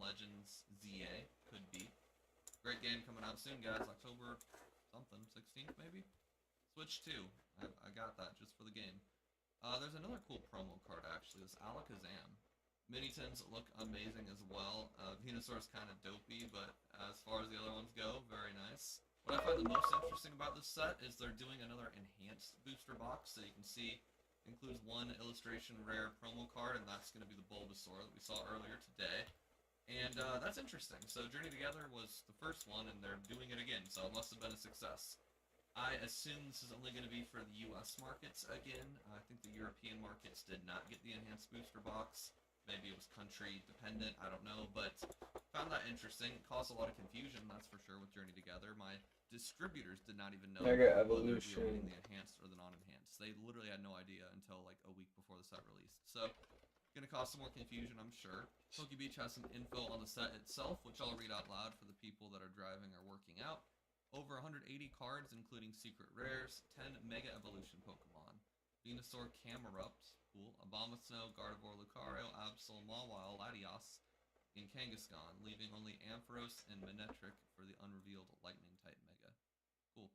Legends ZA. Could be. Great game coming out soon, guys. October something, 16th maybe? Switch 2. I got that just for the game. There's another cool promo card, actually. This Alakazam. Minitins look amazing as well. Venusaur's kind of dopey, but as far as the other ones go, very nice. What I find the most interesting about this set is they're doing another enhanced booster box. So you can see includes one illustration rare promo card, and that's going to be the Bulbasaur that we saw earlier today. And that's interesting. So Journey Together was the first one, and they're doing it again, so it must have been a success. I assume this is only going to be for the US markets again. I think the European markets did not get the enhanced booster box. Maybe it was country dependent, I don't know, but found that interesting. It caused a lot of confusion, that's for sure, with Journey Together. My distributors did not even know Mega whether we were Evolution. getting the enhanced or the non-enhanced. They literally had no idea until like a week before the set released. So, gonna cause some more confusion, I'm sure. Pokebeach has some info on the set itself, which I'll read out loud for the people that are driving or working out. Over 180 cards, including secret rares, 10 Mega Evolution Pokemon. Venusaur Camerupt, cool. Abomasnow, Gardevoir, Lucario, Absol, Mawile, Latias in Kangaskhan, leaving only Ampharos and Manectric for the unrevealed Lightning-type Mega. Cool.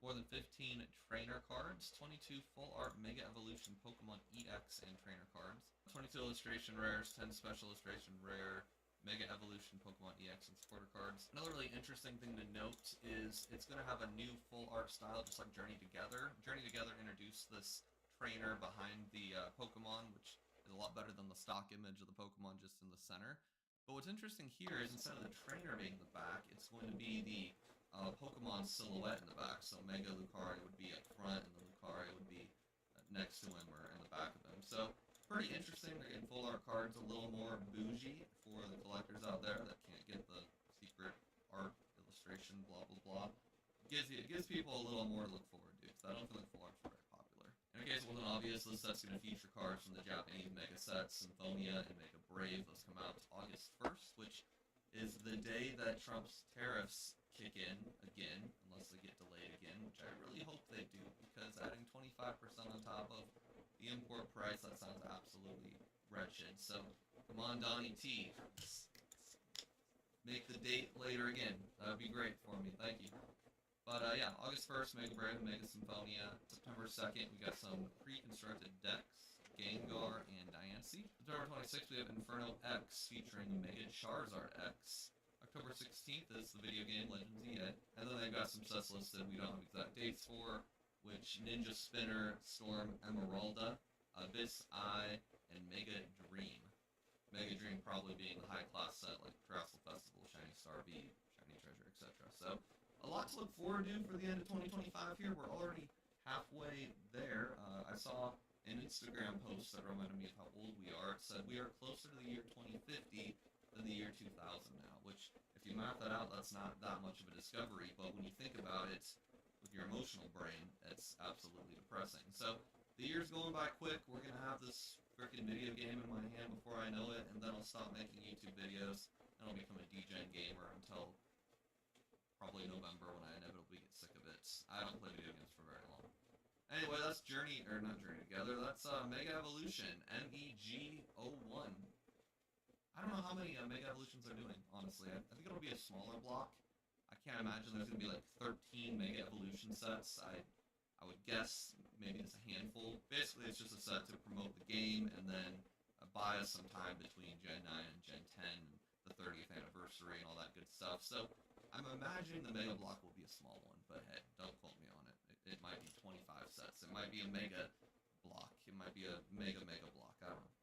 More than 15 trainer cards, 22 full art Mega Evolution Pokemon EX and trainer cards, 22 illustration rares, 10 special illustration rare Mega Evolution Pokemon EX and supporter cards. Another really interesting thing to note is it's going to have a new full art style, just like Journey Together. Journey Together introduced this trainer behind the Pokemon, which is a lot better than the stock image of the Pokemon just in the center. But what's interesting here is instead of the trainer being the back, it's going to be the Pokemon silhouette in the back. So Mega Lucario would be up front, and the Lucario would be next to him or in the back of him. So pretty interesting. They're getting full art cards, a little more bougie for the collectors out there that can't get the secret art illustration, blah blah blah. It gives people a little more to look forward to, because I don't feel like full art's very popular. In case it wasn't obvious, this set's going to feature cards from the Japanese Mega sets, Symphonia and Mega Brave. Those come out August 1st, which is the day that Trump's tariffs kick in again, unless they get delayed again, which I really hope they do, because adding 25% on top of the import price, that sounds absolutely wretched. So, come on, Donnie T. Make the date later again. That would be great for me. Thank you. But yeah, August 1st, Mega Brave, Mega Symphonia. September 2nd, we got some pre-constructed decks, Gengar and Diancie. September 26th, we have Inferno X featuring Mega Charizard X. October 16th is the video game Legends EA. And then they've got some sets listed we don't have exact dates for, which Ninja Spinner, Storm Emeralda, Abyss Eye, and Mega Dream. Mega Dream probably being the high-class set like Terrestrial Festival, Shiny Star B, Shiny Treasure, etc. So, a lot to look forward to for the end of 2025 here. We're already halfway there. I saw an Instagram post that reminded me of how old we are. It said we are closer to the year 2050 than the year 2000 now, which, if you map that out, that's not that much of a discovery, but when you think about it with your emotional brain, it's absolutely depressing. So, the year's going by quick. We're going to have this freaking video game in my hand before I know it, and then I'll stop making YouTube videos, and I'll become a DGen gamer until probably November when I inevitably get sick of it. I don't play video games for very long. Anyway, that's not Journey Together, that's Mega Evolution, MEG01. I don't know how many Mega Evolutions they're doing, honestly. I think it'll be a smaller block. I can't imagine there's going to be like 13 Mega Evolution sets. I would guess maybe it's a handful. Basically, it's just a set to promote the game and then buy us some time between Gen 9 and Gen 10, the 30th anniversary and all that good stuff. So, I'm imagining the Mega Block will be a small one, but hey, don't quote me on it. It might be 25 sets. It might be a Mega Block. It might be a Mega Block. I don't know.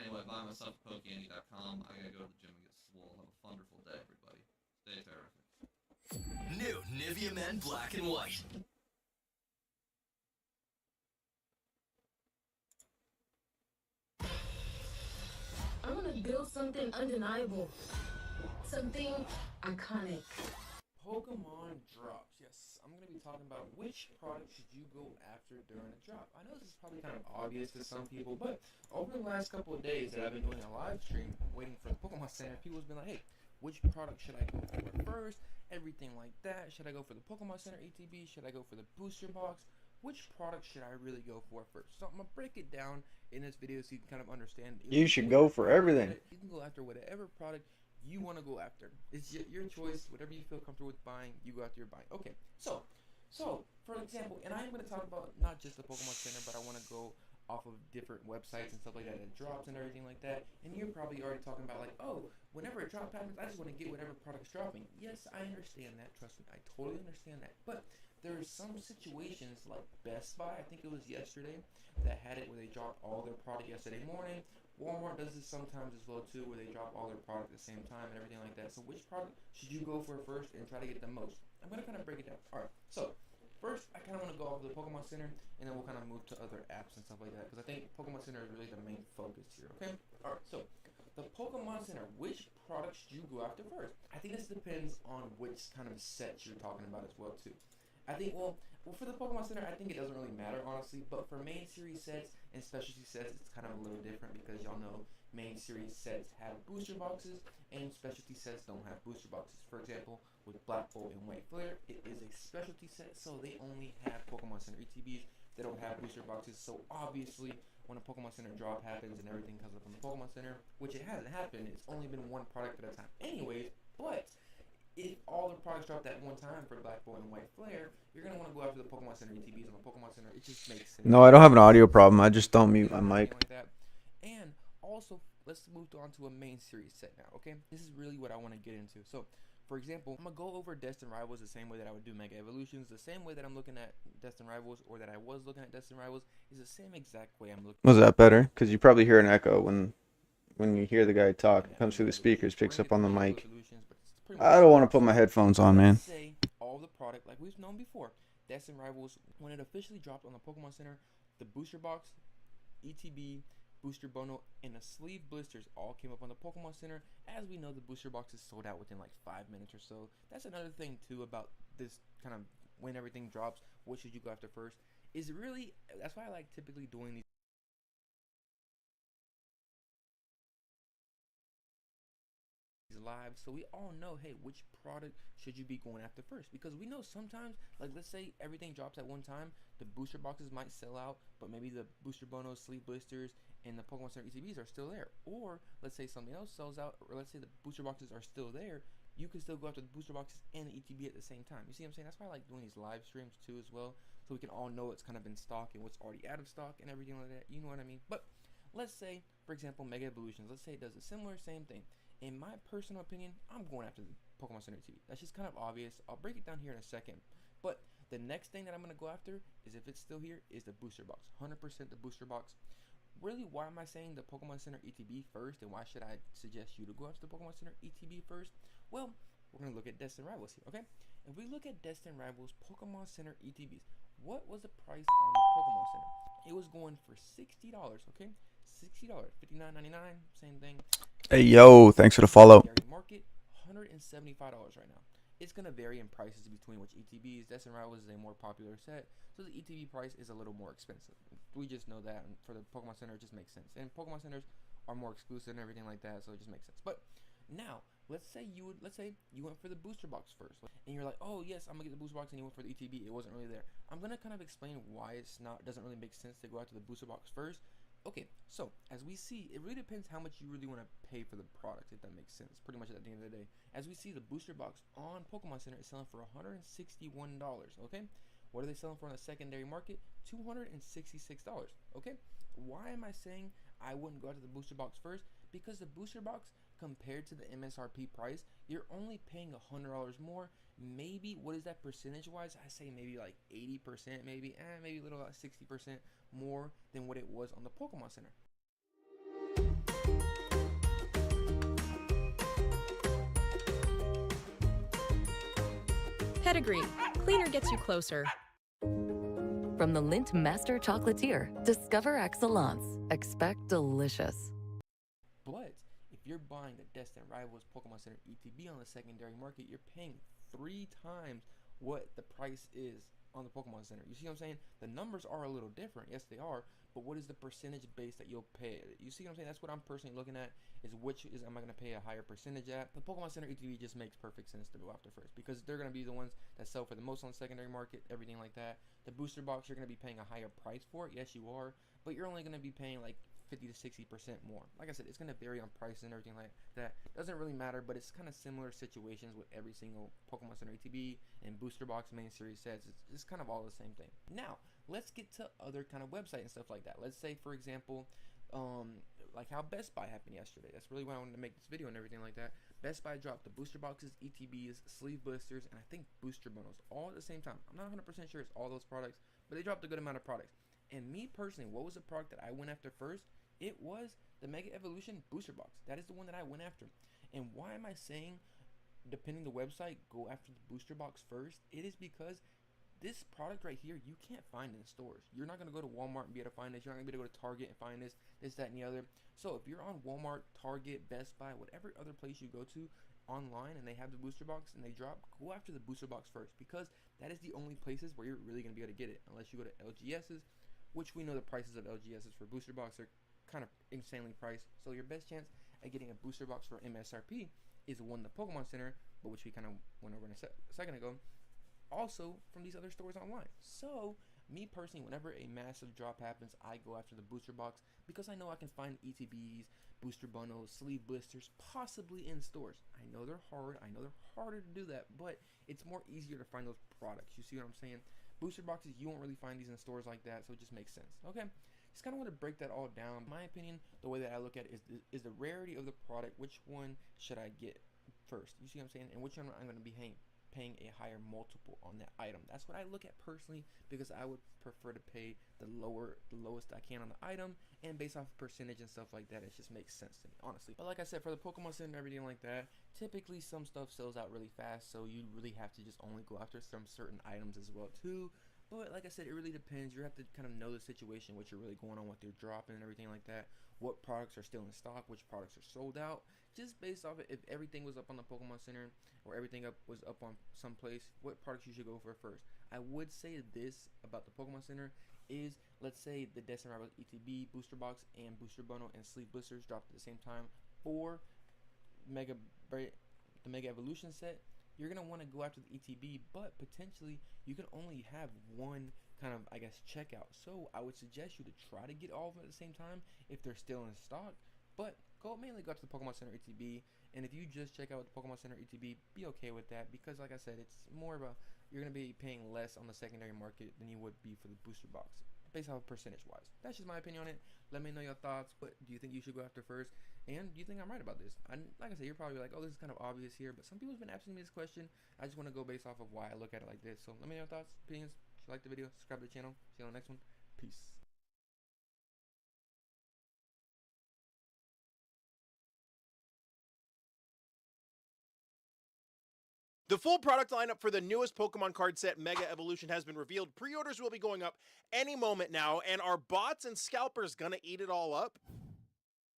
Anyway, buy myself at Pokeandy.com. I gotta go to the gym and get swole. Have a wonderful day, everybody. Stay terrific. New Nivea Men Black and White. I want to build something undeniable. Something iconic. Pokemon drops. Yes, I'm going to be talking about which product should you go after during a drop. I know this is probably kind of obvious to some people, but over the last couple of days that I've been doing a live stream waiting for the Pokemon Center, people's been like, hey, which product should I go for first? Everything like that. Should I go for the Pokemon Center ATB? Should I go for the booster box? Which product should I really go for first? So I'm going to break it down in this video so you can kind of understand. You should go for everything. You can go after whatever product you want to go after. It's your choice. Whatever you feel comfortable with buying, you go after your buying. Okay, so for example, and I'm going to talk about not just the Pokemon Center, but I want to go off of different websites and stuff like that, and drops and everything like that. And you're probably already talking about like, oh, whenever a drop happens, I just want to get whatever product's dropping. Yes, I understand that. Trust me, I totally understand that. But there's some situations like Best Buy, I think it was yesterday, that had it where they dropped all their product yesterday morning. Walmart does this sometimes as well too, where they drop all their product at the same time and everything like that. So which product should you go for first and try to get the most? I'm gonna kind of break it down. All right, so first, I kind of want to go off of the Pokemon Center, and then we'll kind of move to other apps and stuff like that, because I think Pokemon Center is really the main focus here, okay? Alright, so, the Pokemon Center, which product should you go after first? I think this depends on which kind of sets you're talking about as well, too. I think, well, for the Pokemon Center, I think it doesn't really matter, honestly, but for main series sets and specialty sets, it's kind of a little different, because y'all know main series sets have booster boxes, and specialty sets don't have booster boxes. For example, with Black Bolt and White Flare, it is a specialty set, so they only have Pokemon Center ETBs. They don't have booster boxes, so obviously, when a Pokemon Center drop happens and everything comes up from the Pokemon Center, which it hasn't happened, it's only been one product at a time anyways, but if all the products drop at one time for Black Bolt and White Flare, you're going to want to go after the Pokemon Center ETBs on the Pokemon Center. It just makes sense. No, I don't have an audio problem. I just don't mute my mic. Like that. And also, let's move on to a main series set now, okay? This is really what I want to get into. So, for example, I'm going to go over Destined Rivals the same way that I would do Mega Evolutions. The same way that I'm looking at Destined Rivals, or that I was looking at Destined Rivals, is the same exact way I'm looking. Was that better? Because you probably hear an echo when you hear the guy talk. It comes through the speakers, picks up on the mic. I don't want to put my headphones on, man. Say all the product like we've known before. Destined Rivals, when it officially dropped on the Pokemon Center, the booster box, ETB, booster bono, and the sleeve blisters all came up on the Pokemon Center. As we know, the booster boxes sold out within like 5 minutes or so. That's another thing too about this kind of when everything drops, what should you go after first? Is really, that's why I like typically doing these live, so we all know, hey, which product should you be going after first? Because we know sometimes, like let's say everything drops at one time, the booster boxes might sell out, but maybe the booster bonos, sleeve blisters, and the Pokemon Center ETBs are still there. Or let's say something else sells out, or let's say the booster boxes are still there, you can still go after the booster boxes and the ETB at the same time. You see what I'm saying? That's why I like doing these live streams too as well, so we can all know what's kind of in stock and what's already out of stock and everything like that. You know what I mean? But let's say, for example, Mega Evolutions, let's say it does a similar same thing. In my personal opinion, I'm going after the Pokemon Center ETB. That's just kind of obvious. I'll break it down here in a second. But the next thing that I'm going to go after is, if it's still here, is the booster box. 100% the booster box. Really, why am I saying the Pokemon Center ETB first, and why should I suggest you to go after the Pokemon Center ETB first? Well, we're going to look at Destined Rivals here, okay? If we look at Destined Rivals Pokemon Center ETBs, what was the price on the Pokemon Center? It was going for $60, okay? $60, $59.99, same thing. Hey, yo, thanks for the follow. Market, $175 right now. It's going to vary in prices between which ETBs. Destined Rivals is a more popular set, so the ETB price is a little more expensive. We just know that, and for the Pokemon Center, it just makes sense. And Pokemon Centers are more exclusive and everything like that, so it just makes sense. But now, let's say you went for the booster box first, and you're like, oh yes, I'm gonna get the booster box, and you went for the ETB. It wasn't really there. I'm gonna kind of explain why doesn't really make sense to go out to the booster box first. Okay, so as we see, it really depends how much you really want to pay for the product, if that makes sense. Pretty much at the end of the day, as we see, the booster box on Pokemon Center is selling for $161. Okay, what are they selling for on the secondary market? $266. Okay, why am I saying I wouldn't go out to the booster box first? Because the booster box, compared to the MSRP price, you're only paying $100 more. Maybe, what is that percentage wise? I say maybe like 80%, maybe a little like 60% more than what it was on the Pokemon Center. Pedigree. Cleaner gets you closer. From the Lindt Master Chocolatier, discover excellence. Expect delicious. But if you're buying the Destined Rivals Pokemon Center ETB on the secondary market, you're paying 3 times what the price is on the Pokemon Center. You see what I'm saying? The numbers are a little different. Yes, they are. But what is the percentage base that you'll pay? You see what I'm saying? That's what I'm personally looking at, is am I going to pay a higher percentage at? The Pokemon Center ETB just makes perfect sense to go after first, because they're going to be the ones that sell for the most on the secondary market, everything like that. The booster box, you're going to be paying a higher price for it. Yes, you are. But you're only going to be paying like 50 to 60% more. Like I said, it's going to vary on prices and everything like that. Doesn't really matter, but it's kind of similar situations with every single Pokemon Center ATB and Booster Box main series sets. It's kind of all the same thing. Now, let's get to other kind of website and stuff like that. Let's say, for example, like how Best Buy happened yesterday. That's really why I wanted to make this video and everything like that. Best Buy dropped the booster boxes, ETBs, sleeve blisters, and I think booster bundles all at the same time. I'm not 100% sure it's all those products, but they dropped a good amount of products. And me personally, what was the product that I went after first? It was the Mega Evolution booster box. That is the one that I went after. And why am I saying, depending the website, go after the booster box first? It is because this product right here, you can't find in stores. You're not going to go to Walmart and be able to find this. You're not going to be able to go to Target and find this, that, and the other. So if you're on Walmart, Target, Best Buy, whatever other place you go to online and they have the booster box and they drop, go after the booster box first, because that is the only places where you're really going to be able to get it, unless you go to LGS's, which we know the prices of LGS's for booster box are kind of insanely priced. So your best chance at getting a booster box for MSRP is one in the Pokemon Center, but which we kind of went over in a second ago. Also from these other stores online. So me personally, whenever a massive drop happens, I go after the booster box because I know I can find ETBs, booster bundles, sleeve blisters, possibly in stores. I know they're hard. I know they're harder to do that, but it's more easier to find those products. You see what I'm saying? Booster boxes, you won't really find these in stores like that, so it just makes sense. Okay, just kind of want to break that all down. In my opinion, the way that I look at it is the rarity of the product. Which one should I get first? You see what I'm saying? And which one I'm going to be paying a higher multiple on that item. That's what I look at personally, because I would prefer to pay the lowest I can on the item, and based off percentage and stuff like that, it just makes sense to me, honestly. But like I said, for the Pokemon Center and everything like that, typically some stuff sells out really fast, so you really have to just only go after some certain items as well too. But like I said, it really depends. You have to kind of know the situation, what you're really going on, what they're dropping and everything like that. What products are still in stock, which products are sold out. Just based off of if everything was up on the Pokemon Center or everything was up on some place, what products you should go for first. I would say this about the Pokemon Center is, let's say the Destin Rivals ETB booster box and booster bundle and sleeve blisters dropped at the same time for the Mega Evolution set. You're going to want to go after the ETB, but potentially you can only have one kind of, I guess, checkout. So I would suggest you to try to get all of them at the same time if they're still in stock. But mainly go to the Pokemon Center ETB, and if you just check out the Pokemon Center ETB, be okay with that, because like I said, it's more of a, you're going to be paying less on the secondary market than you would be for the booster box, based off percentage-wise. That's just my opinion on it. Let me know your thoughts. What do you think you should go after first? And do you think I'm right about this? Like I said, you're probably like, oh, this is kind of obvious here, but some people have been asking me this question. I just want to go based off of why I look at it like this. So let me know your thoughts, opinions. If you like the video, subscribe to the channel. See you on the next one. Peace. The full product lineup for the newest Pokemon card set, Mega Evolution, has been revealed. Pre-orders will be going up any moment now, and are bots and scalpers gonna eat it all up?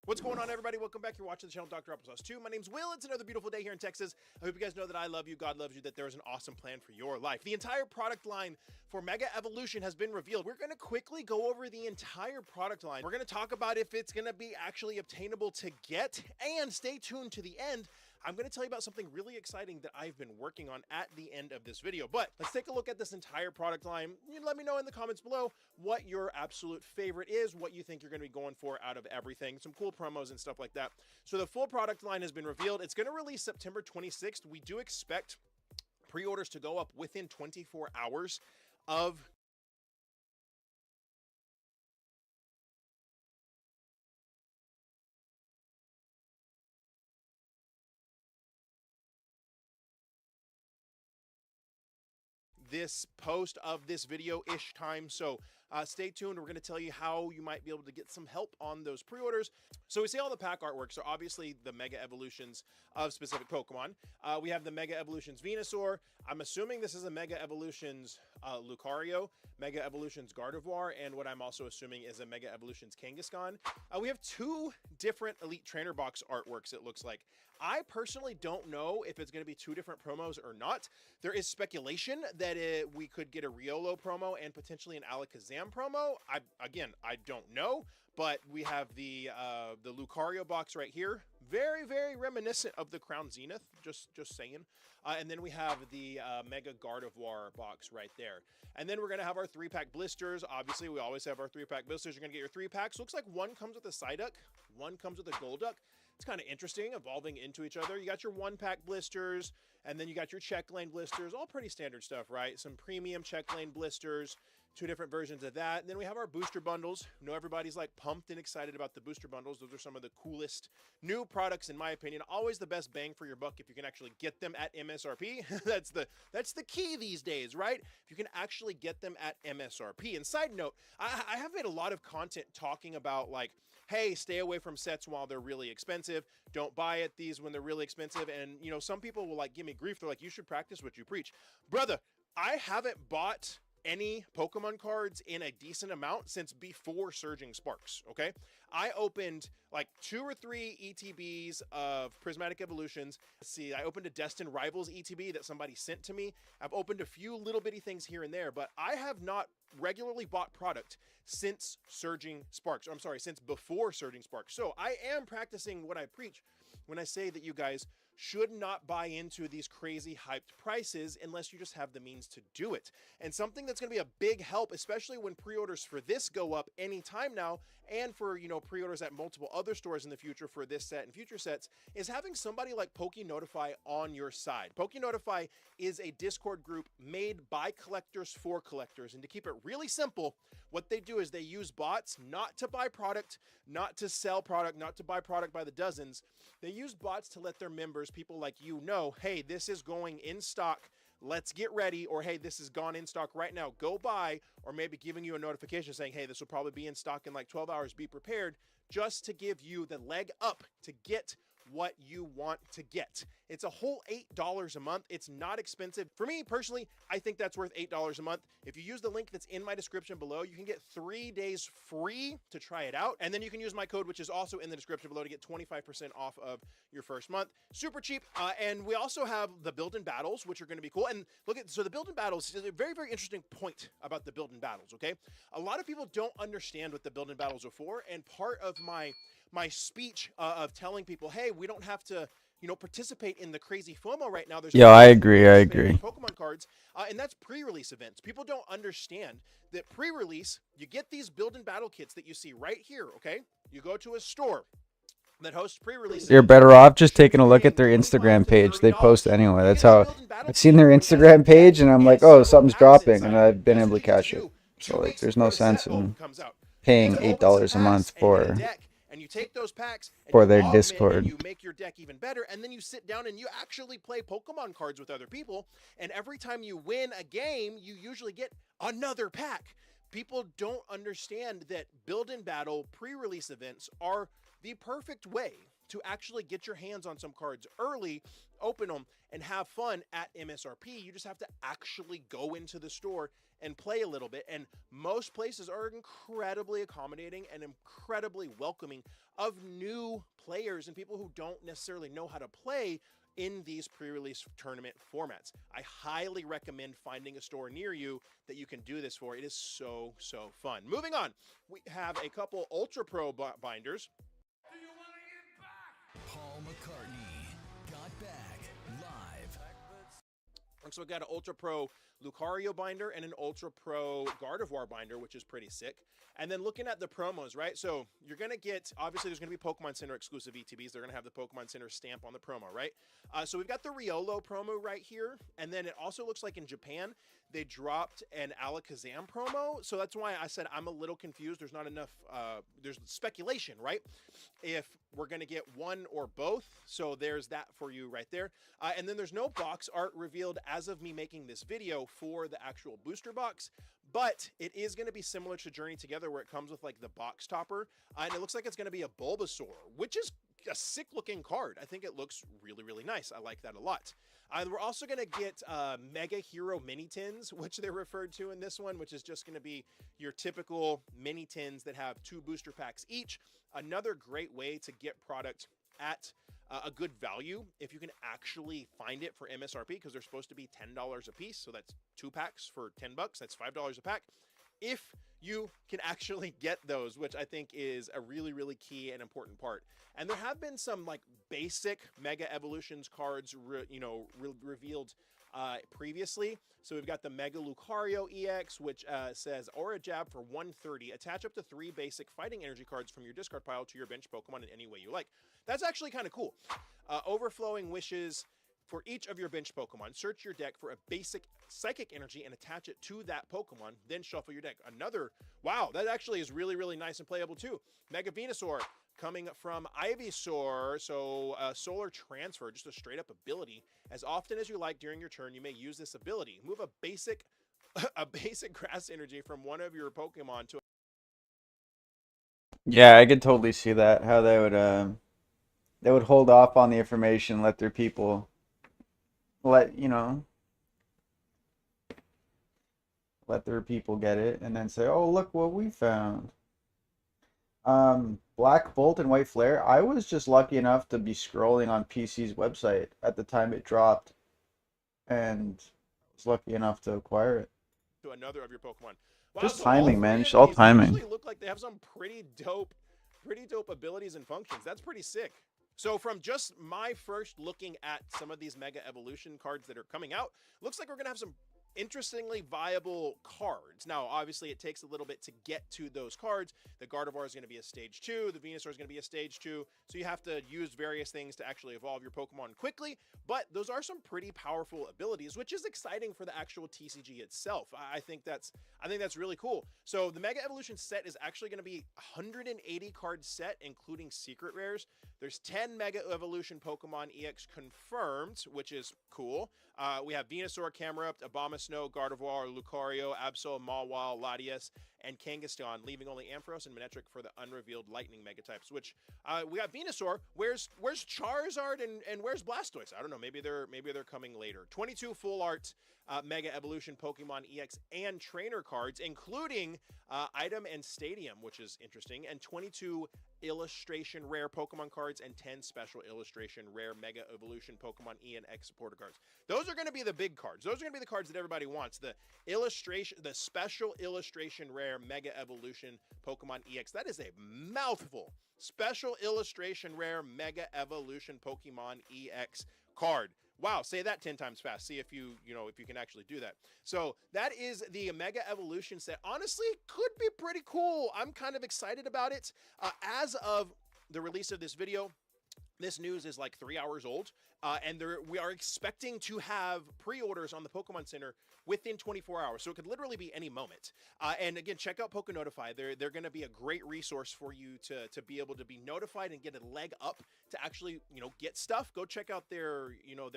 What's going on, everybody? Welcome back. You're watching the channel Dr. Applesauce 2. My name's Will. It's another beautiful day here in Texas. I hope you guys know that I love you, God loves you, that there is an awesome plan for your life. The entire product line for Mega Evolution has been revealed. We're going to quickly go over the entire product line. We're going to talk about if it's going to be actually obtainable to get, and stay tuned to the end. I'm going to tell you about something really exciting that I've been working on at the end of this video. But let's take a look at this entire product line. You let me know in the comments below what your absolute favorite is, what you think you're going to be going for out of everything, some cool promos and stuff like that. So the full product line has been revealed. It's going to release September 26th. We do expect pre-orders to go up within 24 hours of this post of this video-ish time. So stay tuned. We're going to tell you how you might be able to get some help on those pre-orders. So we see all the pack artwork. So obviously the Mega Evolutions of specific Pokemon. We have the Mega Evolutions Venusaur. I'm assuming this is a Mega Evolutions Lucario, Mega Evolutions Gardevoir, and what I'm also assuming is a Mega Evolutions Kangaskhan. We have two different Elite Trainer Box artworks, it looks like. I personally don't know if it's going to be two different promos or not. There is speculation that we could get a Riolo promo and potentially an Alakazam promo. I don't know, but we have the Lucario box right here. Very, very reminiscent of the Crown Zenith, just saying. And then we have the Mega Gardevoir box right there. And then we're going to have our 3-pack blisters. Obviously, we always have our 3-pack blisters. You're going to get your 3 packs. Looks like one comes with a Psyduck, one comes with a Golduck. It's kind of interesting, evolving into each other. You got your 1-pack blisters, and then you got your check lane blisters. All pretty standard stuff, right? Some premium check lane blisters. 2 different versions of that. And then we have our booster bundles. I know everybody's like pumped and excited about the booster bundles. Those are some of the coolest new products in my opinion. Always the best bang for your buck if you can actually get them at MSRP. that's the key these days, right? If you can actually get them at MSRP. And side note, I have made a lot of content talking about like, hey, stay away from sets while they're really expensive. Don't buy at these when they're really expensive. And you know, some people will like give me grief. They're like, you should practice what you preach. Brother, I haven't bought any Pokemon cards in a decent amount since before Surging Sparks, okay? I opened like 2 or 3 ETBs of Prismatic Evolutions. Let's see, I opened a Destined Rivals ETB that somebody sent to me. I've opened a few little bitty things here and there, but I have not regularly bought product since Surging Sparks. I'm sorry, since before Surging Sparks. So I am practicing what I preach when I say that you guys should not buy into these crazy hyped prices unless you just have the means to do it. And something that's going to be a big help, especially when pre-orders for this go up anytime now, and for, you know, pre-orders at multiple other stores in the future for this set and future sets, is having somebody like PokeNotify on your side. PokeNotify is a Discord group made by collectors for collectors. And to keep it really simple, what they do is they use bots not to buy product, not to sell product, not to buy product by the dozens. They use bots to let their members, people like you, know, hey, this is going in stock. Let's get ready. Or, hey, this is gone in stock right now. Go buy. Or maybe giving you a notification saying, hey, this will probably be in stock in like 12 hours. Be prepared, just to give you the leg up to get what you want to get. It's a whole $8 a month. It's not expensive. For me personally, I think that's worth $8 a month. If you use the link that's in my description below, you can get 3 days free to try it out. And then you can use my code, which is also in the description below, to get 25% off of your first month. Super cheap. And we also have the build-in battles, which are going to be cool. And look at, so the build-in battles is a very, very interesting point about the build-in battles, okay? A lot of people don't understand what the build-in battles are for. And part of my speech of telling people, hey, we don't have to, you know, participate in the crazy FOMO right now. There's I agree. Pokemon cards, and that's pre-release events. People don't understand that pre-release, you get these build-in battle kits that you see right here, okay? You go to a store that hosts pre-release. You're better off just taking a look at their Instagram page. They post anyway. That's how I've seen their Instagram page, and I'm like, oh, something's dropping, and I've been able to catch it. So like, there's no sense in paying $8 a month for. And you take those packs for their Discord. And you make your deck even better, and then you sit down and you actually play Pokemon cards with other people, and every time you win a game, you usually get another pack. People don't understand that build-in battle pre-release events are the perfect way to actually get your hands on some cards early, open them, and have fun at MSRP. You just have to actually go into the store and play a little bit. And most places are incredibly accommodating and incredibly welcoming of new players and people who don't necessarily know how to play in these pre-release tournament formats. I highly recommend finding a store near you that you can do this for. It is so, so fun. Moving on, we have a couple Ultra Pro binders. Paul McCartney got back live. So we've got an Ultra Pro Lucario binder and an Ultra Pro Gardevoir binder, which is pretty sick. And then looking at the promos, right? So you're going to get, obviously there's going to be Pokemon Center exclusive ETBs. They're going to have the Pokemon Center stamp on the promo, right? So we've got the Riolo promo right here. And then it also looks like in Japan, they dropped an Alakazam promo. So that's why I said I'm a little confused. There's not enough, there's speculation, right? If we're going to get one or both. So there's that for you right there. And then there's no box art revealed as of me making this video for the actual booster box. But it is going to be similar to Journey Together, where it comes with like the box topper. And it looks like it's going to be a Bulbasaur, which is a sick looking card. I think it looks really, really nice. I like that a lot. We're also going to get Mega Hero Mini Tins, which they're referred to in this one, which is just going to be your typical mini tins that have 2 booster packs each. Another great way to get product at a good value if you can actually find it for MSRP, because they're supposed to be $10 a piece. So that's 2 packs for $10. That's $5 a pack. if you can actually get those, which I think is a really, really key and important part. And there have been some like basic Mega Evolutions cards, revealed previously. So we've got the Mega Lucario EX, which says Aura Jab for 130. Attach up to 3 basic fighting energy cards from your discard pile to your bench Pokemon in any way you like. That's actually kind of cool. Overflowing Wishes for each of your bench Pokemon. Search your deck for a basic psychic energy and attach it to that Pokemon. Then shuffle your deck. Wow, that actually is really, really nice and playable too. Mega Venusaur coming from Ivysaur. So Solar Transfer, just a straight up ability. As often as you like during your turn, you may use this ability. Move a basic grass energy from one of your Pokemon to Yeah, I could totally see that. How they would hold off on the information, let their people let their people get it, and then say, "Oh, look what we found." Black Bolt and White Flare. I was just lucky enough to be scrolling on PC's website at the time it dropped, and was lucky enough to acquire it. to another of your Pokemon. Wow, Just so timing, all man. three Just of all these timing. actually look like they have some pretty dope abilities and functions. That's pretty sick. So from just my first looking at some of these Mega Evolution cards that are coming out, looks like we're gonna have some interestingly viable cards. Now, obviously, it takes a little bit to get to those cards. The Gardevoir is going to be a stage 2. The Venusaur is going to be a stage 2. So you have to use various things to actually evolve your Pokemon quickly. But those are some pretty powerful abilities, which is exciting for the actual TCG itself. I think that's really cool. So the Mega Evolution set is actually going to be 180 card set, including secret rares. There's 10 Mega Evolution Pokemon EX confirmed, which is cool. We have Venusaur, Camerupt, Abomasnow, Gardevoir, Lucario, Absol, Mawile, Latias, and Kangaskhan, leaving only Ampharos and Manectric for the unrevealed Lightning Mega types. Which we got Venusaur. Where's Charizard and where's Blastoise? I don't know. Maybe they're coming later. 22 full art Mega Evolution Pokemon EX and trainer cards, including Item and Stadium, which is interesting, and 22 illustration rare Pokemon cards and 10 special illustration rare Mega Evolution Pokemon E and X supporter cards. Those are going to be the big cards. Those are going to be the cards that everybody wants. The special illustration rare Mega Evolution Pokemon EX. That is a mouthful. Special illustration rare Mega Evolution Pokemon EX card. Wow, say that 10 times fast. See if you can actually do that. So that is the Mega Evolution set. Honestly, could be pretty cool. I'm kind of excited about it. As of the release of this video, this news is like 3 hours old, and we are expecting to have pre-orders on the Pokemon Center within 24 hours. So it could literally be any moment. And again, check out PokeNotify. They're going to be a great resource for you to be able to be notified and get a leg up to actually, get stuff. Go check out their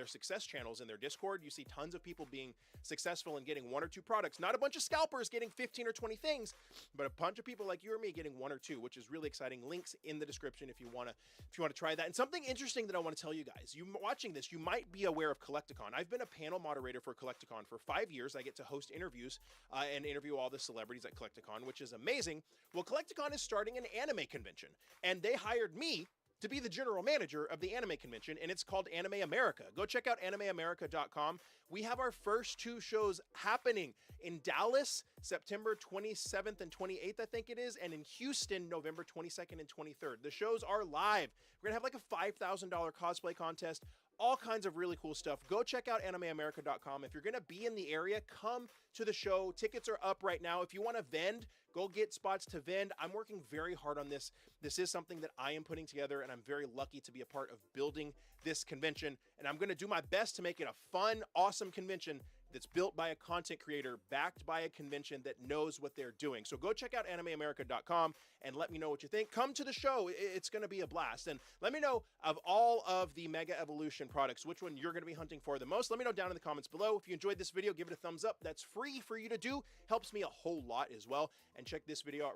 success channels in their Discord. You see tons of people being successful in getting 1 or 2 products. Not a bunch of scalpers getting 15 or 20 things, but a bunch of people like you or me getting 1 or 2, which is really exciting. Links in the description if you want to try that. And something interesting that I want to tell you guys, you watching this, you might be aware of Collecticon. I've been a panel moderator for Collecticon for 5 years. I get to host interviews and interview all the celebrities at Collecticon, which is amazing. Well, Collecticon is starting an anime convention, and they hired me to be the general manager of the anime convention, and it's called Anime America. Go check out animeamerica.com. We have our first 2 shows happening in Dallas, September 27th and 28th, I think it is, and in Houston, November 22nd and 23rd. The shows are live. We're going to have like a $5,000 cosplay contest, all kinds of really cool stuff. Go check out animeamerica.com. If you're going to be in the area, come to the show. Tickets are up right now. If you want to vend, go get spots to vend. I'm working very hard on this. This is something that I am putting together, and I'm very lucky to be a part of building this convention. And I'm going to do my best to make it a fun, awesome convention that's built by a content creator, backed by a convention that knows what they're doing. So go check out animeamerica.com and let me know what you think. Come to the show. It's going to be a blast. And let me know, of all of the Mega Evolution products, which one you're going to be hunting for the most. Let me know down in the comments below. If you enjoyed this video, give it a thumbs up. That's free for you to do. Helps me a whole lot as well. And check this video out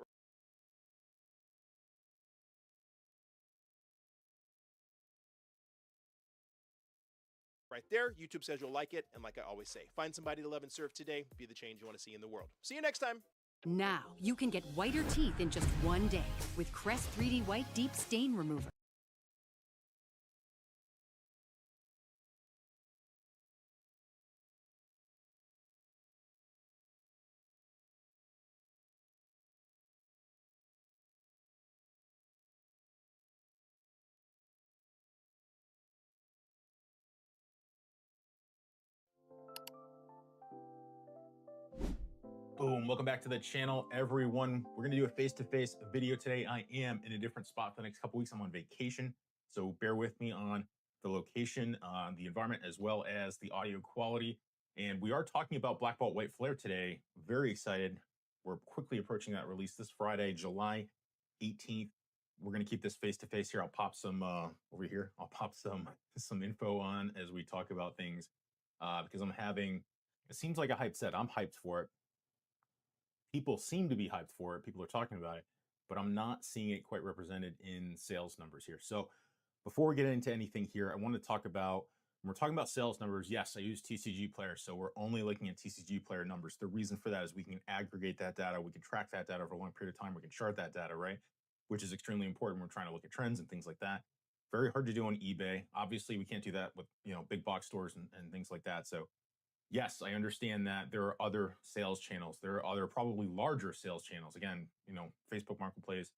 right there. YouTube says you'll like it, and like I always say, find somebody to love and serve today. Be the change you want to see in the world. See you next time. Now you can get whiter teeth in just one day with Crest 3D White Deep Stain Remover. Boom, welcome back to the channel, everyone. We're gonna do a face-to-face video today. I am in a different spot for the next couple weeks. I'm on vacation, so bear with me on the location, the environment, as well as the audio quality. And we are talking about Black Bolt White Flare today. Very excited. We're quickly approaching that release this Friday, July 18th. We're gonna keep this face-to-face here. I'll pop some over here. I'll pop some info on as we talk about things because I'm having, it seems like a hyped set. I'm hyped for it. People seem to be hyped for it. People are talking about it, but I'm not seeing it quite represented in sales numbers here. So before we get into anything here, I want to talk about, when we're talking about sales numbers, yes, I use TCG Player. So we're only looking at TCG Player numbers. The reason for that is we can aggregate that data. We can track that data over a long period of time. We can chart that data, right? Which is extremely important when we're trying to look at trends and things like that. Very hard to do on eBay. Obviously, we can't do that with, big box stores and things like that. So yes, I understand that there are other sales channels. There are other probably larger sales channels. Again, Facebook Marketplace,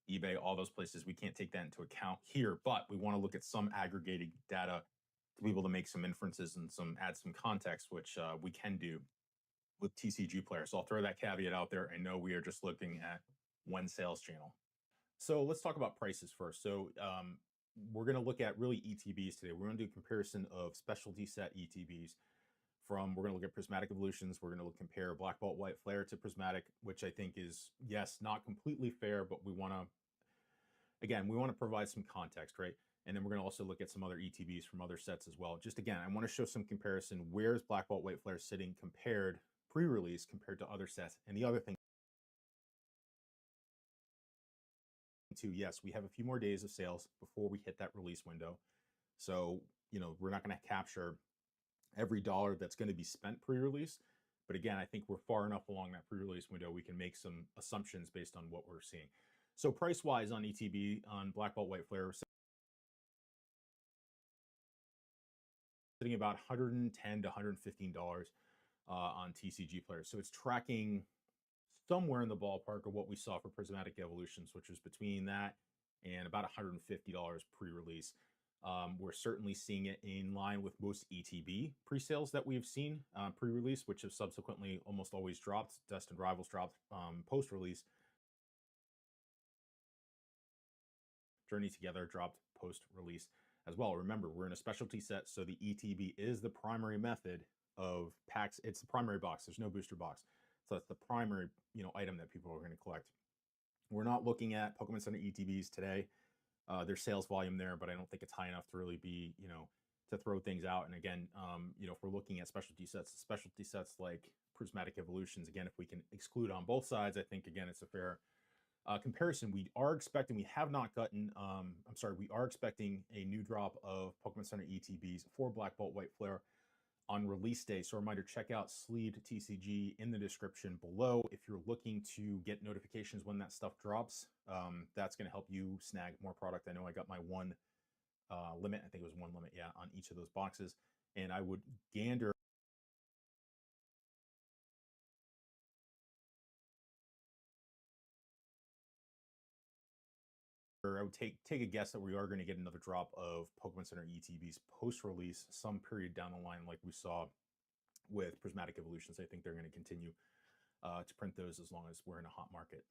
eBay, all those places. We can't take that into account here, but we want to look at some aggregated data to be able to make some inferences and add some context, which we can do with TCG Player. So I'll throw that caveat out there. I know we are just looking at one sales channel. So let's talk about prices first. So we're going to look at really ETBs today. We're going to do a comparison of specialty set ETBs. We're going to look at Prismatic Evolutions. We're going to compare Black Bolt White Flare to Prismatic, which I think is, yes, not completely fair, but we want to provide some context, right? And then we're going to also look at some other ETBs from other sets as well. Just again, I want to show some comparison. Where's Black Bolt White Flare sitting compared pre-release compared to other sets? And the other thing too, yes, we have a few more days of sales before we hit that release window. So, we're not going to capture every dollar that's going to be spent pre-release. But again, I think we're far enough along that pre-release window, we can make some assumptions based on what we're seeing. So price-wise on ETB, on Black Bolt White Flare, sitting about $110 to $115 on TCG Player. So it's tracking somewhere in the ballpark of what we saw for Prismatic Evolutions, which was between that and about $150 pre-release. We're certainly seeing it in line with most ETB pre-sales that we've seen pre-release, which have subsequently almost always dropped. Destined Rivals dropped post-release. Journey Together dropped post-release as well. Remember, we're in a specialty set, so the ETB is the primary method of packs. It's the primary box. There's no booster box. So that's the primary, item that people are going to collect. We're not looking at Pokemon Center ETBs today. There's sales volume there, but I don't think it's high enough to really be, to throw things out. And again, if we're looking at specialty sets like Prismatic Evolutions, again, if we can exclude on both sides, I think, again, it's a fair comparison. We are expecting a new drop of Pokemon Center ETBs for Black Bolt White Flare on release day. So a reminder, check out Sleeved TCG in the description below if you're looking to get notifications when that stuff drops. That's going to help you snag more product. I know I got my one limit. I think it was one limit, yeah, on each of those boxes. And I would gander I would take a guess that we are going to get another drop of Pokemon Center ETBs post-release some period down the line like we saw with Prismatic Evolutions. I think they're going to continue to print those as long as we're in a hot market.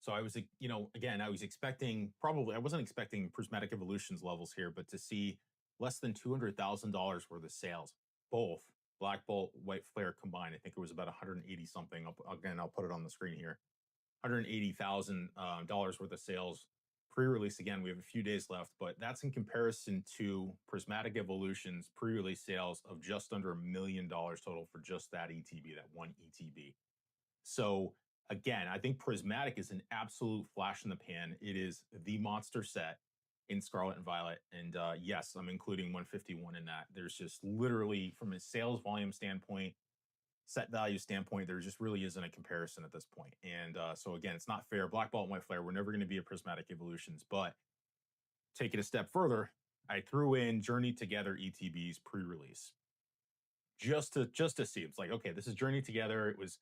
So I was, again, I was expecting I wasn't expecting Prismatic Evolutions levels here, but to see less than $200,000 worth of sales, both Black Bolt, White Flare combined, I think it was about 180 something. I'll put it on the screen here. $180,000 worth of sales pre-release. Again, we have a few days left, but that's in comparison to Prismatic Evolutions pre-release sales of just under $1 million total for just that ETB, that one ETB. So again, I think Prismatic is an absolute flash in the pan. It is the monster set in Scarlet and Violet. And yes, I'm including 151 in that. There's just literally, from a sales volume standpoint, set value standpoint, there just really isn't a comparison at this point. And so again, it's not fair. Black Bolt and White Flare, we're never going to be a Prismatic Evolutions. But take it a step further, I threw in Journey Together ETBs pre-release. Just to see. It's like, okay, this is Journey Together. It was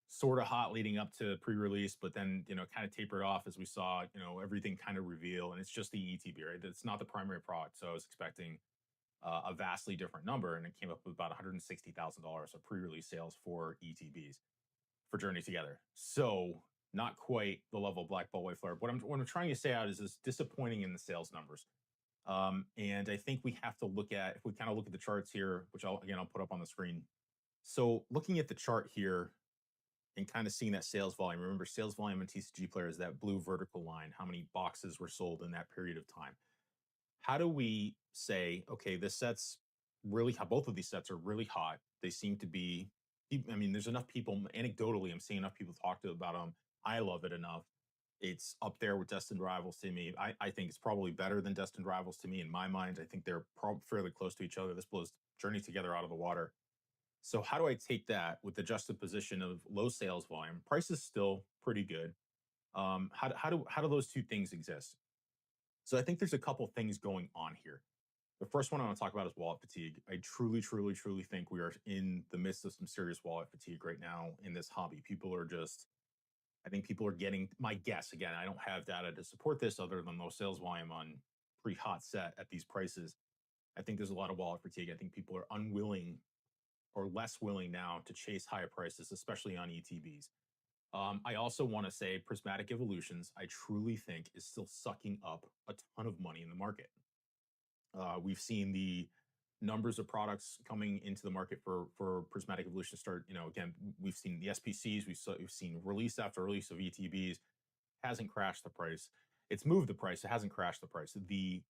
sort of hot leading up to pre-release, but then, you know, kind of tapered off as we saw, you know, everything kind of reveal. And it's just the ETB, right? It's not the primary product. So I was expecting a vastly different number, and it came up with about $160,000 of pre-release sales for ETBs for Journey Together. So not quite the level of Black Bolt White Flare. What I'm trying to say out is it's disappointing in the sales numbers. And I think we have to look at, if we kind of look at the charts here, which I'll put up on the screen. So looking at the chart here and kind of seeing that sales volume, remember sales volume in TCG Player is that blue vertical line, how many boxes were sold in that period of time. How do we say, okay, this set's really hot, both of these sets are really hot. They seem to be, I mean, there's enough people, anecdotally, I'm seeing enough people talk about them. I love it enough. It's up there with Destined Rivals to me. I think it's probably better than Destined Rivals to me in my mind. I think they're fairly close to each other. This blows Journey Together out of the water. So how do I take that with the juxtaposition of low sales volume? Price is still pretty good. How do those two things exist? So I think there's a couple things going on here. The first one I want to talk about is wallet fatigue. I truly think we are in the midst of some serious wallet fatigue right now in this hobby. I think people are getting, my guess, again, I don't have data to support this other than low sales volume on pretty hot set at these prices. I think there's a lot of wallet fatigue. I think people are unwilling or less willing now to chase higher prices, especially on ETBs. I also want to say Prismatic Evolutions, I truly think is still sucking up a ton of money in the market. We've seen the numbers of products coming into the market for Prismatic Evolution start, you know, again, we've seen the SPCs, we've seen release after release of ETBs, hasn't crashed the price. It's moved the price, it hasn't crashed the price. I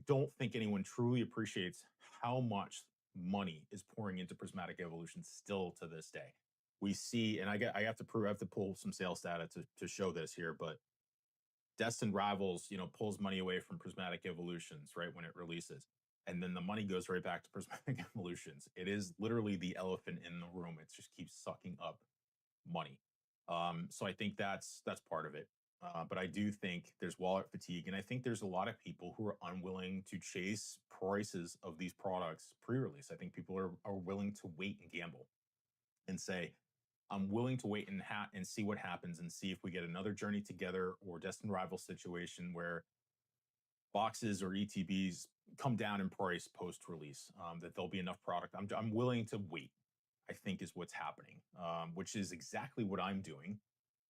don't think anyone truly appreciates how much money is pouring into Prismatic Evolution still to this day. We see, and I have to pull some sales data to show this here, but Destined Rivals, you know, pulls money away from Prismatic Evolutions, right, when it releases. And then the money goes right back to Prismatic Evolutions. It is literally the elephant in the room. It just keeps sucking up money. So I think that's part of it. But I do think there's wallet fatigue. And I think there's a lot of people who are unwilling to chase prices of these products pre-release. I think people are willing to wait and gamble and say, I'm willing to wait and see what happens and see if we get another Journey Together or Destined Rivals situation where boxes or ETBs come down in price post-release, that there'll be enough product. I'm willing to wait, I think is what's happening, which is exactly what I'm doing.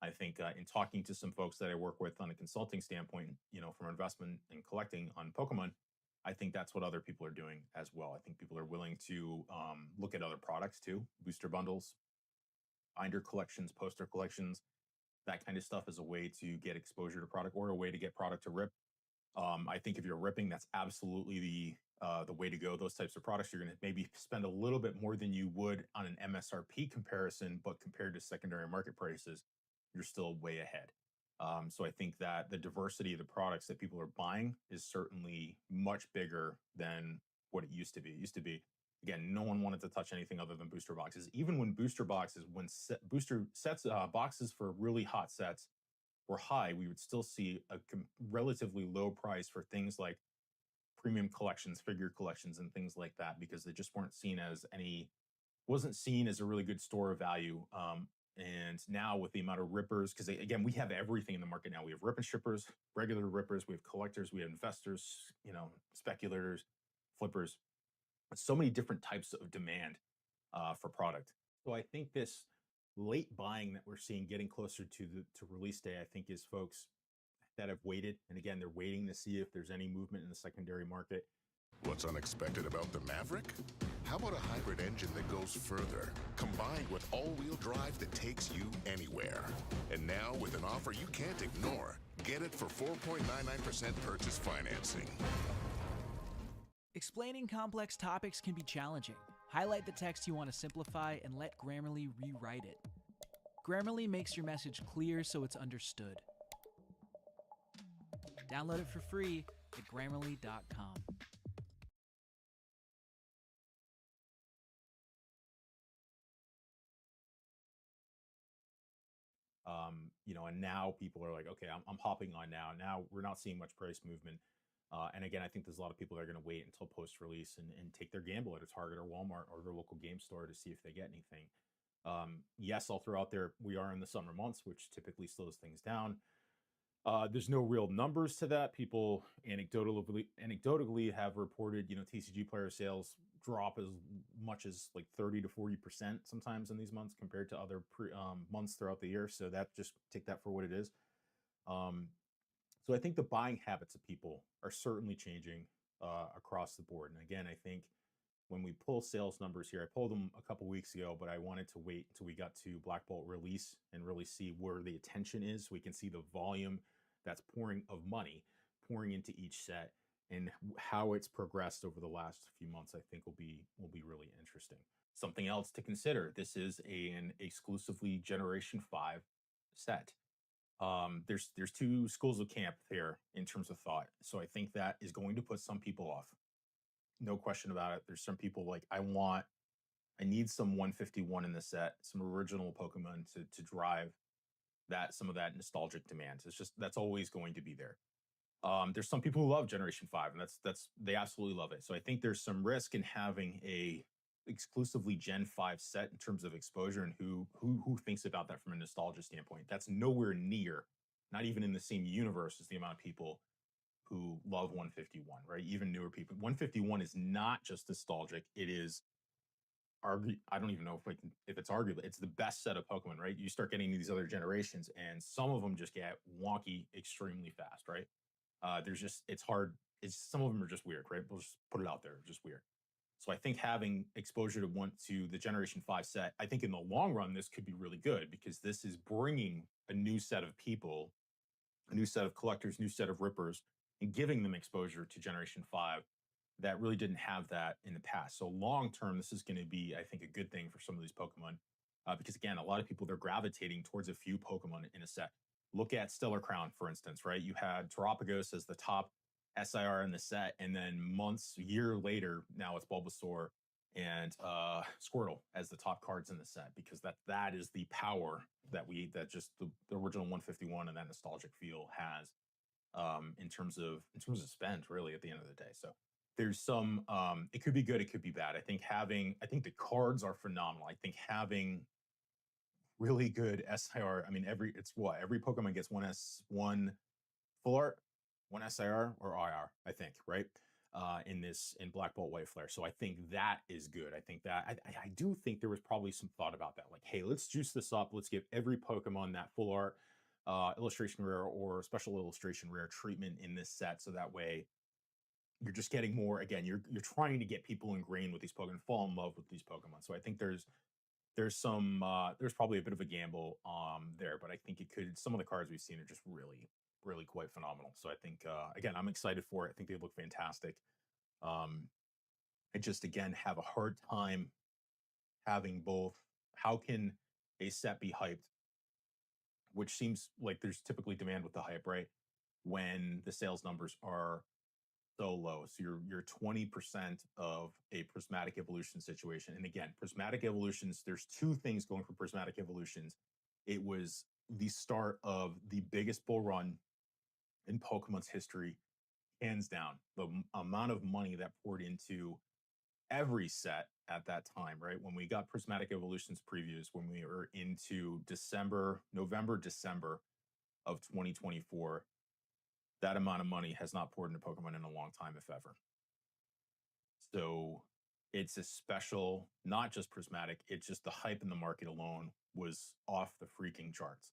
I think in talking to some folks that I work with on a consulting standpoint, you know, from investment and collecting on Pokemon, I think that's what other people are doing as well. I think people are willing to look at other products too, booster bundles, binder collections, poster collections, that kind of stuff as a way to get exposure to product or a way to get product to rip. I think if you're ripping, that's absolutely the way to go. Those types of products, you're going to maybe spend a little bit more than you would on an MSRP comparison, but compared to secondary market prices, you're still way ahead. So I think that the diversity of the products that people are buying is certainly much bigger than what it used to be. It used to be, again, no one wanted to touch anything other than booster boxes. Even when booster boxes, booster sets, boxes for really hot sets were high, we would still see a relatively low price for things like premium collections, figure collections, and things like that, because they just weren't seen as wasn't seen as a really good store of value. And now with the amount of rippers, because again, we have everything in the market now. We have rip and shippers, regular rippers, we have collectors, we have investors, you know, speculators, flippers, so many different types of demand for product. So I think this late buying that we're seeing getting closer to release day, I think is folks that have waited. And again, they're waiting to see if there's any movement in the secondary market. What's unexpected about the Maverick? How about a hybrid engine that goes further, combined with all-wheel drive that takes you anywhere? And now, with an offer you can't ignore, get it for 4.99% purchase financing. Explaining complex topics can be challenging. Highlight the text you want to simplify and let Grammarly rewrite it. Grammarly makes your message clear so it's understood. Download it for free at Grammarly.com. You know, and now people are like, okay, I'm hopping on now. Now we're not seeing much price movement. And again, I think there's a lot of people that are going to wait until post-release and take their gamble at a Target or Walmart or their local game store to see if they get anything. Yes, I'll throw out there, we are in the summer months, which typically slows things down. There's no real numbers to that. People anecdotally have reported, TCG player sales drop as much as like 30 to 40% sometimes in these months compared to other months throughout the year. So that, just take that for what it is. So I think the buying habits of people are certainly changing across the board. And again, I think when we pull sales numbers here, I pulled them a couple weeks ago, but I wanted to wait until we got to Black Bolt release and really see where the attention is. So we can see the volume that's pouring of money pouring into each set, and how it's progressed over the last few months. I think will be really interesting. Something else to consider: this is an exclusively Generation 5 set. There's two schools of camp here in terms of thought. So I think that is going to put some people off. No question about it. There's some people like, I need some 151 in the set, some original Pokemon to drive some of that nostalgic demand. It's just, that's always going to be there. There's some people who love Generation 5, and they absolutely love it. So I think there's some risk in having a exclusively Gen 5 set in terms of exposure, and who thinks about that from a nostalgia standpoint. That's nowhere near, not even in the same universe as the amount of people who love 151, right? Even newer people. 151 is not just nostalgic. It is I don't even know if it's arguable. It's the best set of Pokemon, right? You start getting into these other generations, and some of them just get wonky extremely fast, right? It's hard. Some of them are just weird, right? We'll just put it out there, just weird. So I think having exposure to the Generation 5 set, I think in the long run, this could be really good, because this is bringing a new set of people, a new set of collectors, new set of rippers, and giving them exposure to Generation 5 that really didn't have that in the past. So long term, this is going to be, I think, a good thing for some of these Pokemon, because again, a lot of people, they're gravitating towards a few Pokemon in a set. Look at Stellar Crown, for instance, right? You had Terapagos as the top SIR in the set, and then a year later, now it's Bulbasaur and Squirtle as the top cards in the set, because that is the power that just the original 151 and that nostalgic feel has in terms of spend, really, at the end of the day. So there's some it could be good, it could be bad. I think the cards are phenomenal. I think having really good SIR, I mean, every Pokemon gets one full art, one SIR or IR, I think, right? In Black Bolt White Flare. So I think that is good. I think that I do think there was probably some thought about that. Like, hey, let's juice this up. Let's give every Pokemon that full art, illustration rare or special illustration rare treatment in this set, so that way you're just getting more. Again, you're trying to get people ingrained with these Pokemon, fall in love with these Pokemon. So I think there's probably a bit of a gamble there, but I think some of the cards we've seen are just really, really quite phenomenal. So I think again, I'm excited for it. I think they look fantastic. I just, again, have a hard time having both. How can a set be hyped, which seems like there's typically demand with the hype, right, when the sales numbers are so low? So you're 20% of a Prismatic Evolution situation. And again, Prismatic Evolutions, there's two things going for Prismatic Evolutions. It was the start of the biggest bull run in Pokemon's history, hands down. The amount of money that poured into every set at that time, right? When we got Prismatic Evolutions previews, when we were into November, December of 2024, that amount of money has not poured into Pokemon in a long time, if ever. So it's a special, not just Prismatic, it's just the hype in the market alone was off the freaking charts.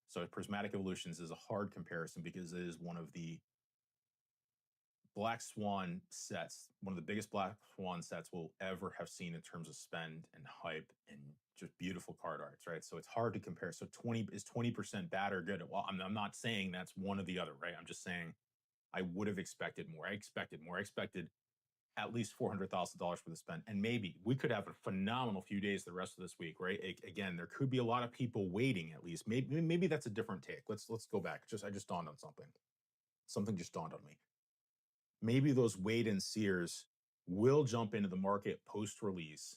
So Prismatic Evolutions is a hard comparison, because it is one of the Black Swan sets, one of the biggest Black Swan sets we'll ever have seen in terms of spend and hype and just beautiful card arts, right? So it's hard to compare. So 20% bad or good? Well, I'm not saying that's one or the other, right? I'm just saying I would have expected more. I expected at least $400,000 for the spend. And maybe we could have a phenomenal few days the rest of this week, right? Again, there could be a lot of people waiting, at least. Maybe that's a different take. Let's go back. I just dawned on something. Something just dawned on me. Maybe those wait-in seers will jump into the market post-release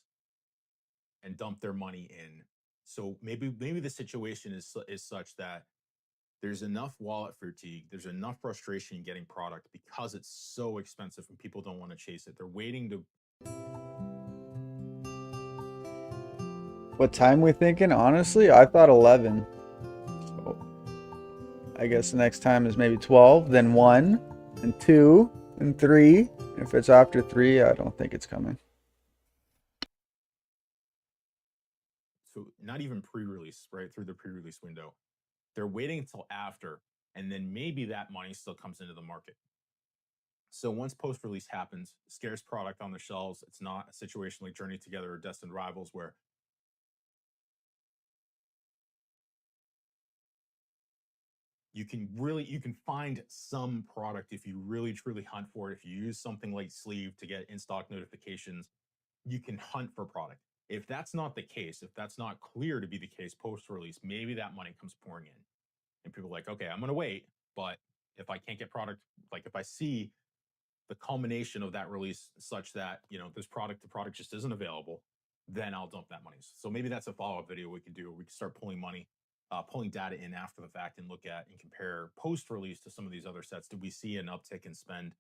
and dump their money in. So maybe the situation is such that there's enough wallet fatigue, there's enough frustration in getting product because it's so expensive and people don't want to chase it. They're waiting to What time we thinking? Honestly, I thought 11. So I guess the next time is maybe 12, then 1, and 2, and 3. If it's after 3, I don't think it's coming. So not even pre-release, right? Through the pre-release window. They're waiting until after, and then maybe that money still comes into the market. So once post-release happens, scarce product on the shelves, it's not a situation like Journey Together or Destined Rivals where you can find some product if you really truly hunt for it. If you use something like Sleeve to get in-stock notifications, you can hunt for product. If that's not the case, if that's not clear to be the case post-release, maybe that money comes pouring in. And people are like, okay, I'm going to wait, but if I can't get product, like if I see the culmination of that release such that, you know, the product just isn't available, then I'll dump that money. So maybe that's a follow-up video we could do. We could start pulling money, pulling data in after the fact and look at and compare post-release to some of these other sets. Did we see an uptick in spend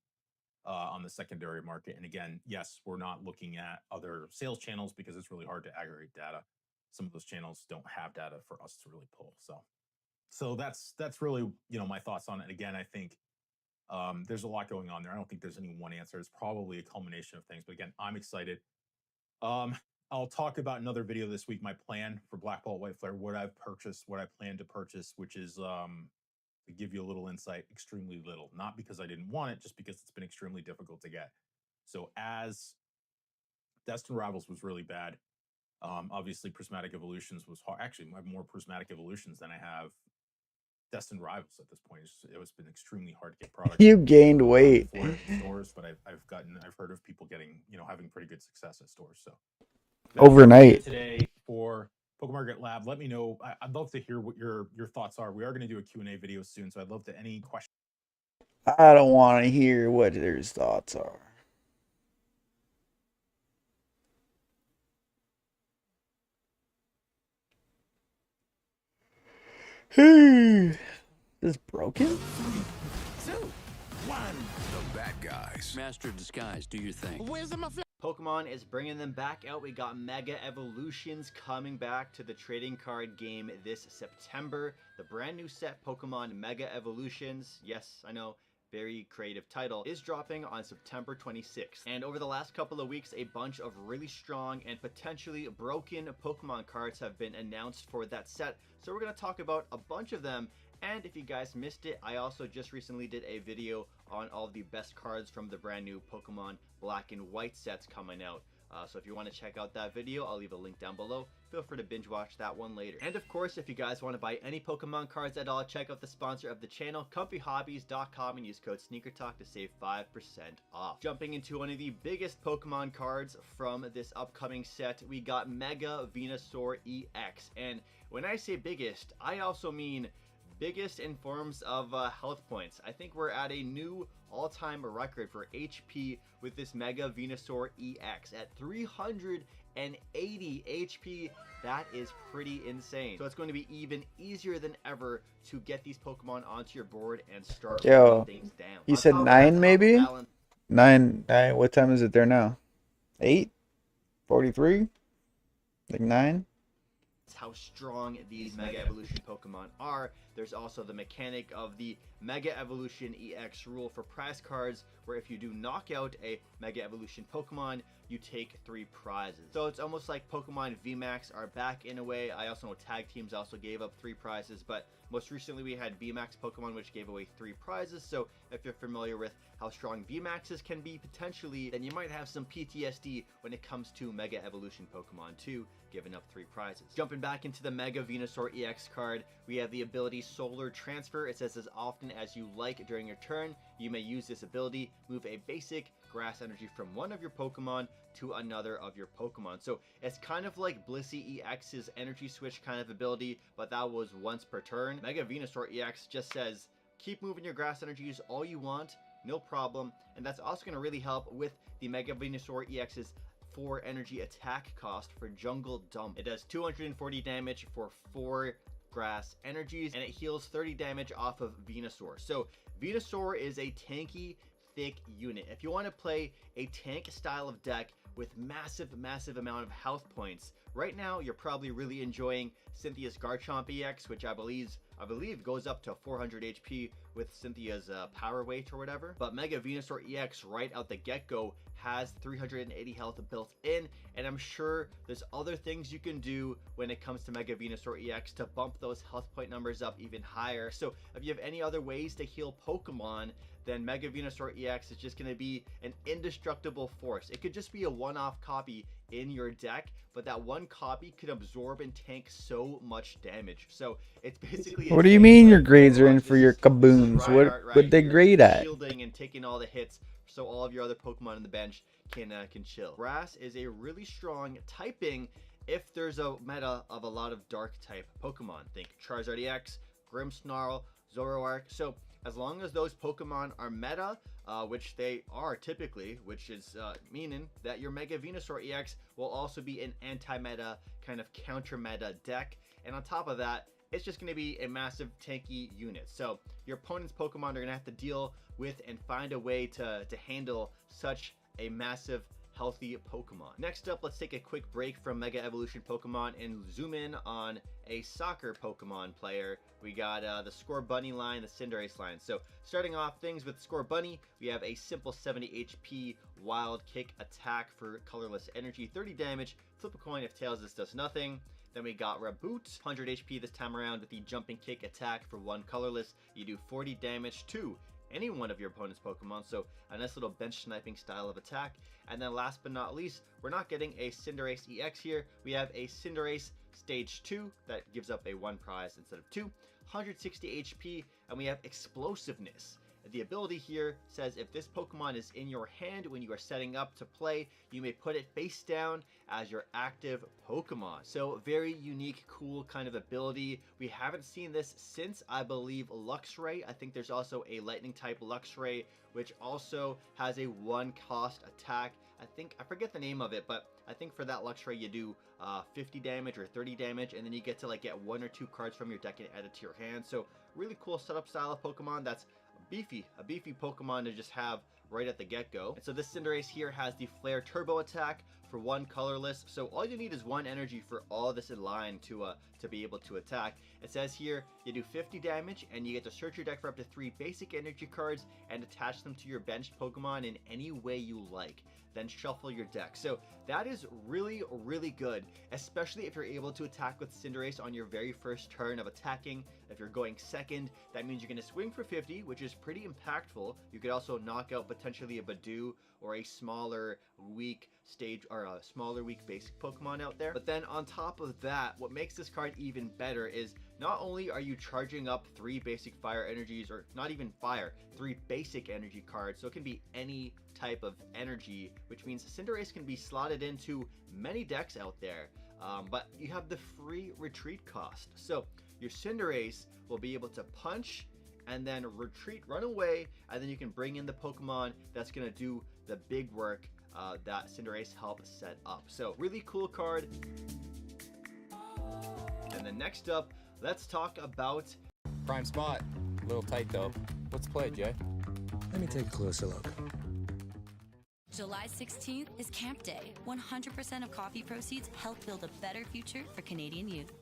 on the secondary market? And again, yes, we're not looking at other sales channels because it's really hard to aggregate data. Some of those channels don't have data for us to really pull. So that's really, you know, my thoughts on it. Again, I think there's a lot going on there. I don't think there's any one answer. It's probably a culmination of things. But again, I'm excited. I'll talk about another video this week, my plan for Black Bolt White Flare, what I've purchased, what I plan to purchase, which is, to give you a little insight, extremely little. Not because I didn't want it, just because it's been extremely difficult to get. So as Destined Rivals was really bad, obviously Prismatic Evolutions was hard. Actually, I have more Prismatic Evolutions than I have Destined Rivals at this point. It's been extremely hard to get product. You gained weight. For it in stores, but I've heard of people getting, you know, having pretty good success at stores. So Overnight. Today for PokeMarket Lab, let me know. I'd love to hear what your thoughts are. We are going to do a Q&A video soon, so I'd love to any questions. I don't want to hear what their thoughts are. Hey, is this broken? 2, 1. The bad guys. Master of Disguise, do your thing. Where's my Pokemon is bringing them back out. We got Mega Evolutions coming back to the trading card game this September. The brand new set, Pokemon Mega Evolutions. Yes, I know, very creative title, is dropping on September 26th. And over the last couple of weeks, a bunch of really strong and potentially broken Pokemon cards have been announced for that set. So we're going to talk about a bunch of them. And if you guys missed it, I also just recently did a video on all the best cards from the brand new Pokemon Black and White sets coming out. So if you want to check out that video, I'll leave a link down below. Feel free to binge watch that one later. And of course, if you guys want to buy any Pokemon cards at all, check out the sponsor of the channel, ComfyHobbies.com, and use code SneakerTalk to save 5% off. Jumping into one of the biggest Pokemon cards from this upcoming set, we got Mega Venusaur EX. And when I say biggest, I also mean biggest in forms of health points. I think we're at a new all-time record for HP with this Mega Venusaur EX at 380 HP. That is pretty insane. So it's going to be even easier than ever to get these Pokemon onto your board and start putting things down. You said 9 maybe? 9. What time is it there now? 8:43? Like 9? How strong these Mega Evolution Pokemon are. There's also the mechanic of the Mega Evolution EX rule for prize cards, where if you do knock out a Mega Evolution Pokemon, you take 3 prizes. So it's almost like Pokemon VMAX are back in a way. I also know tag teams also gave up 3 prizes, but most recently we had VMAX Pokemon, which gave away 3 prizes. So if you're familiar with how strong VMAXs can be potentially, then you might have some PTSD when it comes to Mega Evolution Pokemon 2, giving up 3 prizes. Jumping back into the Mega Venusaur EX card, we have the ability Solar Transfer. It says as often as you like during your turn, you may use this ability, move a basic grass energy from one of your Pokemon to another of your Pokemon. So it's kind of like Blissey EX's energy switch kind of ability, but that was once per turn. Mega Venusaur EX just says, keep moving your grass energies all you want, no problem. And that's also going to really help with the Mega Venusaur EX's 4 energy attack cost for Jungle Dump. It does 240 damage for 4 grass energies, and it heals 30 damage off of Venusaur. So Venusaur is a tanky, thick unit. If you want to play a tank style of deck with massive amount of health points, right now you're probably really enjoying Cynthia's Garchomp EX, which I believe goes up to 400 HP with Cynthia's power weight or whatever. But Mega Venusaur EX right out the get-go has 380 health built in, and I'm sure there's other things you can do when it comes to Mega Venusaur EX to bump those health point numbers up even higher. So if you have any other ways to heal Pokemon, then Mega Venusaur EX is just going to be an indestructible force. It could just be a one-off copy in your deck, but that one copy could absorb and tank so much damage. So it's basically... What do you mean your grades are in for your kaboons? What would they grade at? Shielding and taking all the hits so all of your other Pokemon on the bench can chill. Grass is a really strong typing if there's a meta of a lot of dark type Pokemon. Think Charizard EX, Grimmsnarl, Zoroark. So as long as those Pokemon are meta, which they are typically, which is meaning that your Mega Venusaur EX will also be an anti-meta, kind of counter-meta deck. And on top of that, it's just going to be a massive tanky unit. So your opponent's Pokemon are going to have to deal with and find a way to handle such a massive healthy Pokemon. Next up, let's take a quick break from Mega Evolution Pokemon and zoom in on a soccer Pokemon player. We got the Scorbunny line, the Cinderace line. So starting off things with Scorbunny, we have a simple 70 HP wild kick attack for colorless energy, 30 damage, flip a coin if tails, this does nothing. Then we got Raboot, 100 HP this time around with the jumping kick attack for 1 colorless. You do 40 damage to any one of your opponent's Pokemon, so a nice little bench sniping style of attack. And then last but not least, we're not getting a Cinderace EX here. We have a Cinderace Stage 2 that gives up a 1 prize instead of 2, 160 HP, and we have Explosiveness. The ability here says if this Pokemon is in your hand when you are setting up to play, you may put it face down as your active Pokemon. So very unique, cool kind of ability. We haven't seen this since, I believe, Luxray. I think there's also a lightning type Luxray, which also has a 1 cost attack. I forget the name of it, but I think for that Luxray you do 50 damage or 30 damage, and then you get to like get 1 or 2 cards from your deck and add it to your hand. So really cool setup style of Pokemon that's a beefy Pokemon to just have right at the get-go. And so this Cinderace here has the Flare Turbo attack for 1 colorless. So all you need is 1 energy for all this in line to be able to attack. It says here you do 50 damage and you get to search your deck for up to 3 basic energy cards and attach them to your benched Pokemon in any way you like. Then shuffle your deck. So that is really, really good, especially if you're able to attack with Cinderace on your very first turn of attacking. If you're going second, that means you're going to swing for 50, which is pretty impactful. You could also knock out potentially a Badoo or a smaller, weak stage or a smaller, weak basic Pokemon out there. But then on top of that, what makes this card even better is not only are you charging up 3 basic fire energies, or not even fire, 3 basic energy cards, so it can be any type of energy, which means Cinderace can be slotted into many decks out there, but you have the free retreat cost. So your Cinderace will be able to punch and then retreat, run away, and then you can bring in the Pokemon that's going to do the big work that Cinderace helped set up. So really cool card. And then next up, let's talk about Prime spot. A little tight though. Let's play, Jay. Let me take a closer look. July 16th is Camp Day. 100% of coffee proceeds help build a better future for Canadian youth.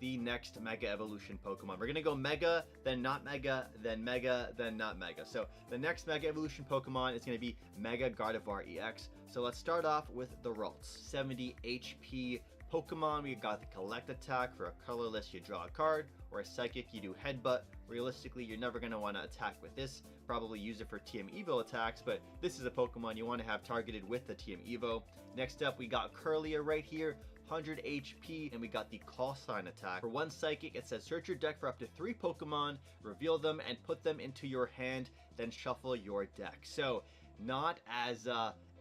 The next Mega Evolution Pokemon. We're gonna go Mega, then not Mega, then Mega, then not Mega. So the next Mega Evolution Pokemon is gonna be Mega Gardevoir EX. So let's start off with the Ralts. 70 HP Pokemon. We got the Collect attack. For a colorless, you draw a card, or a Psychic, you do Headbutt. Realistically, you're never gonna want to attack with this. Probably use it for TM Evo attacks, but this is a Pokemon you want to have targeted with the TM Evo. Next up, we got Kirlia right here. 100 HP, and we got the Call Sign attack. For 1 Psychic, it says search your deck for up to 3 Pokemon, reveal them, and put them into your hand, then shuffle your deck. So, not as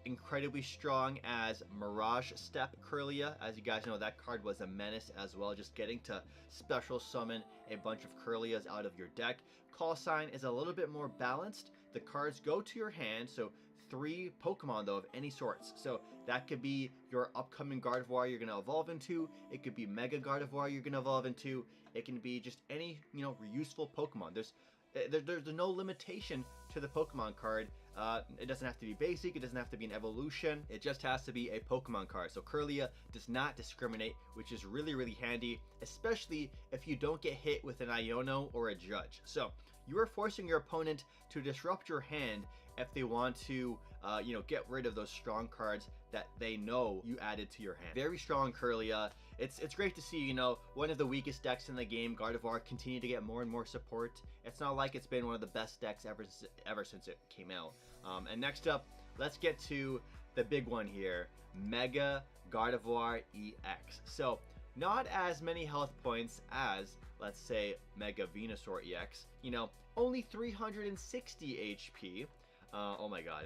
incredibly strong as Mirage Step Kirlia. As you guys know, that card was a menace as well, just getting to special summon a bunch of Kirlias out of your deck. Call Sign is a little bit more balanced. The cards go to your hand, so 3 Pokemon though of any sorts. So that could be your upcoming Gardevoir you're going to evolve into. It could be Mega Gardevoir you're going to evolve into. It can be just any, useful Pokemon. There's no limitation to the Pokemon card. It doesn't have to be basic, it doesn't have to be an evolution, it just has to be a Pokemon card. So Kirlia does not discriminate, which is really, really handy, especially if you don't get hit with an Iono or a Judge. So you are forcing your opponent to disrupt your hand if they want to, get rid of those strong cards that they know you added to your hand. Very strong Kirlia. It's great to see, one of the weakest decks in the game, Gardevoir, continue to get more and more support. It's not like it's been one of the best decks ever since it came out. And next up, let's get to the big one here, Mega Gardevoir EX. So not as many health points as, let's say, Mega Venusaur EX. Only 360 HP. Oh my god,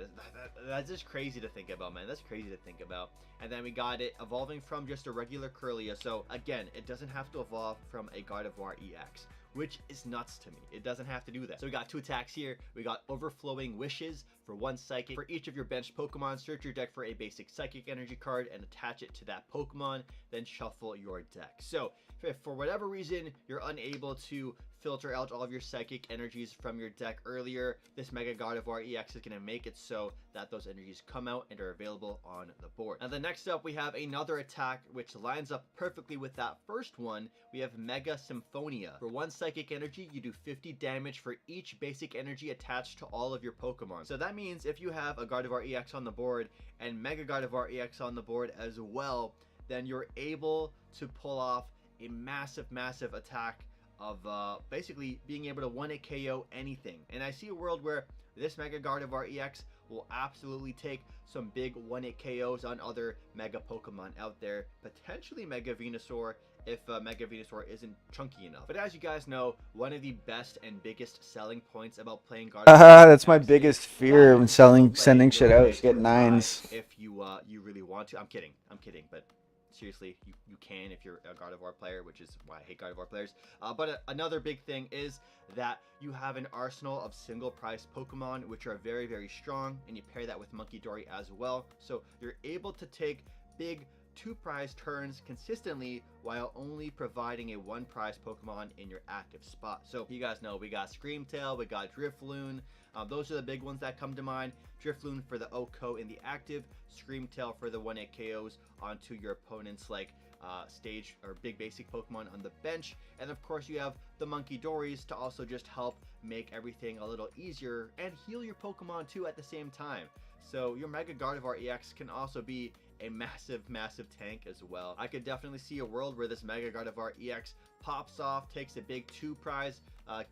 that's just crazy to think about, man. That's crazy to think about. And then we got it evolving from just a regular Kirlia. So again, it doesn't have to evolve from a Gardevoir EX, which is nuts to me. It doesn't have to do that. So we got 2 attacks here. We got Overflowing Wishes for 1 Psychic. For each of your benched Pokemon, search your deck for a basic Psychic energy card and attach it to that Pokemon, then shuffle your deck. So if for whatever reason you're unable to filter out all of your Psychic energies from your deck earlier, this Mega Gardevoir EX is going to make it so that those energies come out and are available on the board. And then next up, we have another attack which lines up perfectly with that first one. We have Mega Symphonia. For 1 Psychic energy, you do 50 damage for each basic energy attached to all of your Pokemon. So that means if you have a Gardevoir EX on the board and Mega Gardevoir EX on the board as well, then you're able to pull off a massive attack of basically being able to 1-hit KO anything. And I see a world where this Mega Gardevoir EX will absolutely take some big 1-hit KOs on other Mega Pokemon out there, potentially Mega Venusaur if Mega Venusaur isn't chunky enough. But as you guys know, one of the best and biggest selling points about playing Gardevoir That's my biggest fear when sending shit out is get 9s. If you really want to. I'm kidding, but seriously, you can if you're a Gardevoir player, which is why I hate Gardevoir players. But another big thing is that you have an arsenal of single prize Pokemon, which are very, very strong, and you pair that with Munkidori as well. So you're able to take big 2 prize turns consistently while only providing a 1 prize Pokemon in your active spot. So you guys know we got Screamtail, we got Drifloon. Those are the big ones that come to mind. Drifloon for the OHKO in the active, Screamtail for the 1-hit KOs onto your opponent's stage or big basic Pokemon on the bench. And of course you have the Munkidoris to also just help make everything a little easier and heal your Pokemon too at the same time. So your Mega Gardevoir EX can also be a massive tank as well. I could definitely see a world where this Mega Gardevoir EX pops off, takes a big 2 prize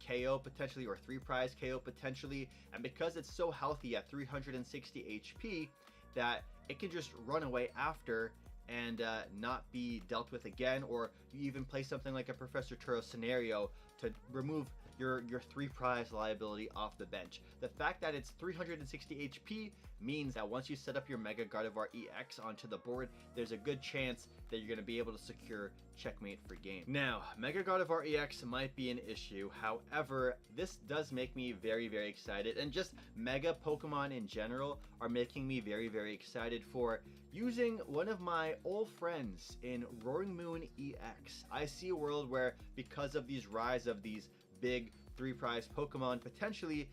KO potentially, or 3 prize KO potentially, and because it's so healthy at 360 HP that it can just run away after and not be dealt with again, or you even play something like a Professor Turo scenario to remove your 3 prize liability off the bench. The fact that it's 360 HP means that once you set up your Mega Gardevoir EX onto the board, there's a good chance that you're going to be able to secure checkmate for game. Now, Mega Gardevoir EX might be an issue. However, this does make me very, very excited, and just Mega Pokemon in general are making me very, very excited for using one of my old friends in Roaring Moon EX. I see a world where, because of these rise of these big 3 prize Pokemon, potentially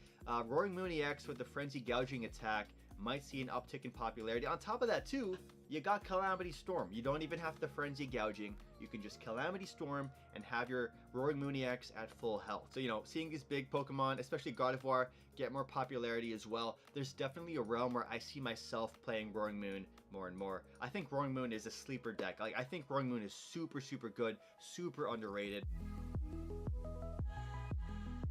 Roaring Moon EX with the Frenzy Gouging attack might see an uptick in popularity. On top of that too, you got Calamity Storm. You don't even have to Frenzy Gouging. You can just Calamity Storm and have your Roaring Moon EX at full health. So, seeing these big Pokemon, especially Gardevoir, get more popularity as well, there's definitely a realm where I see myself playing Roaring Moon more and more. I think Roaring Moon is a sleeper deck. I think Roaring Moon is super good, super underrated.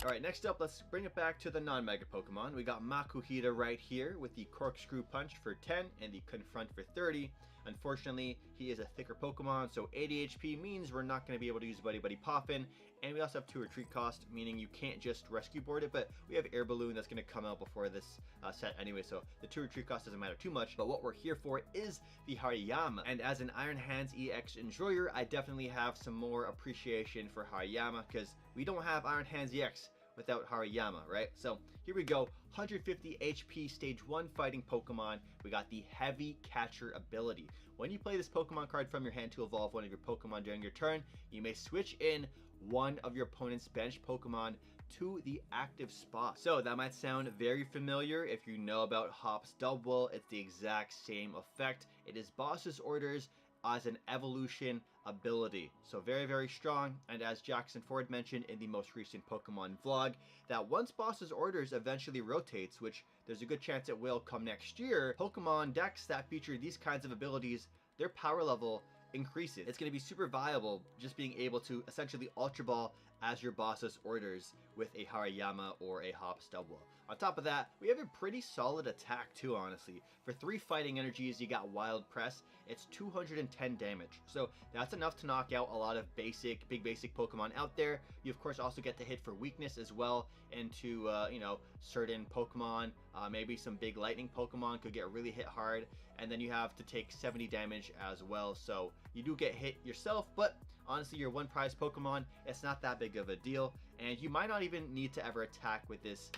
Alright, next up, let's bring it back to the non-Mega Pokemon. We got Makuhita right here with the Corkscrew Punch for 10 and the Confront for 30. Unfortunately, he is a thicker Pokemon, so 80 HP means we're not going to be able to use Buddy Buddy Poffin. And we also have 2 retreat cost, meaning you can't just rescue board it, but we have Air Balloon that's going to come out before this set anyway, so the 2 retreat cost doesn't matter too much. But what we're here for is the Hariyama. And as an Iron Hands EX enjoyer, I definitely have some more appreciation for Hariyama, because we don't have Iron Hands EX without Hariyama, right? So here we go, 150 HP stage 1 fighting Pokemon. We got the Heavy Catcher ability. When you play this Pokemon card from your hand to evolve one of your Pokemon during your turn, you may switch in one of your opponent's bench Pokemon to the active spot. So that might sound very familiar if you know about Hop's Double. It's the exact same effect. It is boss's orders as an evolution ability. So very, very strong. And as Jackson Ford mentioned in the most recent Pokemon vlog, that once boss's orders eventually rotates, which there's a good chance it will come next year, Pokemon decks that feature these kinds of abilities, their power level increases. It's going to be super viable just being able to essentially Ultra Ball as your boss's orders with a Hariyama or a Hop Stubble. On top of that, we have a pretty solid attack too, honestly. For 3 fighting energies, you got Wild Press. It's 210 damage. So that's enough to knock out a lot of big basic Pokemon out there. You of course also get to hit for weakness as well into, you know, certain Pokemon. Maybe some big lightning Pokemon could get really hit hard. And then you have to take 70 damage as well. So you do get hit yourself, but honestly, your one prize Pokemon, it's not that big of a deal. And you might not even need to ever attack with this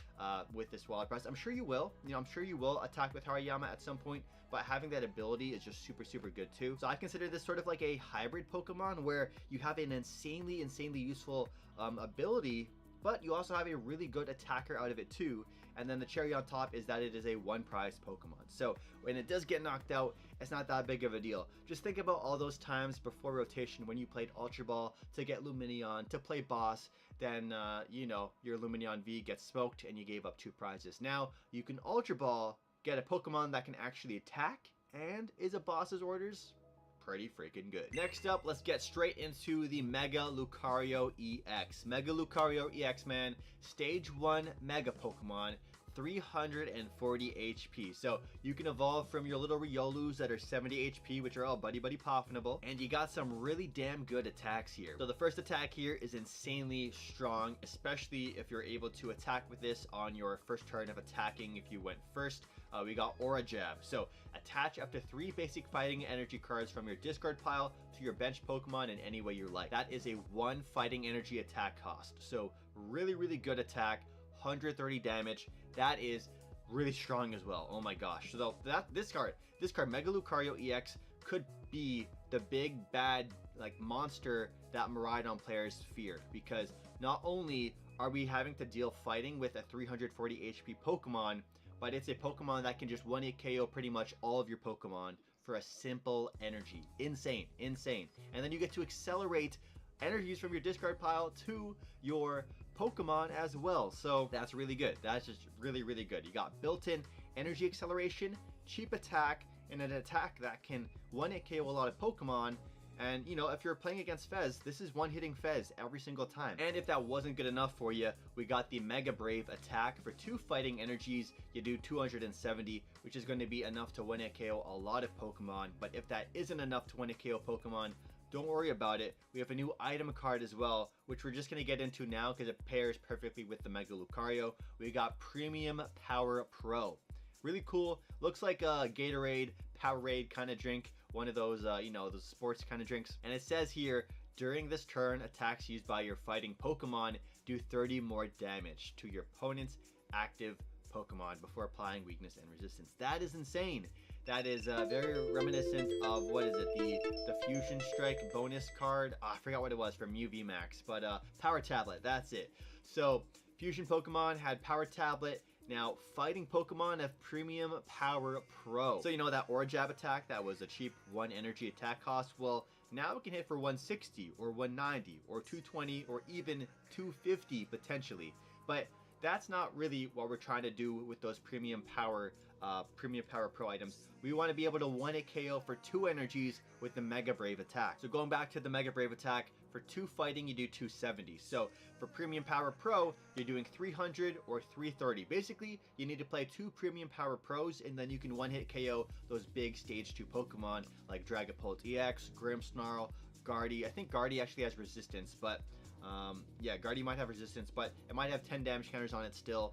Wild Press. I'm sure you will. You know, I'm sure you will attack with Hariyama at some point, but having that ability is just super, super good too. So I consider this sort of like a hybrid Pokemon where you have an insanely useful ability, but you also have a really good attacker out of it too. And then the cherry on top is that it is a one prize Pokemon. So when it does get knocked out, it's not that big of a deal. Just think about all those times before rotation when you played Ultra Ball to get Lumineon, to play boss, then you know, your Lumineon V gets smoked and you gave up 2 prizes. Now you can Ultra Ball, get a Pokemon that can actually attack and is a boss's orders. Pretty freaking good. Next up, let's get straight into the Mega Lucario EX. Mega Lucario EX, man, stage 1 Mega Pokemon, 340 HP. So you can evolve from your little Riolus that are 70 HP, which are all buddy poffinable, and you got some really damn good attacks here. So the first attack here is insanely strong, especially if you're able to attack with this on your first turn of attacking if you went first. We got Aura Jab. So attach up to 3 basic fighting energy cards from your discard pile to your bench Pokemon in any way you like. That is a 1 fighting energy attack cost. So really, really good attack, 130 damage. That is really strong as well. Oh my gosh. So this card Mega Lucario EX could be the big bad like monster that Miraidon players fear, because not only are we having to deal fighting with a 340 HP Pokemon, but it's a Pokemon that can just 1-hit KO pretty much all of your Pokemon for a simple energy. Insane. And then you get to accelerate energies from your discard pile to your Pokemon as well. So that's really good. That's just really, really good. You got built-in energy acceleration, cheap attack, and an attack that can 1-hit KO a lot of Pokemon. And, you know, if you're playing against Fez, this is one-hitting Fez every single time. And if that wasn't good enough for you, we got the Mega Brave attack. For 2 fighting energies, you do 270, which is going to be enough to 1-hit KO a lot of Pokemon. But if that isn't enough to 1-hit KO Pokemon, don't worry about it. We have a new item card as well, which we're just going to get into now because it pairs perfectly with the Mega Lucario. We got Premium Power Pro. Really cool. Looks like a Gatorade, Powerade kind of drink. One of those, you know, those sports kind of drinks. And it says here, during this turn, attacks used by your fighting Pokemon do 30 more damage to your opponent's active Pokemon before applying weakness and resistance. That is insane. That is very reminiscent of, what is it, the Fusion Strike bonus card. I forgot what it was from UV Max, but Power Tablet, that's it. So Fusion Pokemon had Power Tablet. Now, fighting Pokemon have Premium Power Pro. So you know that Aura Jab attack that was a cheap 1 energy attack cost? Well, now it can hit for 160 or 190 or 220 or even 250 potentially. But that's not really what we're trying to do with those Premium Power Pro items. We want to be able to 1-hit KO for 2 energies with the Mega Brave attack. So going back to the Mega Brave attack, for 2 fighting, you do 270. So for Premium Power Pro, you're doing 300 or 330. Basically, you need to play 2 Premium Power Pros, and then you can 1-hit KO those big Stage 2 Pokemon like Dragapult EX, Grimmsnarl, Guardy. I think Guardy actually has resistance, but yeah, Guardy might have resistance, but it might have 10 damage counters on it still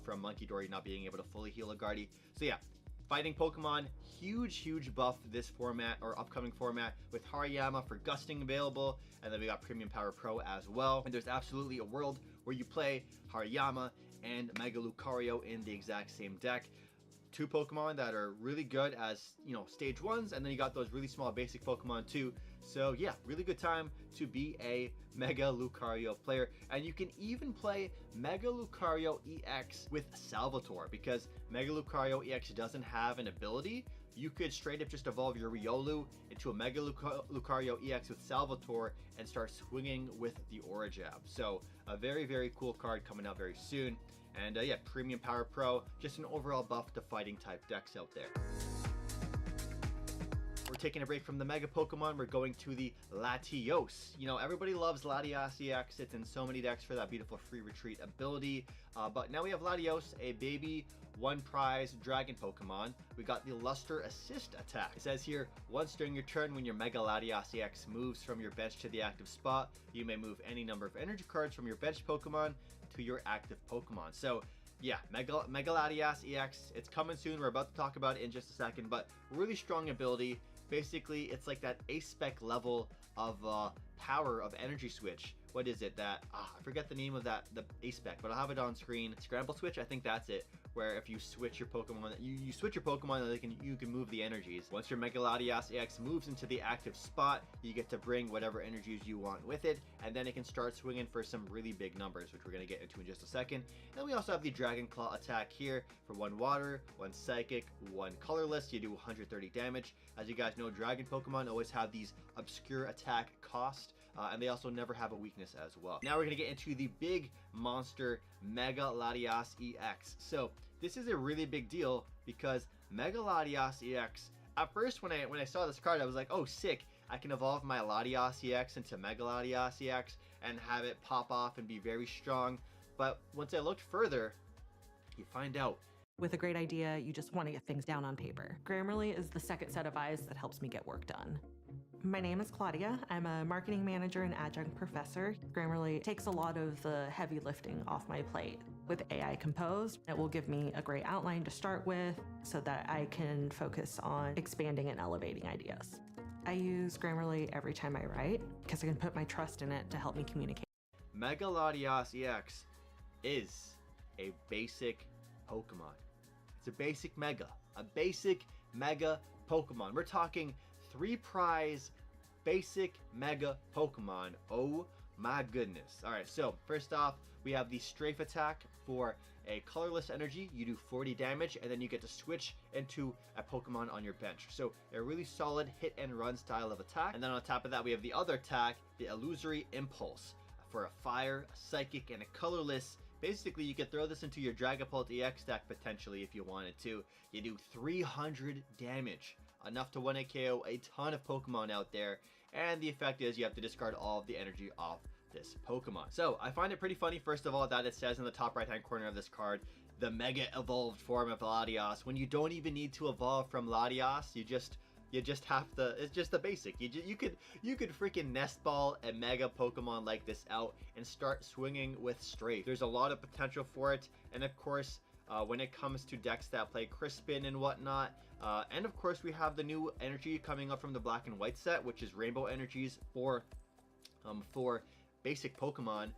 from Munkidori not being able to fully heal a Guardy. So yeah, fighting Pokemon, huge buff this format or upcoming format with Hariyama for gusting available, and then we got Premium Power Pro as well. And there's absolutely a world where you play Hariyama and Mega Lucario in the exact same deck. 2 Pokemon that are really good as, you know, stage 1s, and then you got those really small basic Pokemon too So yeah, really good time to be a Mega Lucario player. And you can even play Mega Lucario EX with Salvatore, because Mega Lucario EX doesn't have an ability. You could straight up just evolve your Riolu into a Mega Lucario EX with Salvatore and start swinging with the Aura Jab. So a very, very cool card coming out very soon. And yeah, Premium Power Pro, just an overall buff to fighting type decks out there. We're taking a break from the Mega Pokemon. We're going to the Latios. You know, everybody loves Latias EX. It's in so many decks for that beautiful free retreat ability. But now we have Latios, a baby one prize dragon Pokemon. We got the Luster Assist attack. It says here, once during your turn when your Mega Latias EX moves from your bench to the active spot, you may move any number of energy cards from your bench Pokemon to your active Pokemon. So yeah, Mega Latias EX, it's coming soon. We're about to talk about it in just a second, but really strong ability. Basically, it's like that A-Spec level of power of Energy Switch. What is it that, I forget the name of that, the A-Spec, but I'll have it on screen. Scramble Switch, I think that's it, where if you switch your Pokemon, you switch your Pokemon and you can move the energies. Once your Mega Latias EX moves into the active spot, you get to bring whatever energies you want with it, and then it can start swinging for some really big numbers, which we're going to get into in just a second. And we also have the Dragon Claw attack here for 1 water, 1 psychic, 1 colorless. You do 130 damage. As you guys know, Dragon Pokemon always have these obscure attack cost, and they also never have a weakness as well. Now we're going to get into the big monster Mega Latias EX. So this is a really big deal because Mega Latias EX, at first when I saw this card, I was like, oh sick, I can evolve my Latias EX into Mega Latias EX and have it pop off and be very strong. But once I looked further, you find out with a great idea, you just want to get things down on paper. Grammarly is the second set of eyes that helps me get work done. My name is Claudia. I'm a marketing manager and adjunct professor. Grammarly takes a lot of the heavy lifting off my plate. With AI Compose, it will give me a great outline to start with so that I can focus on expanding and elevating ideas. I use Grammarly every time I write because I can put my trust in it to help me communicate. Mega Latias EX is a basic Pokemon. It's a basic Mega Pokemon. We're talking 3 prize basic Mega Pokemon. Oh my goodness. All right, so first off, we have the Strafe attack for a colorless energy. You do 40 damage, and then you get to switch into a Pokemon on your bench. So a really solid hit and run style of attack. And then on top of that, we have the other attack, the Illusory Impulse, for a fire, a psychic, and a colorless. Basically, you could throw this into your Dragapult EX deck potentially if you wanted to. You do 300 damage, enough to 1-hit KO a ton of Pokemon out there. And the effect is you have to discard all of the energy off this Pokemon. So I find it pretty funny, first of all, that it says in the top right hand corner of this card, the Mega Evolved form of Latias, when you don't even need to evolve from Latias. You just have to, it's just the basic. You could freaking nest ball a Mega Pokemon like this out and start swinging with Strafe. There's a lot of potential for it, and of course, when it comes to decks that play Crispin and whatnot, and of course we have the new energy coming up from the Black and White set, which is Rainbow Energies for basic Pokemon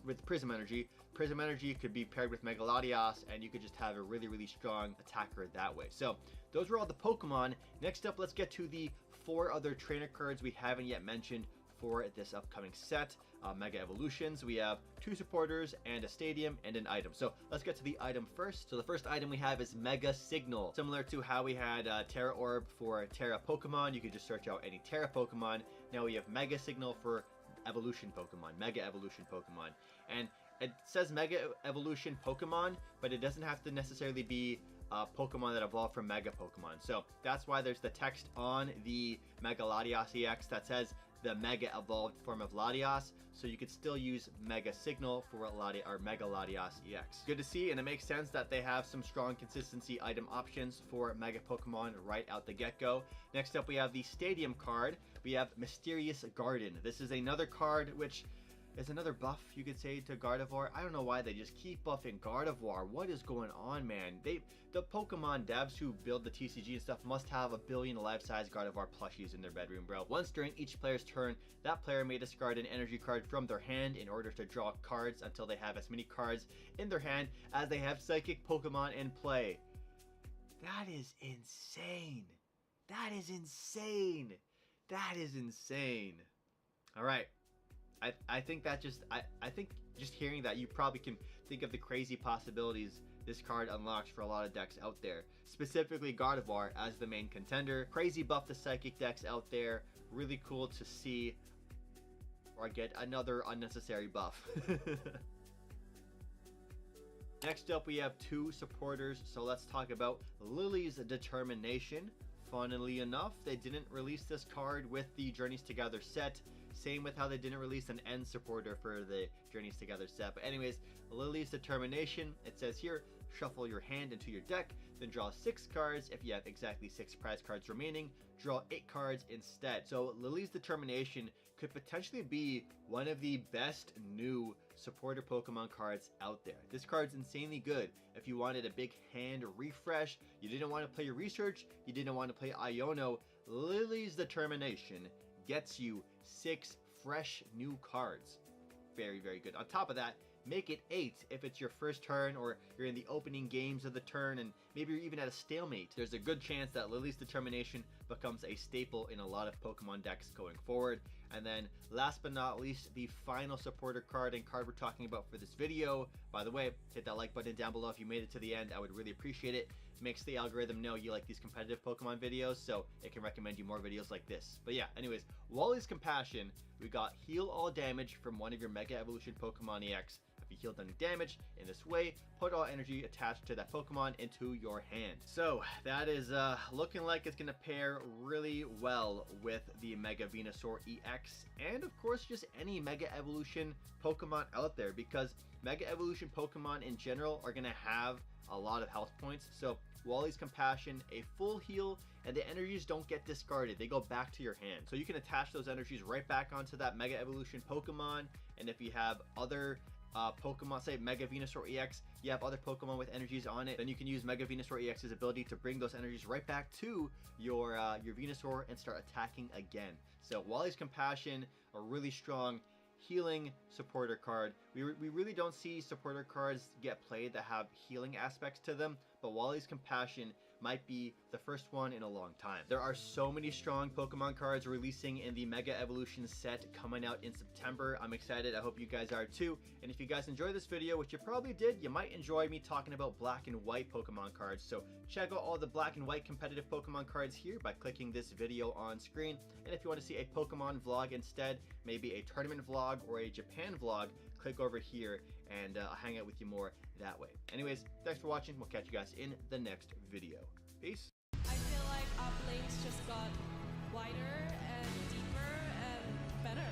with Prism Energy. Prism Energy could be paired with Mega Latias, and you could just have a really, really strong attacker that way. So those were all the Pokemon. Next up, let's get to the 4 other trainer cards we haven't yet mentioned for this upcoming set. Mega Evolutions. We have 2 supporters and a stadium and an item. So let's get to the item first. So the first item we have is Mega Signal. Similar to how we had Terra Orb for Terra Pokemon, you could just search out any Terra Pokemon. Now we have Mega Signal for Evolution Pokemon, Mega Evolution Pokemon. And it says Mega Evolution Pokemon, but it doesn't have to necessarily be Pokemon that evolve from Mega Pokemon. So that's why there's the text on the Mega Latias EX that says the Mega Evolved form of Latias, so you could still use Mega Signal for Mega Latias EX. Good to see, and it makes sense that they have some strong consistency item options for Mega Pokemon right out the get-go. Next up, we have the Stadium card. We have Mysterious Garden. This is another card which is another buff, you could say, to Gardevoir. I don't know why they just keep buffing Gardevoir. What is going on, man? The Pokemon devs who build the TCG and stuff must have a billion life-size Gardevoir plushies in their bedroom, bro. Once during each player's turn, that player may discard an energy card from their hand in order to draw cards until they have as many cards in their hand as they have Psychic Pokemon in play. That is insane. That is insane. That is insane. All right. I think that just I think just hearing that, you probably can think of the crazy possibilities this card unlocks for a lot of decks out there. Specifically Gardevoir as the main contender. Crazy buff the psychic decks out there. Really cool to see or get another unnecessary buff. Next up we have two supporters, so let's talk about Lily's Determination. Funnily enough, they didn't release this card with the Journeys Together set. Same with how they didn't release an end supporter for the Journeys Together set. But anyways, Lily's Determination, it says here, shuffle your hand into your deck, then draw 6 cards. If you have exactly 6 prize cards remaining, draw 8 cards instead. So Lily's Determination could potentially be one of the best new supporter Pokemon cards out there. This card's insanely good. If you wanted a big hand refresh, you didn't want to play your research, you didn't want to play Iono, Lily's Determination gets you 6 fresh new cards. Very, very good. On top of that, make it 8 if it's your first turn or you're in the opening games of the turn and maybe you're even at a stalemate. There's a good chance that Lily's Determination becomes a staple in a lot of Pokemon decks going forward. And then last but not least, the final supporter card and card we're talking about for this video. By the way, hit that like button down below if you made it to the end. I would really appreciate it. Makes the algorithm know you like these competitive Pokemon videos, so it can recommend you more videos like this. But yeah, anyways, Wally's Compassion, we got heal all damage from one of your Mega Evolution Pokemon EX. If you healed any damage in this way, put all energy attached to that Pokemon into your hand. So that is looking like it's gonna pair really well with the Mega Venusaur EX, and of course just any Mega Evolution Pokemon out there, because Mega Evolution Pokemon in general are gonna have a lot of health points. So Wally's Compassion, a full heal, and the energies don't get discarded, they go back to your hand. So you can attach those energies right back onto that Mega Evolution Pokemon, and if you have other Pokemon, say Mega Venusaur EX, you have other Pokemon with energies on it, then you can use Mega Venusaur EX's ability to bring those energies right back to your Venusaur and start attacking again. So Wally's Compassion, a really strong healing supporter card. We really don't see supporter cards get played that have healing aspects to them, but Wally's Compassion might be the first one in a long time. There are so many strong Pokemon cards releasing in the Mega Evolution set coming out in September. I'm excited. I hope you guys are too. And if you guys enjoyed this video, which you probably did, you might enjoy me talking about black and white Pokemon cards. So check out all the black and white competitive Pokemon cards here by clicking this video on screen. And if you want to see a Pokemon vlog instead, maybe a tournament vlog or a Japan vlog, click over here and I'll hang out with you more that way. Anyways, thanks for watching. We'll catch you guys in the next video. Peace. I feel like our lanes just got wider and deeper and better.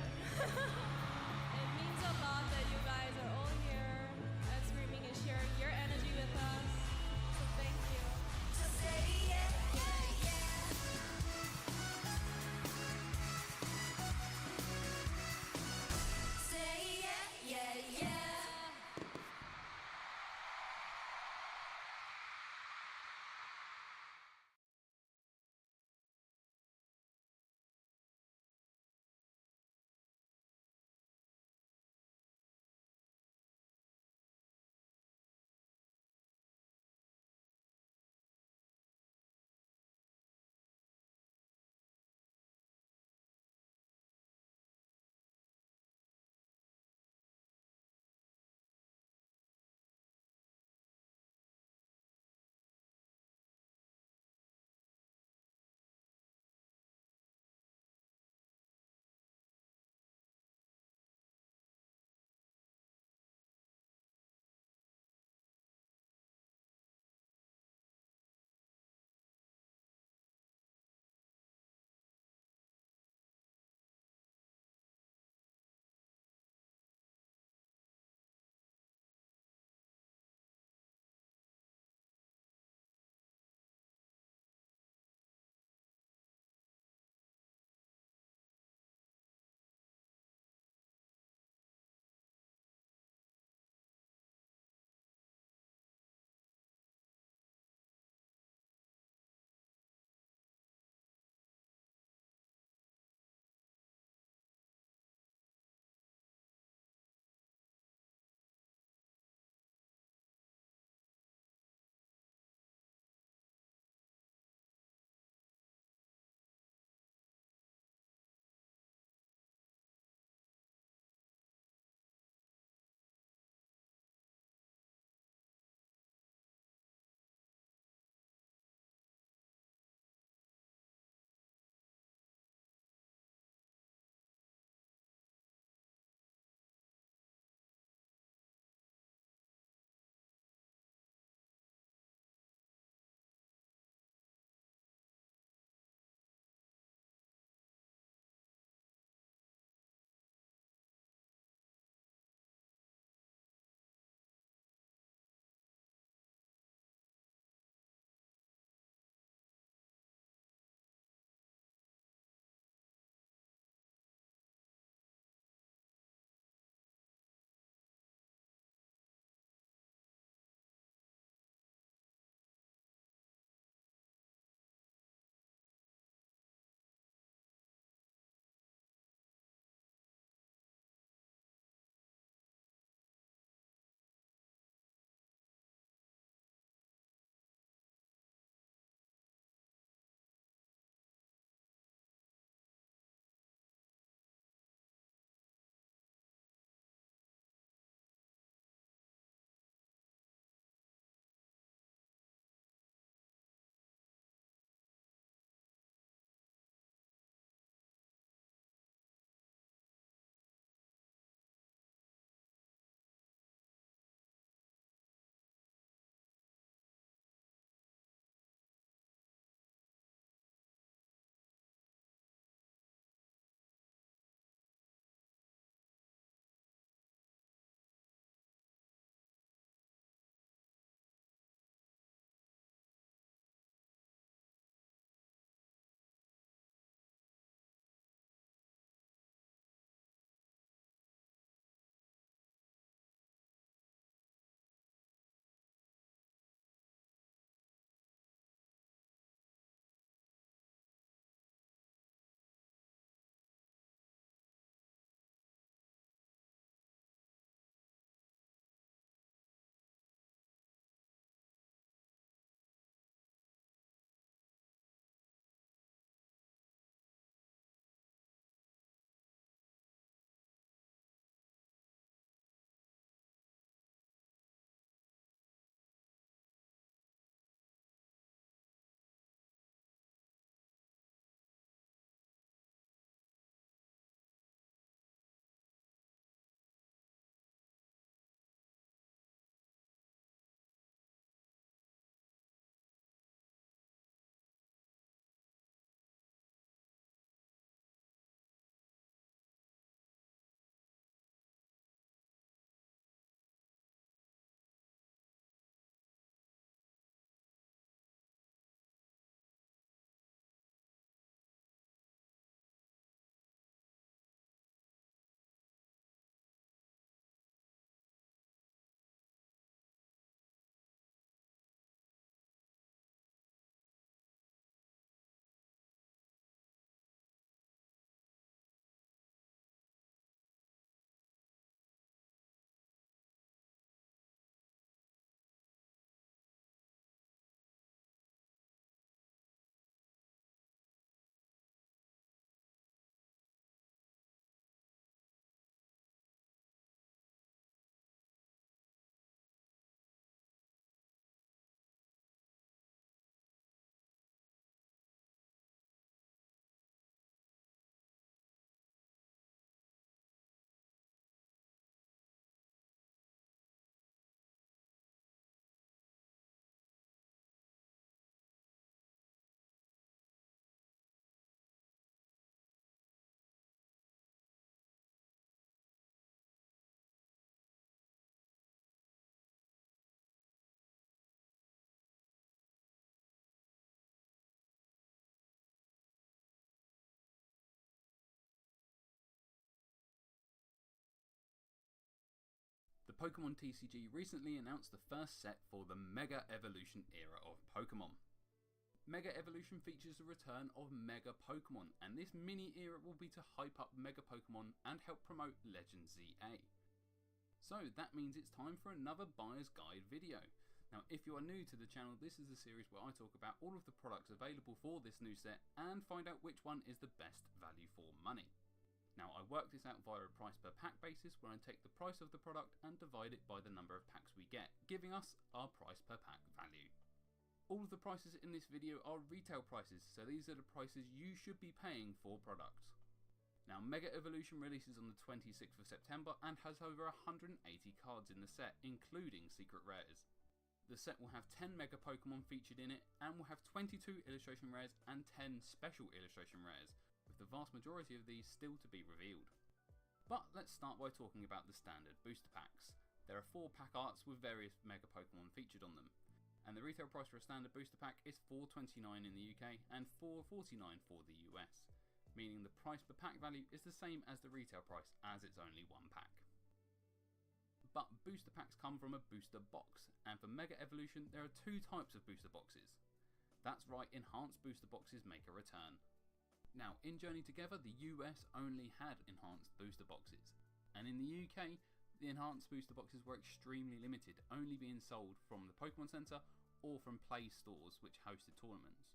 Pokemon TCG recently announced the first set for the Mega Evolution era of Pokemon. Mega Evolution features the return of Mega Pokemon, and this mini era will be to hype up Mega Pokemon and help promote Legend ZA. So that means it's time for another buyer's guide video. Now if you are new to the channel, this is a series where I talk about all of the products available for this new set and find out which one is the best value for money. Now I work this out via a price per pack basis, where I take the price of the product and divide it by the number of packs we get, giving us our price per pack value. All of the prices in this video are retail prices, so these are the prices you should be paying for products. Now Mega Evolution releases on the 26th of September and has over 180 cards in the set, including secret rares. The set will have 10 Mega Pokemon featured in it and will have 22 illustration rares and 10 special illustration rares, with the vast majority of these still to be revealed. But let's start by talking about the standard booster packs. There are 4 pack arts with various Mega Pokemon featured on them, and the retail price for a standard booster pack is $4.29 in the UK and $4.49 for the US, meaning the price per pack value is the same as the retail price, as it's only one pack. But booster packs come from a booster box, and for Mega Evolution there are 2 types of booster boxes. That's right, enhanced booster boxes make a return. Now in Journey Together the US only had enhanced booster boxes, and in the UK the enhanced booster boxes were extremely limited, only being sold from the Pokemon Center or from play stores which hosted tournaments.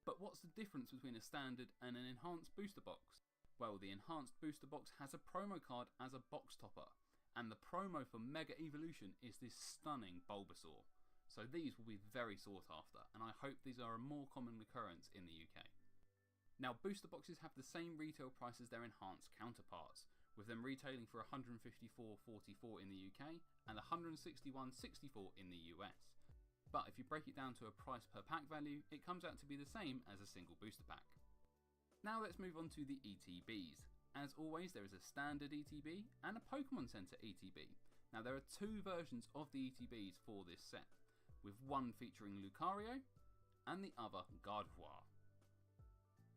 But what's the difference between a standard and an enhanced booster box? Well, the enhanced booster box has a promo card as a box topper, and the promo for Mega Evolution is this stunning Bulbasaur. So these will be very sought after, and I hope these are a more common occurrence in the UK. Now booster boxes have the same retail price as their enhanced counterparts, with them retailing for $154.44 in the UK and $161.64 in the US. But if you break it down to a price per pack value, it comes out to be the same as a single booster pack. Now let's move on to the ETBs. As always, there is a standard ETB and a Pokemon Center ETB. Now there are 2 versions of the ETBs for this set, with one featuring Lucario and the other Gardevoir.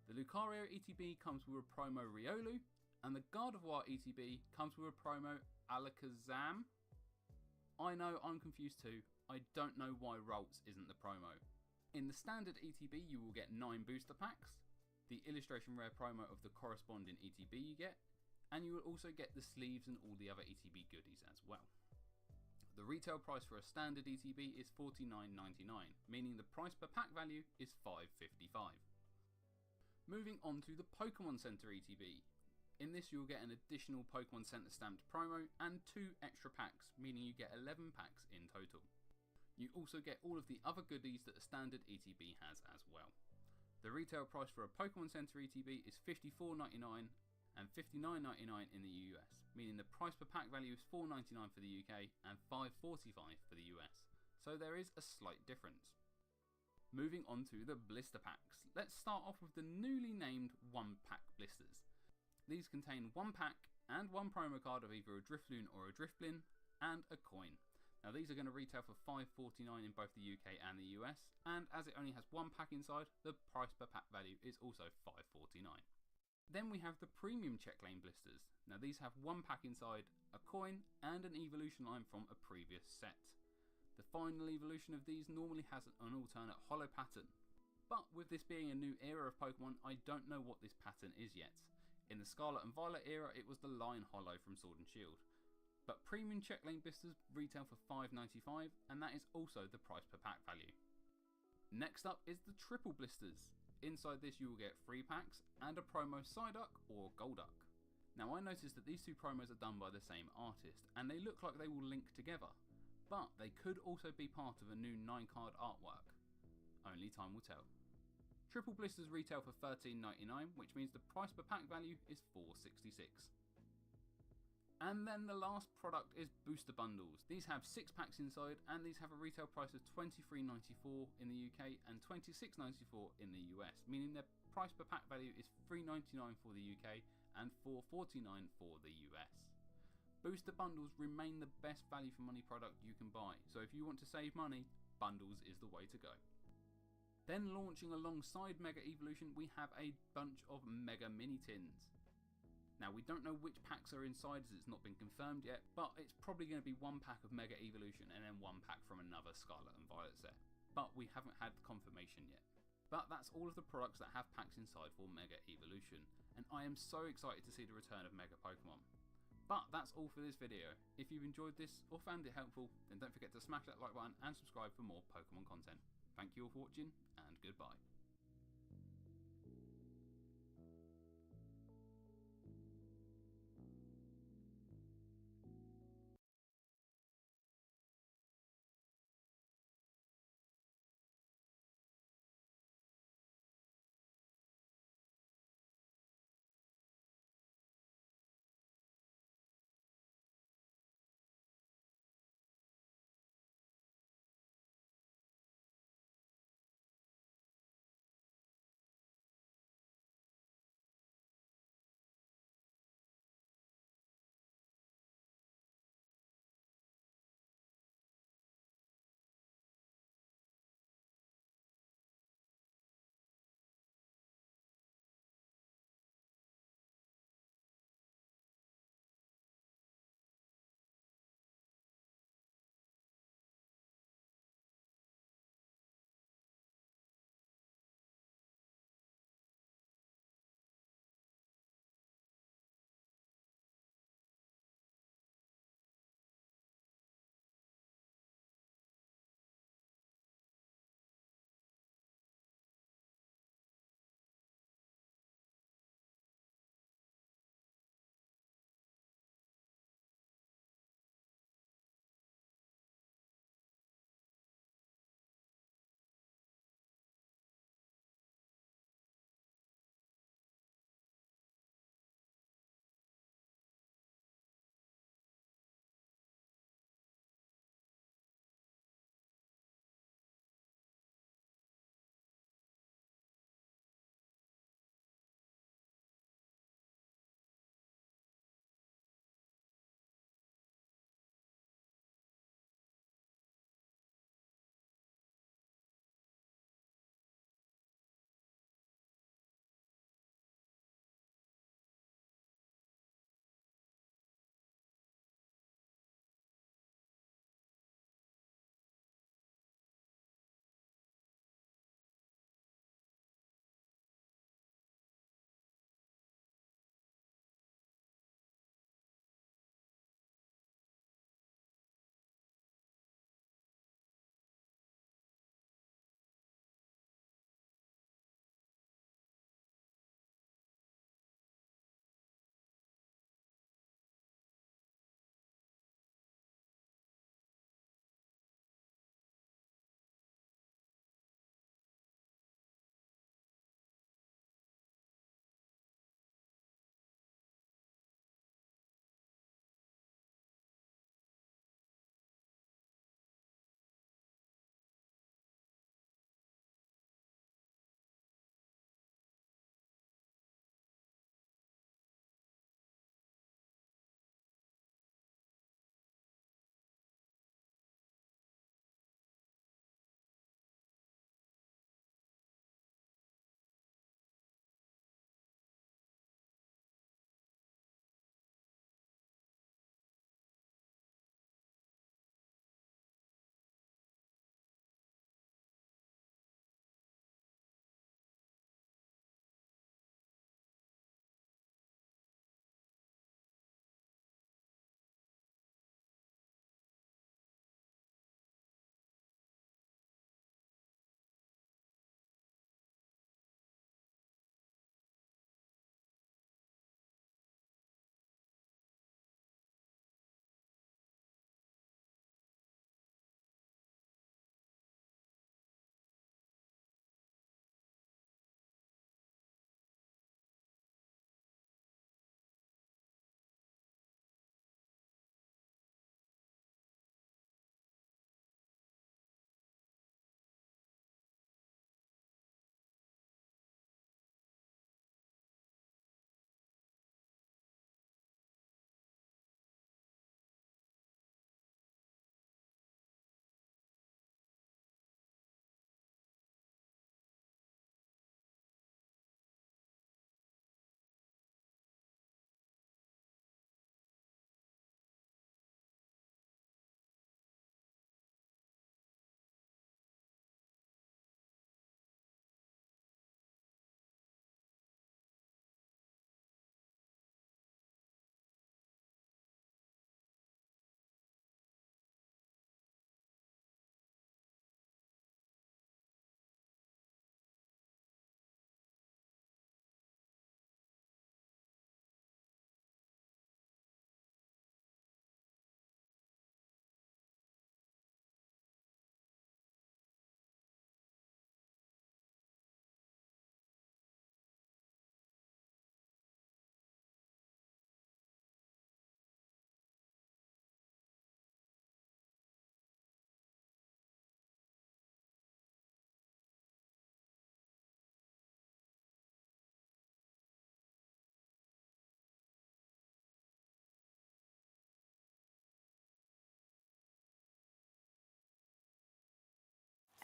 The Lucario ETB comes with a promo Riolu, and the Gardevoir ETB comes with a promo Alakazam. I know, I'm confused too. I don't know why Ralts isn't the promo. In the standard ETB you will get 9 booster packs, the illustration rare promo of the corresponding ETB you get, and you will also get the sleeves and all the other ETB goodies as well. The retail price for a standard ETB is $49.99, meaning the price per pack value is $5.55. Moving on to the Pokemon Center ETB. In this you will get an additional Pokemon Center stamped promo and 2 extra packs, meaning you get 11 packs in total. You also get all of the other goodies that a standard ETB has as well. The retail price for a Pokemon Center ETB is $54.99 and $59.99 in the US, meaning the price per pack value is $4.99 for the UK and $5.45 for the US, so there is a slight difference. Moving on to the blister packs. Let's start off with the newly named 1-pack blisters. These contain 1 pack and 1 promo card of either a Drifloon or a Drifblim and a coin. Now these are going to retail for $5.49 in both the UK and the US, and as it only has 1 pack inside, the price per pack value is also $5.49. Then we have the premium check lane blisters. Now these have 1 pack inside, a coin and an evolution line from a previous set. The final evolution of these normally has an alternate holo pattern, but with this being a new era of Pokemon, I don't know what this pattern is yet. In the Scarlet and Violet era it was the line holo from Sword and Shield. But premium check lane blisters retail for $5.95, and that is also the price per pack value. Next up is the triple blisters. Inside this you will get 3 packs and a promo Psyduck or Golduck. Now I noticed that these 2 promos are done by the same artist and they look like they will link together, but they could also be part of a new 9-card artwork. Only time will tell. Triple blisters retail for $13.99, which means the price per pack value is $4.66. And then the last product is booster bundles. These have 6 packs inside, and these have a retail price of $23.94 in the UK and $26.94 in the US, meaning their price per pack value is $3.99 for the UK and $4.49 for the US. Booster bundles remain the best value for money product you can buy, so if you want to save money, bundles is the way to go. Then launching alongside Mega Evolution, we have a bunch of Mega Mini Tins. Now, we don't know which packs are inside as it's not been confirmed yet, but it's probably going to be one pack of Mega Evolution and then one pack from another Scarlet and Violet set. But we haven't had confirmation yet. But that's all of the products that have packs inside for Mega Evolution, and I am so excited to see the return of Mega Pokemon. But that's all for this video. If you've enjoyed this or found it helpful, then don't forget to smash that like button and subscribe for more Pokemon content. Thank you all for watching, and goodbye.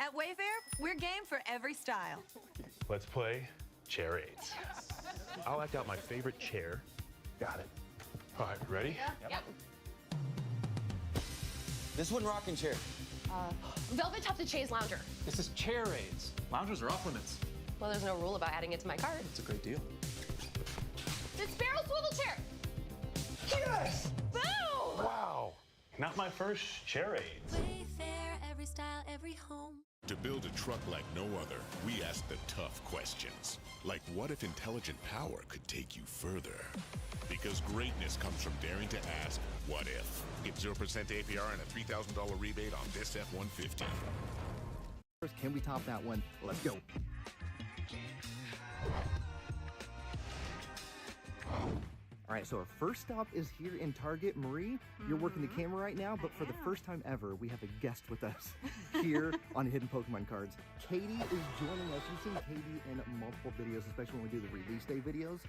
At Wayfair, we're game for every style. Let's play charades. I'll act out my favorite chair. Got it. All right, ready? Yep. This one rocking chair. Velvet Top to Chaise Lounger. This is charades. Loungers are off limits. Well, there's no rule about adding it to my cart. It's a great deal. It's Barrel Swivel Chair. Yes! Boom! Wow. Not my first charades. Wayfair, every style, every home. To build a truck like no other, we ask the tough questions. Like, what if intelligent power could take you further? Because greatness comes from daring to ask, what if? Get 0% APR and a $3,000 rebate on this F-150. Can we top that one? Let's go. All right, so our first stop is here in Target. Marie, you're working the camera right now, but for the first time ever, we have a guest with us here on Hidden Pokemon Cards. Katie is joining us. You've seen Katie in multiple videos, especially when we do the release day videos,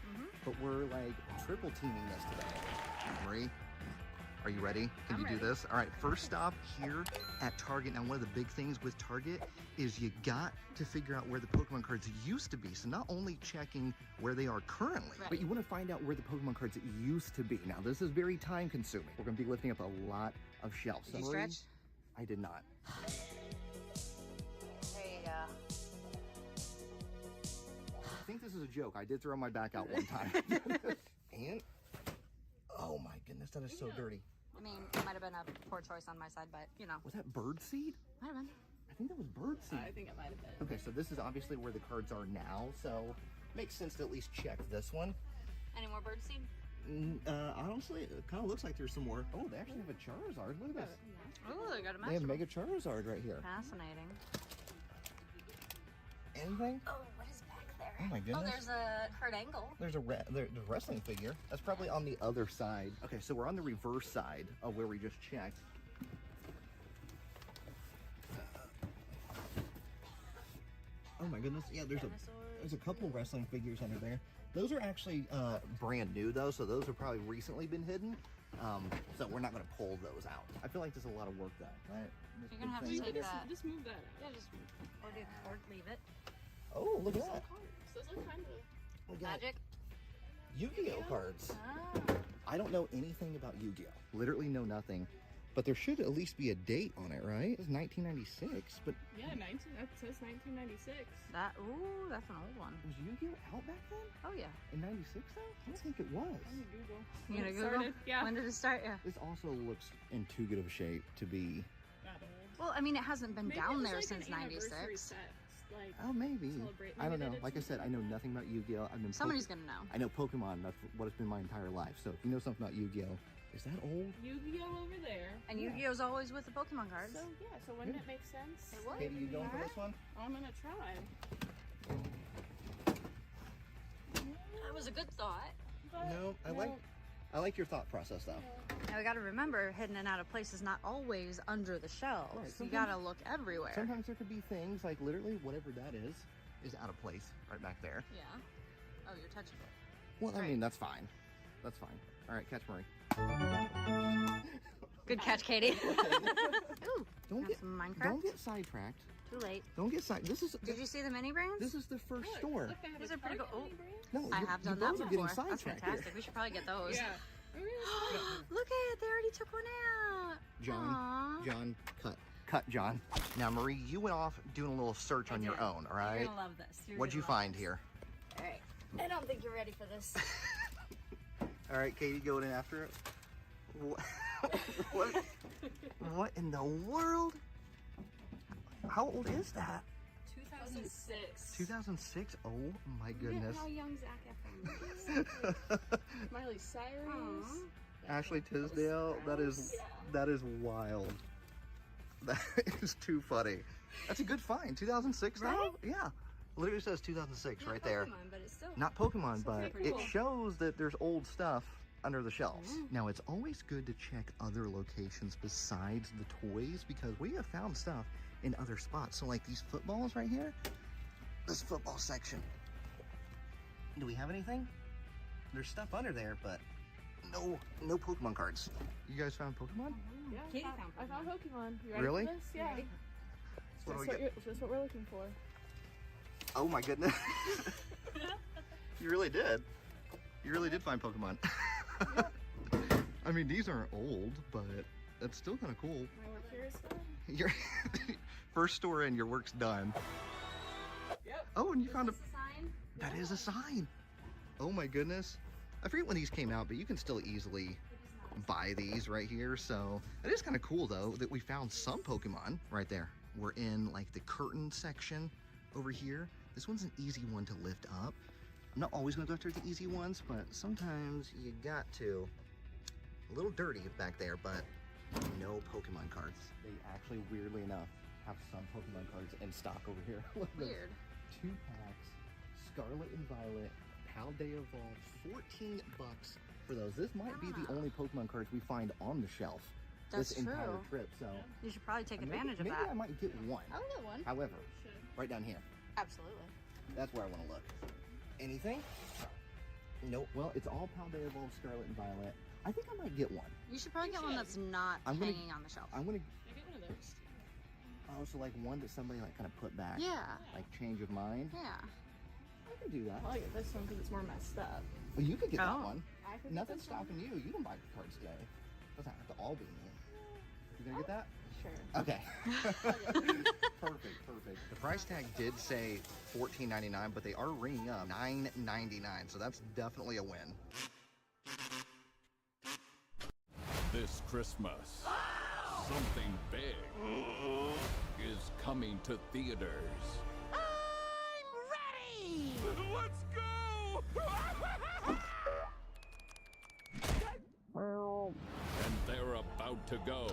but we're like triple teaming this today. Marie, are you ready? Can you do this? All right, first stop here at Target. Now, one of the big things with Target is you got to figure out where the Pokemon cards used to be. So not only checking where they are currently, but you want to find out where the Pokemon cards used to be. Now, this is very time consuming. We're going to be lifting up a lot of shelves. Did you stretch? I did not. There you go. I think this is a joke. I did throw my back out one time. And, oh my goodness, that is so dirty. I mean, it might have been a poor choice on my side, but, you know. Was that bird seed? Might have been. I think that was bird seed. I think it might have been. Okay, so this is obviously where the cards are now, so makes sense to at least check this one. Any more bird seed? Honestly, it kind of looks like there's some more. Oh, they actually have a Charizard. Look at this. Oh, they got a They have Master. Mega Charizard right here. Fascinating. Anything? Oh, what is back there? Oh my goodness. Oh, there's a Kurt Angle. There's a there's a wrestling figure. That's probably on the other side. Okay, so we're on the reverse side of where we just checked. Oh my goodness. Yeah, there's a couple wrestling figures under there. Those are actually brand new though, so those have probably recently been hidden. So we're not going to pull those out. I feel like there's a lot of work done, right? You're gonna have to take that. Just move that. Yeah, just or leave it. Oh, look at Some that. cards. Those look kind of We got Magic. Yu-Gi-Oh cards. Ah. I don't know anything about Yu-Gi-Oh. Literally know nothing. But there should at least be a date on it, right? It's 1996, but Yeah, that says 1996. That that's an old one. was Yu-Gi-Oh out back then? Oh yeah. In 96 though? I don't think it was. I'm gonna Google. You When gonna it Google? started, yeah. When did it start? Yeah. This also looks in too good of a shape to be... That old. Well, I mean, it hasn't been Maybe down it was there like since an anniversary '96. set, like, Oh, maybe. celebrate- I don't maybe know. they did Like I said, I know nothing about Yu-Gi-Oh. I've been Somebody's gonna know. I know Pokemon. That's what it's been my entire life. So if you know something about Yu-Gi-Oh, is that old? Yu-Gi-Oh over there. And Yu-Gi-Oh's always with the Pokemon cards. So yeah, so wouldn't it make sense? It would. Katie, you going for this one? I'm gonna try. That was a good thought. No, I like your thought process though. Now we got to remember, hidden and out of place is not always under the shelves. Right, You sometimes- got to look everywhere. Sometimes there could be things like literally whatever that is out of place right back there. Yeah. Oh, you're touching it. Well, I Right. mean that's fine. That's fine. All right, catch Murray. Good catch, Katie. Ooh, Don't got get some Minecraft. Don't get sidetracked. Too late. Don't get side. This is. Did you see the mini brands? This is the first store. These are pretty cool. Oh, No, I you- have you done that both are getting before. That's sidetracked fantastic. here. We should probably get those. Yeah. Look at it. They already took one out. John, Aw. John, cut, John. Now, Marie, you went off doing a little search on your own. All right. You're gonna love this. You're What'd you gonna love find this. here? All right. I don't think you're ready for this. All right, Katie, going in after it. What in the world? How old is that? 2006. 2006? Oh my Look at goodness. how young Zac Efron is. Miley Cyrus. Ashley Tisdale, that is wild. That is too funny. That's a good find. 2006 though? Right? Yeah. Literally says 2006 right there. Pokemon, but it's still Not Pokemon, still but pretty it cool. shows that there's old stuff under the shelves. Now, it's always good to check other locations besides the toys because we have found stuff in other spots. So like these footballs right here, this football section. Do we have anything? There's stuff under there, but no Pokemon cards. You guys found Pokemon? Yeah, Katie I found Pokemon. You ready Really? for this? Yeah. What do we get? That's what we're looking for. Oh my goodness. You really did. You really did find Pokemon. I mean, these aren't old, but that's still kind of cool. My work here is done. Your first store in, your work's done. Yep. Oh, and you found a... sign? That is a sign. Oh my goodness. I forget when these came out, but you can still easily buy these right here. So it is kind of cool though that we found some Pokemon right there. We're in like the curtain section over here. This one's an easy one to lift up. I'm not always gonna go after the easy ones, but sometimes you got to. A little dirty back there, but no Pokemon cards. They actually, weirdly enough, have some Pokemon cards in stock over here. Look at Weird. those. 2 packs, Scarlet and Violet, Paldea Evolved, $14 for those. This might be the only Pokemon cards we find on the shelf That's this entire true. trip. So You should probably take maybe- advantage of maybe that. I might get one. I'll get one. However, right down here. Absolutely. That's where I want to look. Anything? Nope. Well, it's all Paldea Evolved, Scarlet and Violet. I think I might get one. You should probably get one that's not I'm gonna- hanging on the shelf. I'm gonna. I get one of those. Oh, so like one that somebody like kind of put back. Yeah. Like change of mind. Yeah. I can do that. I'll get this one because it's more messed up. Well, you could get that Oh. one. I could get Nothing's this one. stopping you. You can buy cards today. Doesn't have to all be me. You gonna get that? Sure. Okay. Perfect. The price tag did say $14.99, but they are ringing up $9.99, so that's definitely a win. This Christmas, something big is coming to theaters. Let's go! And they're about to go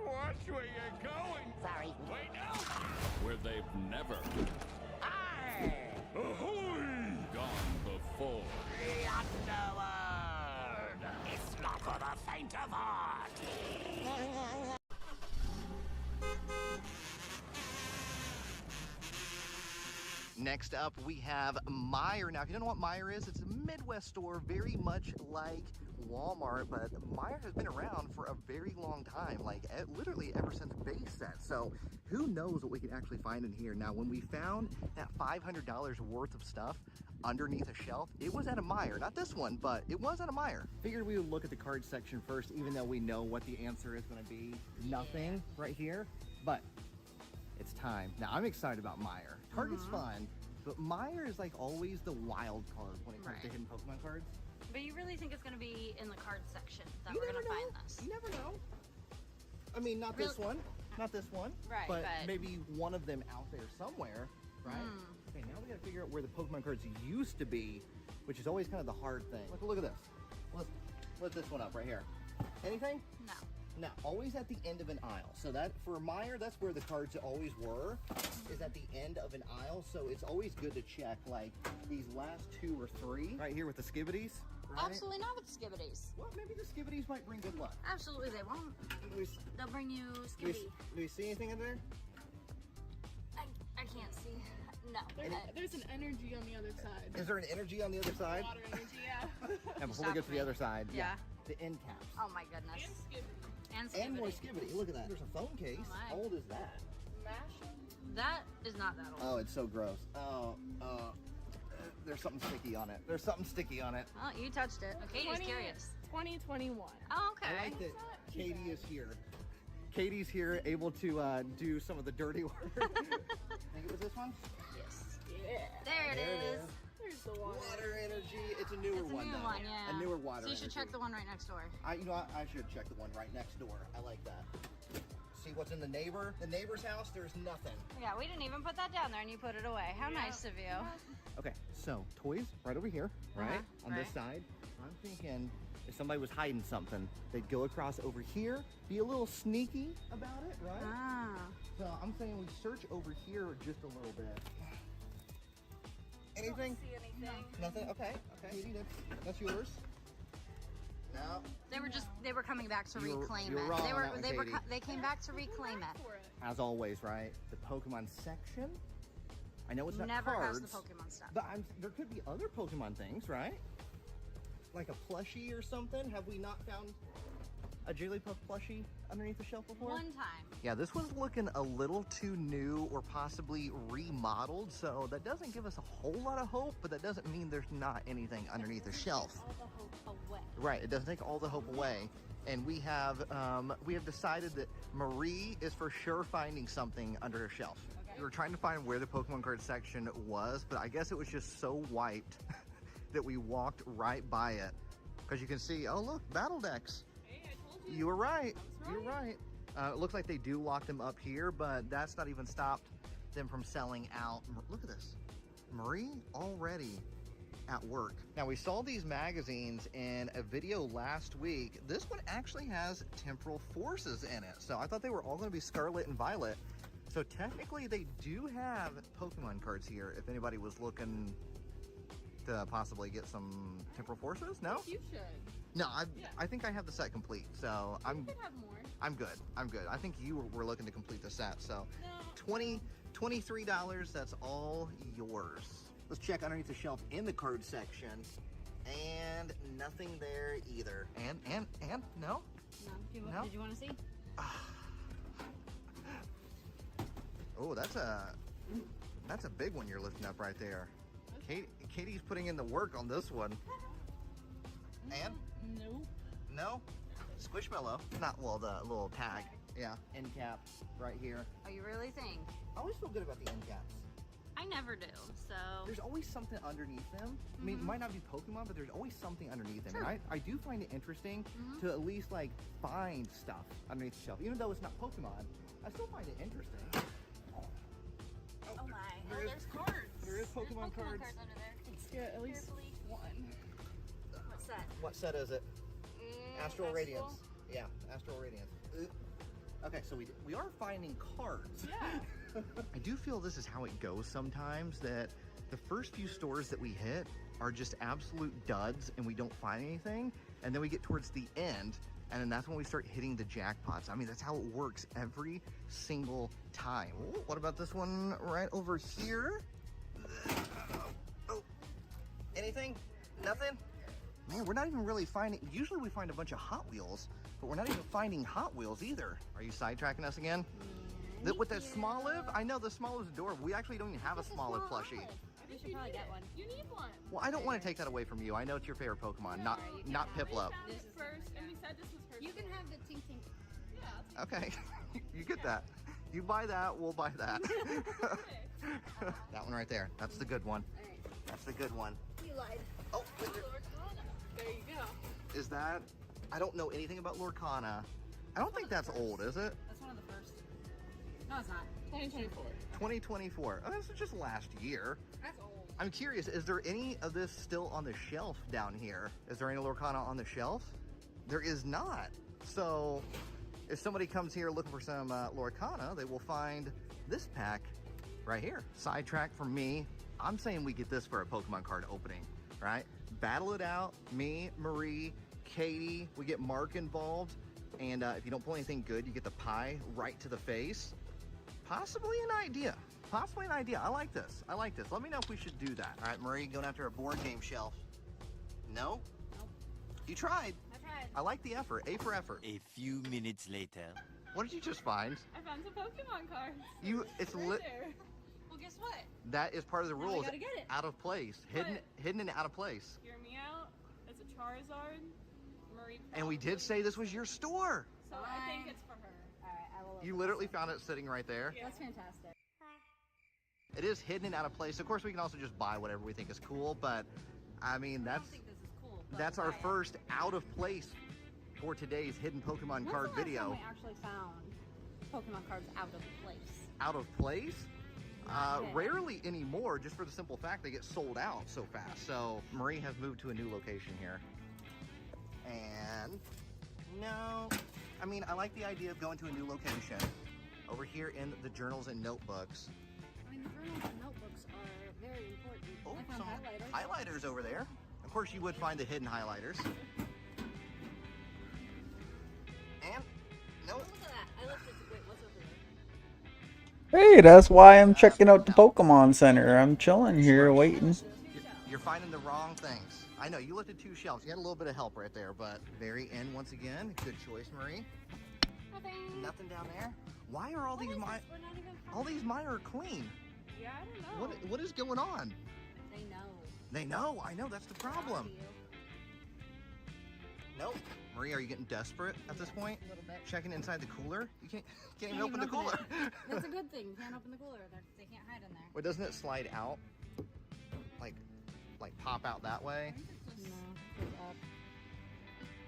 Watch where you're going. Sorry. Wait now! Where they've never gone before. The Underworld. It's not for the faint of heart. Next up, we have Meijer. Now, if you don't know what Meijer is, it's a Midwest store, very much like Walmart, but Meijer has been around for a very long time, like literally ever since base set. So who knows what we can actually find in here. Now, when we found that $500 worth of stuff underneath a shelf, it was at a Meijer. Not this one, but it was at a Meijer. Figured we would look at the card section first, even though we know what the answer is gonna be. Nothing right here, but it's time. Now, I'm excited about Meijer. Target's fun, but Meijer is like always the wild card when it comes to hidden Pokemon cards. But you really think it's going to be in the card section that You we're going never to find know. this? You never know. I mean, not this one. Not this one. Right, But but- maybe one of them out there somewhere, right? Okay, now we gotta figure out where the Pokemon cards used to be, which is always kind of the hard thing. Look at this. Let's lift this one up right here. Anything? No. Now, always at the end of an aisle. So that, for Meijer, that's where the cards always were, is at the end of an aisle. So it's always good to check, like, these last 2 or 3. Right here with the Skibbities. Right? Absolutely not with Skibbities. Well, maybe the Skibbities might bring good luck. Absolutely they won't. They'll bring you Do Skibby. you see anything in there? I can't see. No. There's an energy on the other side. Is there an energy on the other side? Water energy, yeah. And before we get to the other side, Yeah. the end caps. Oh my goodness. And And more Skibidi. Skibidi. Look at that. There's a phone case. Oh my. How old is that? That is not that old. Oh, it's so gross. There's something sticky on it. There's something sticky on it. Oh, you touched it. Okay, he's curious. 2021. Oh, okay. I like that Katie is here. Katie's here, able to do some of the dirty work. I think it was this one? Yes. Yeah. There it is. There's the water. Water energy. It's a newer It's a one, new though. one, yeah. A newer water So you should energy. check the one right next door. I should check the one right next door. I like that. See what's in the neighbor's house? There's nothing. Yeah, we didn't even put that down there and you put it away. How nice of you. Okay, so toys right over here, right? On this side. I'm thinking if somebody was hiding something, they'd go across over here, be a little sneaky about it, right? Ah. So I'm saying we search over here just a little bit. Anything? See anything? Nothing? Okay. Katie, that's yours. No. They were coming back to You were- reclaim you were it. wrong They on were that one, they were Katie. they came back to reclaim it. As always, right? The Pokemon section. I know it's not Never cards, has the Pokemon stuff. but there could be other Pokemon things, right? Like a plushie or something. Have we not found a Jigglypuff plushie underneath the shelf before? One time. Yeah, this one's looking a little too new or possibly remodeled, so that doesn't give us a whole lot of hope, but that doesn't mean there's not anything underneath the shelf. All the hope away. Right, it doesn't take all the hope away. And we have decided that Marie is for sure finding something under her shelf. Okay. We were trying to find where the Pokemon card section was, but I guess it was just so wiped that we walked right by it. Because you can see, oh look, battle decks. Hey, I told you. You were right. You were right. It looks like they do lock them up here, but that's not even stopped them from selling out. Look at this. Marie already at work. Now, we saw these magazines in a video last week. This one actually has Temporal Forces in it. So I thought they were all going to be Scarlet and Violet. So technically they do have Pokemon cards here if anybody was looking to possibly get some Temporal Forces. No? You should. No, I think I have the set complete. So You could have more. I'm good. I'm good. I think you were looking to complete the set. So No. $23, that's all yours. Let's check underneath the shelf in the card section. And nothing there either. And no? No. Did you want to see? Oh, that's a big one you're lifting up right there. Katie's putting in the work on this one. And? Nope. No? Squishmallow. Not, well, the little tag. Yeah, end cap right here. Oh, you really think? I always feel good about the end caps. I never do, so. There's always something underneath them. I mean, it might not be Pokemon, but there's always something underneath them. True. And I do find it interesting to at least like find stuff underneath the shelf. Even though it's not Pokemon, I still find it interesting. Oh my. There is- There's cards. there is There's Pokemon cards. under there. Yeah, at least one. What's that? What set is it? Astral Astral? Radiance. Yeah, Astral Radiance. Okay, so we are finding cards. Yeah. I do feel this is how it goes sometimes, that the first few stores that we hit are just absolute duds and we don't find anything, and then we get towards the end and then that's when we start hitting the jackpots. I mean, that's how it works every single time. Ooh, what about this one right over here? Oh, anything? Nothing? Man, we're not even really finding, usually we find a bunch of Hot Wheels, but we're not even finding Hot Wheels either. Are you sidetracking us again? With that Smoliv? I know the Smoliv's adorable. We actually don't even have a Smoliv plushie. We should probably get one. You need one. Well, I don't want to take that away from you. I know it's your favorite Pokemon, not Piplup. This is first, and we said this was first. You can have the Tink Tink. Yeah. Okay, you get that. You buy that, we'll buy that. That one right there. That's the good one. That's the good one. You lied. Oh, There you go. is that? I don't know anything about Lorcana. I don't think that's old, is it? That's one of the first. No, it's not. 2024. 2024. Oh, this is just last year. That's old. I'm curious, is there any of this still on the shelf down here? Is there any Lorcana on the shelf? There is not. So if somebody comes here looking for some Lorcana, they will find this pack right here. Sidetrack from me. I'm saying we get this for a Pokemon card opening, right? Battle it out. Me, Marie, Katie, we get Mark involved. And if you don't pull anything good, you get the pie right to the face. Possibly an idea. Possibly an idea. I like this. I like this. Let me know if we should do that. All right, Marie, going after a board game shelf. No? Nope. You tried. I tried. I like the effort. A for effort. A few minutes later. What did you just find? I found some Pokemon cards. It's right lit. there. Well, guess what? That is part of the Now we rules. gotta get it. Out of place. Hidden and out of place. Hear me out. It's a Charizard. Marie. And we did say this was your store. So I think it's for her. All right, I will. You literally found it sitting right there. That's fantastic. It is hidden and out of place. Of course, we can also just buy whatever we think is cool, but I mean, I don't think this is cool. but that's our buy it. first out of place for today's hidden Pokemon When's card the last video. time we actually found Pokemon cards out of place? Out of place? Okay. Rarely anymore, just for the simple fact they get sold out so fast. So Marie has moved to a new location here. And no, I mean, I like the idea of going to a new location. Over here in the journals and notebooks. I mean, the journals and notebooks are very important. Oh, I found some highlighters. highlighters over there. Of course, you would find the hidden highlighters. And no, Look at that. I left it. Wait, what's over there? Hey, that's why I'm checking out the Pokemon Center. I'm chilling here waiting. you're finding the wrong things. I know, you lifted 2 shelves. You had a little bit of help right there, but very end once again. Good choice, Marie. Nothing down there. Why are all these mine? All these mine are clean. Yeah, I don't know. What is going on? They know. They know. I know. That's the problem. Nope. Marie, are you getting desperate at this point? A little bit. Checking inside the cooler? You can't even open the cooler. That's a good thing. You can't open the cooler. They can't hide in there. Wait, doesn't it slide out? Like pop out that way? No, it goes up.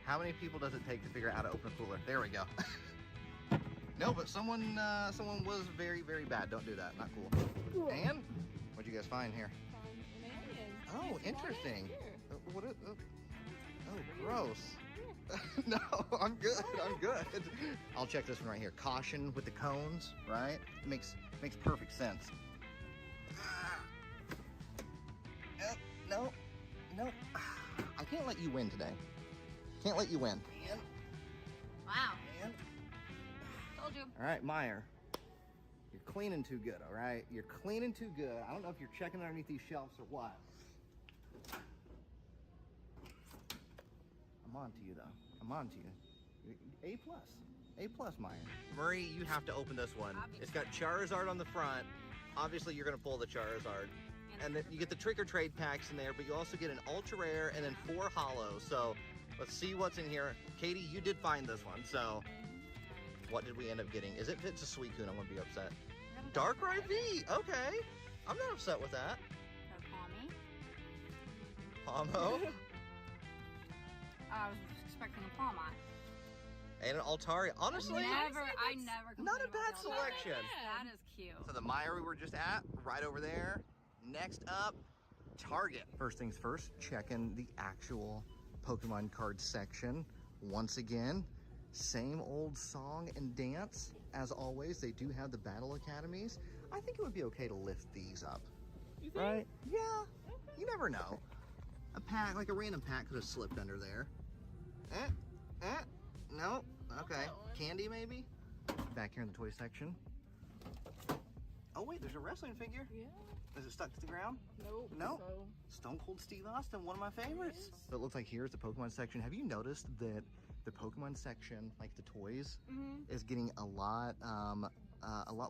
How many people does it take to figure out how to open a cooler? There we go. No, but someone was very, very bad. Don't do that. Not cool. And what'd you guys find here? Oh, interesting. What is? Oh, gross. No, I'm good. I'm good. I'll check this one right here. Caution with the cones, right? Makes perfect sense. No. I can't let you win today. Can't let you win. Wow. Told you. All right, Meyer. You're cleaning too good, all right? You're cleaning too good. I don't know if you're checking underneath these shelves or what. I'm on to you, though. I'm on to you. A+. A+, Meyer. Marie, you have to open this one. Obviously. It's got Charizard on the front. Obviously, you're going to pull the Charizard. And then you get the Trick or Trade packs in there, but you also get an Ultra Rare and then 4 Holos. So let's see what's in here. Katie, you did find this one, so what did we end up getting? If it's a Suicune, I'm going to be upset. Darkrai V, okay. I'm not upset with that. Pomo. I was expecting a Palmon. And an Altari. Honestly, I never not a complain bad about the selection. Altari. That is cute. So the Meyer we were just at, right over there. Next up, Target. First things first, checking the actual Pokemon card section. Once again, same old song and dance. As always, they do have the Battle Academies. I think it would be okay to lift these up. You think? Right? Yeah. You never know. A pack, like a random pack could have slipped under there. No. Okay. Candy maybe? Back here in the toy section. Oh wait, there's a wrestling figure. Yeah. Is it stuck to the ground? Nope. No. So. Stone Cold Steve Austin, one of my favorites. So it looks like here's the Pokemon section. Have you noticed that the Pokemon section, like the toys, is getting a lot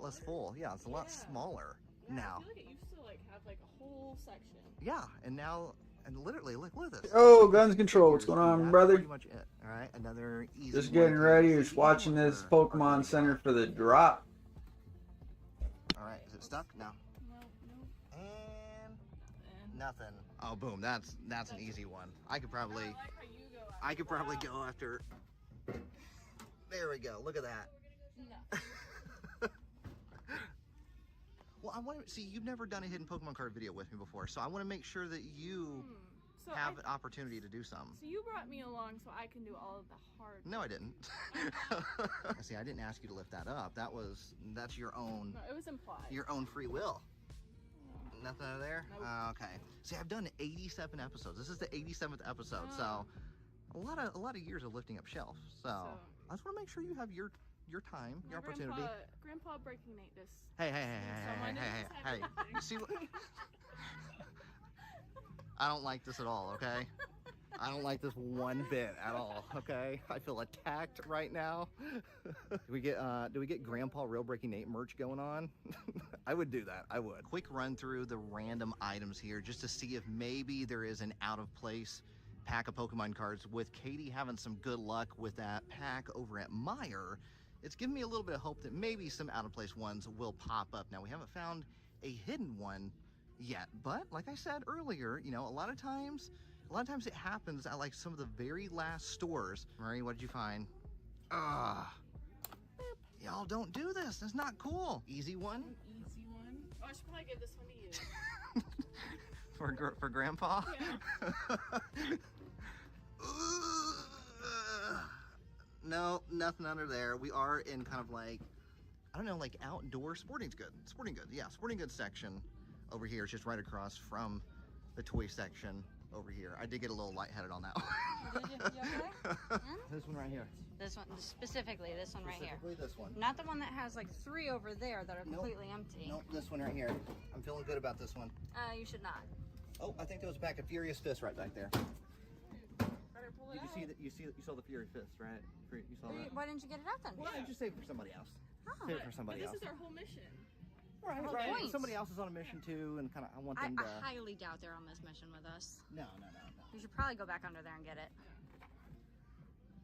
less full? Yeah, it's a lot smaller now. I feel like it used to have like a whole section. Yeah, and now, and literally, look at this. Oh, Guns Control, what's going on, That's brother? pretty much it. All right, another easy Just one. getting ready. Just watching this Pokemon Center for the drop. All right, is it stuck? No. Nope. And nothing. Oh, boom. That's an easy one. I could probably go after. There we go. Look at that. No. Well, I want to see. You've never done a hidden Pokemon card video with me before, so I want to make sure that you So have an opportunity to do some. So you brought me along so I can do all of the hard. No, I didn't. See, I didn't ask you to lift that up. That's your own. No, it was implied. Your own free will. Nothing out of there? Nope. Okay. See, I've done 87 episodes. This is the 87th episode, so a lot of years of lifting up shelves. So I just want to make sure you have your time, your opportunity. Grandpa breaking Nate this. Hey. You see what? I don't like this at all, okay? I don't like this one bit at all, okay? I feel attacked right now. Do we get Grandpa Real Breaking Nate merch going on? I would do that, I would. Quick run through the random items here just to see if maybe there is an out of place pack of Pokemon cards. With Katie having some good luck with that pack over at Meyer, it's given me a little bit of hope that maybe some out of place ones will pop up. Now, we haven't found a hidden one yet, but like I said earlier, you know, a lot of times it happens at like some of the very last stores. Marie, what did you find? Y'all don't do this. It's not cool. Easy one? Easy one. Oh, I should probably give this one to you. for Grandpa? Yeah. No, nothing under there. We are in kind of like, I don't know, like outdoor sporting goods. Yeah, sporting goods section over here. It's just right across from the toy section over here. I did get a little lightheaded on that one. Did you okay? This one right here. This one, specifically this one right here. Specifically this one. Not the one that has like 3 over there that are completely empty. Nope, this one right here. I'm feeling good about this one. You should not. Oh, I think there was a pack of Furious Fist right back there. Did you see that? You saw the Fury Fist, right? You saw that? Why didn't you get it out then? Well, just save it for somebody else. Oh. Save it for somebody This else. is our whole mission. Right, whole right. point. Somebody else is on a mission too, and kind of I want them I to. highly doubt they're on this mission with us. No. You should probably go back under there and get it.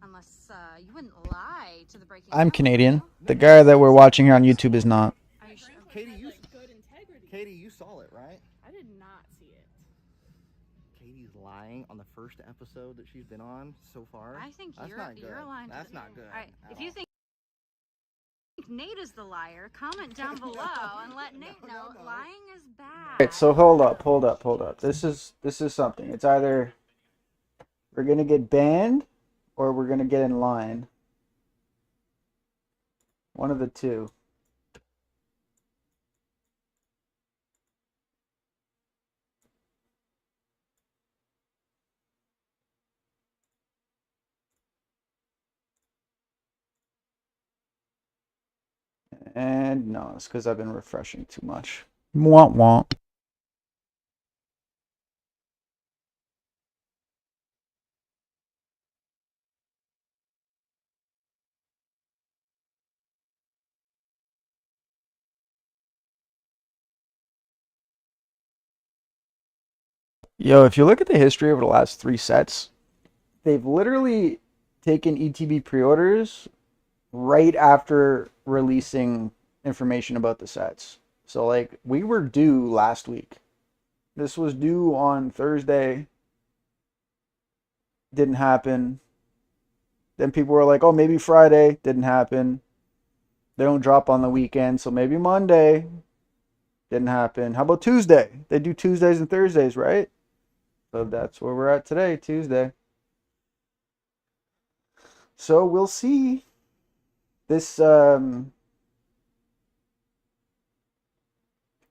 Unless you wouldn't lie to the breaking. I'm News, Canadian. would you? The guy that we're watching here on YouTube is not. Are you sure? Katie, you. Good integrity. Katie, you saw it, right? I did not see it. Katie's lying on the first episode that she's been on so far. I think That's you're not good. lying. to That's the- not good. All right, at if you all. think Nate is the liar, comment down below and let Nate know lying is bad. Alright, so hold up. This is something. It's either we're gonna get banned or we're gonna get in line. One of the two. And no, it's because I've been refreshing too much. Womp womp. Yo, if you look at the history over the last 3 sets, they've literally taken ETB pre-orders right after releasing information about the sets. So like we were due last week. This was due on Thursday. Didn't happen. Then people were like, oh, maybe Friday. Didn't happen. They don't drop on the weekend, so maybe Monday. Didn't happen. How about Tuesday? They do Tuesdays and Thursdays, right? So that's where we're at today, Tuesday. So we'll see. This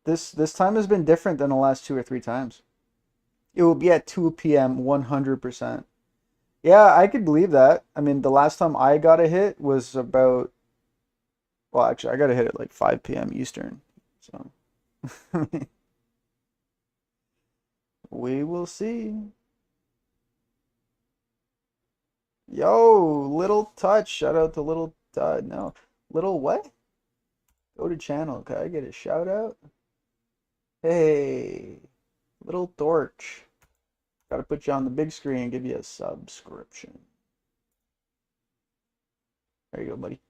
this time has been different than the last 2 or 3 times. It will be at 2 p.m. 100%. Yeah, I could believe that. I mean, the last time I got a hit was about, well, actually, I got a hit at like 5 p.m. Eastern. So we will see. Yo, Little Touch. Shout out to Little Touch. No, Little what? Go to channel. Can I get a shout out? Hey, Little Dorch. Gotta put you on the big screen and give you a subscription. There you go, buddy.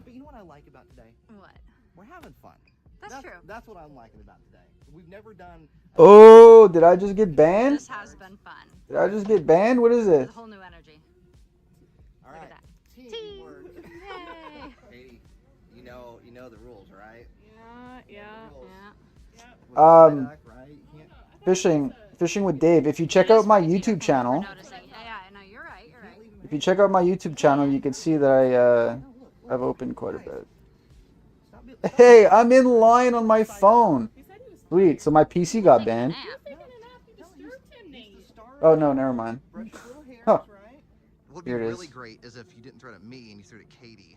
But you know what I like about today? What? We're having fun. That's true. That's what I'm liking about today. We've never done. Oh, did I just get banned? This has been fun. Did I just get banned? What is With it? a whole new energy. All Look right. at that. Teamwork. Yay. Katie, you know the rules, right? Yeah. Fishing with Dave. If you check out my YouTube channel, Yeah, no, you're right. if you check out my YouTube channel, you can see that I've opened quite a bit. Hey, I'm in line on my phone. Sweet. So my PC got banned. Oh no, never mind. Huh. What would be Here it really is. great is if you didn't throw it at me and you threw it at Katie.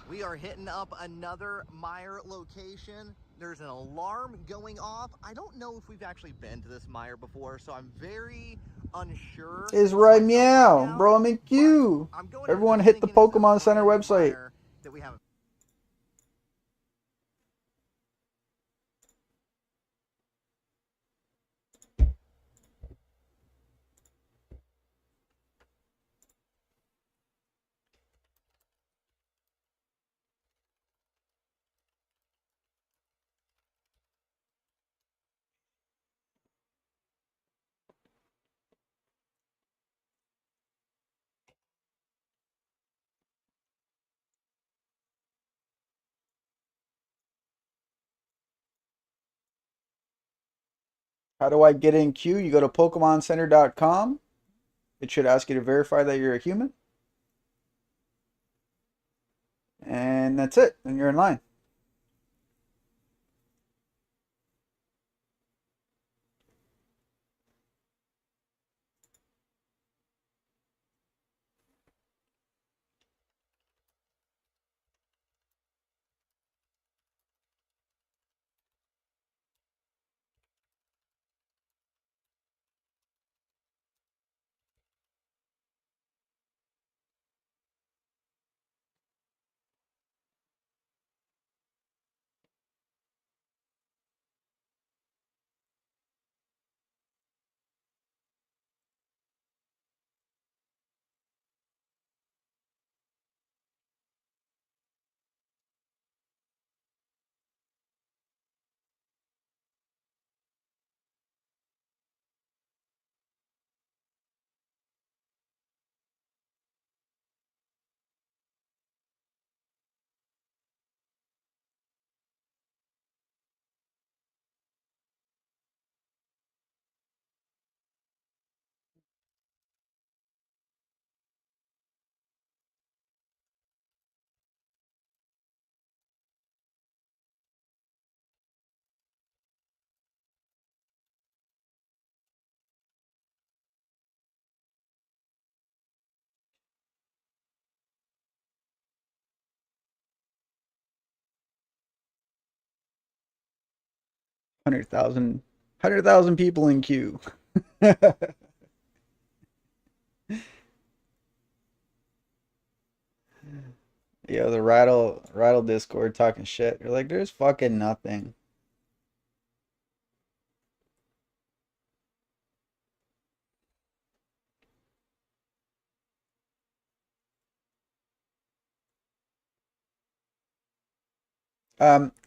We are hitting up another Meijer location. There's an alarm going off. I don't know if we've actually been to this Meijer before, so I'm very unsure. Is right meow, bro. I'm in queue. Everyone hit the Pokemon Center website. That we haven't. How do I get in queue? You go to PokemonCenter.com. It should ask you to verify that you're a human. And that's it. And you're in line. 100,000 people in queue. Yo, the rattle Discord talking shit. You're like, there's fucking nothing.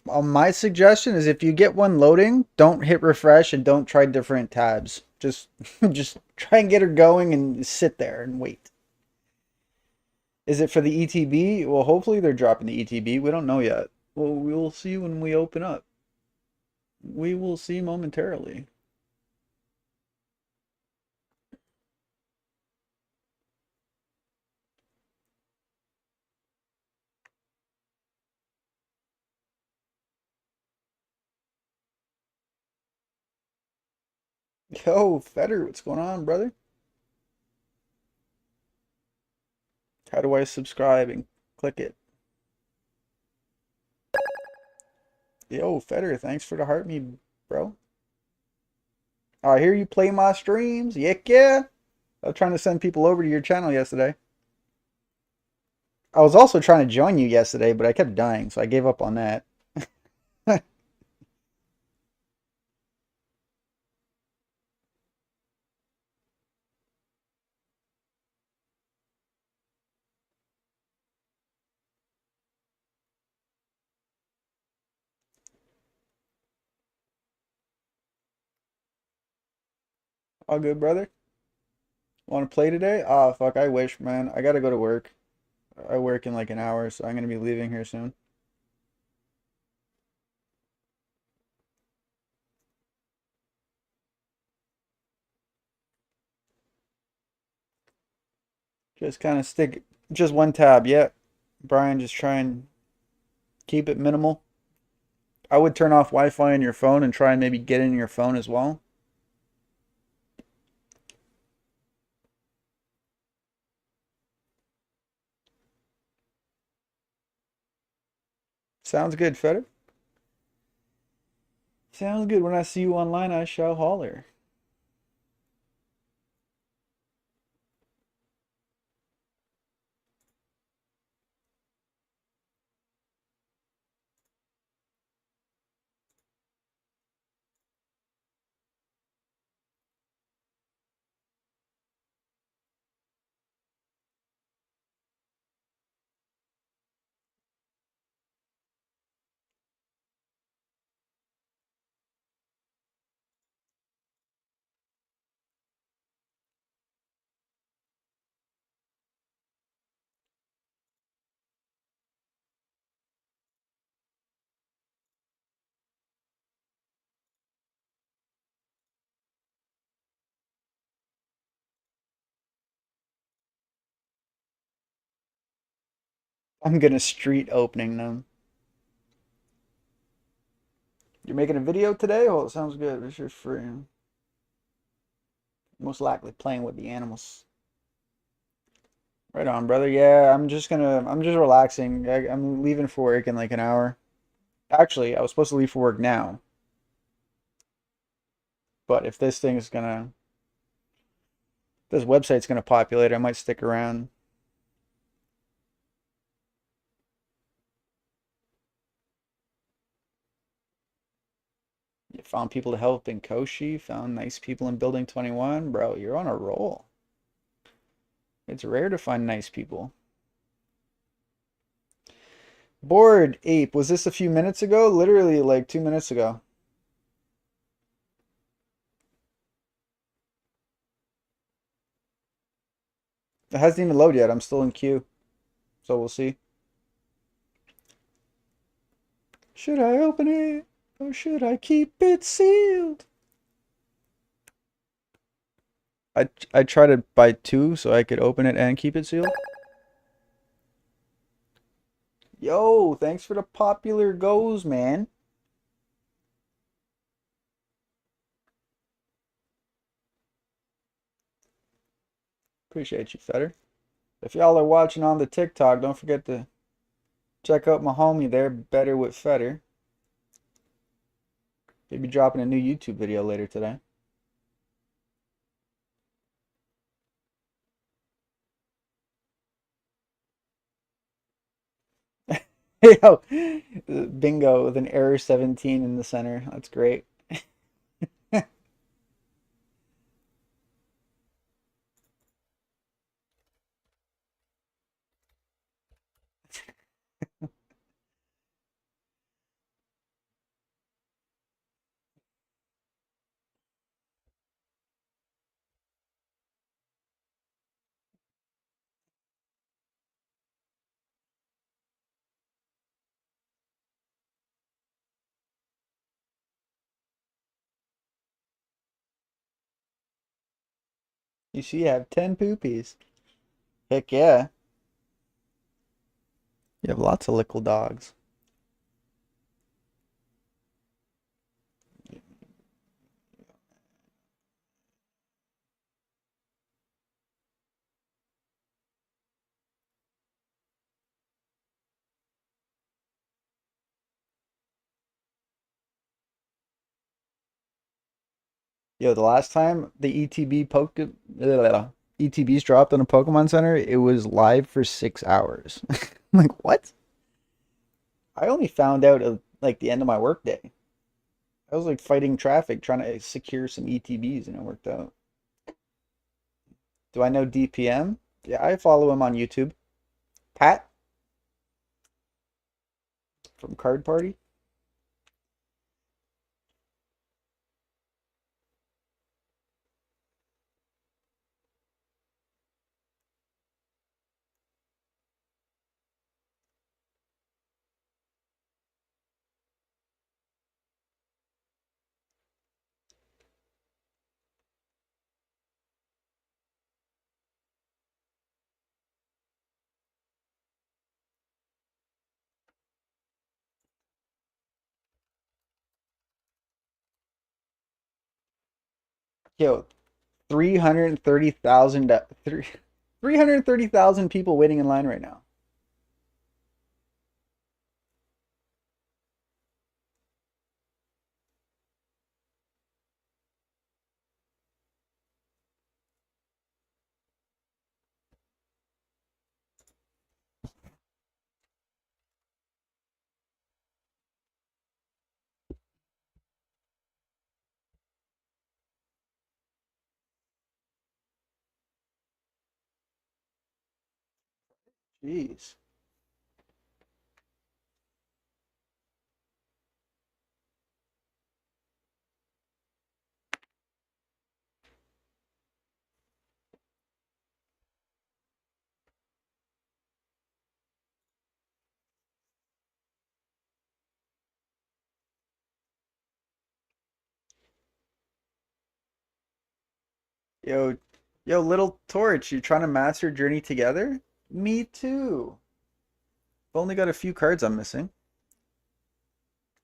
My suggestion is if you get one loading, don't hit refresh and don't try different tabs. Just just try and get her going and sit there and wait. Is it for the ETB? Well, hopefully they're dropping the ETB. We don't know yet. Well, we will see when we open up. We will see momentarily. Yo, Feder, what's going on, brother? How do I subscribe and click it? Yo, Feder, thanks for the heart me, bro. I hear you play my streams. Yeah. I was trying to send people over to your channel yesterday. I was also trying to join you yesterday, but I kept dying, so I gave up on that. All good, brother. Want to play today? Ah, fuck, I wish, man. I gotta go to work. I work in like an hour, so I'm gonna be leaving here soon. Just kind of stick, just one tab. Yeah, Brian, just try and keep it minimal. I would turn off Wi-Fi on your phone and try and maybe get in your phone as well. Sounds good, Feder. Sounds good. When I see you online, I shall holler. I'm gonna street opening them. You're making a video today? Oh, it sounds good. It's your free. Most likely playing with the animals. Right on, brother. Yeah, I'm just relaxing. I'm leaving for work in like an hour. Actually, I was supposed to leave for work now. But if this website's gonna populate, I might stick around. You found people to help in Koshi, found nice people in Building 21. Bro, you're on a roll. It's rare to find nice people. Bored Ape, was this a few minutes ago? Literally like 2 minutes ago. It hasn't even loaded yet. I'm still in queue. So we'll see. Should I open it? Or should I keep it sealed? I try to buy 2 so I could open it and keep it sealed. Yo, thanks for the popular goes, man. Appreciate you, Feder. If y'all are watching on the TikTok, don't forget to check out my homie there, Better with Feder. Maybe dropping a new YouTube video later today. Yo, bingo with an error 17 in the center. That's great. You see, you have 10 poopies. Heck yeah. You have lots of little dogs. Yo, the last time the ETBs dropped on a Pokemon Center, it was live for 6 hours. I'm like, what? I only found out at like the end of my workday. I was like fighting traffic trying to secure some ETBs and it worked out. Do I know DPM? Yeah, I follow him on YouTube. Pat from Card Party. Yo, 330,000 people waiting in line right now. Jeez. Yo, little Torch, you trying to master Journey together? Me too. I've only got a few cards I'm missing.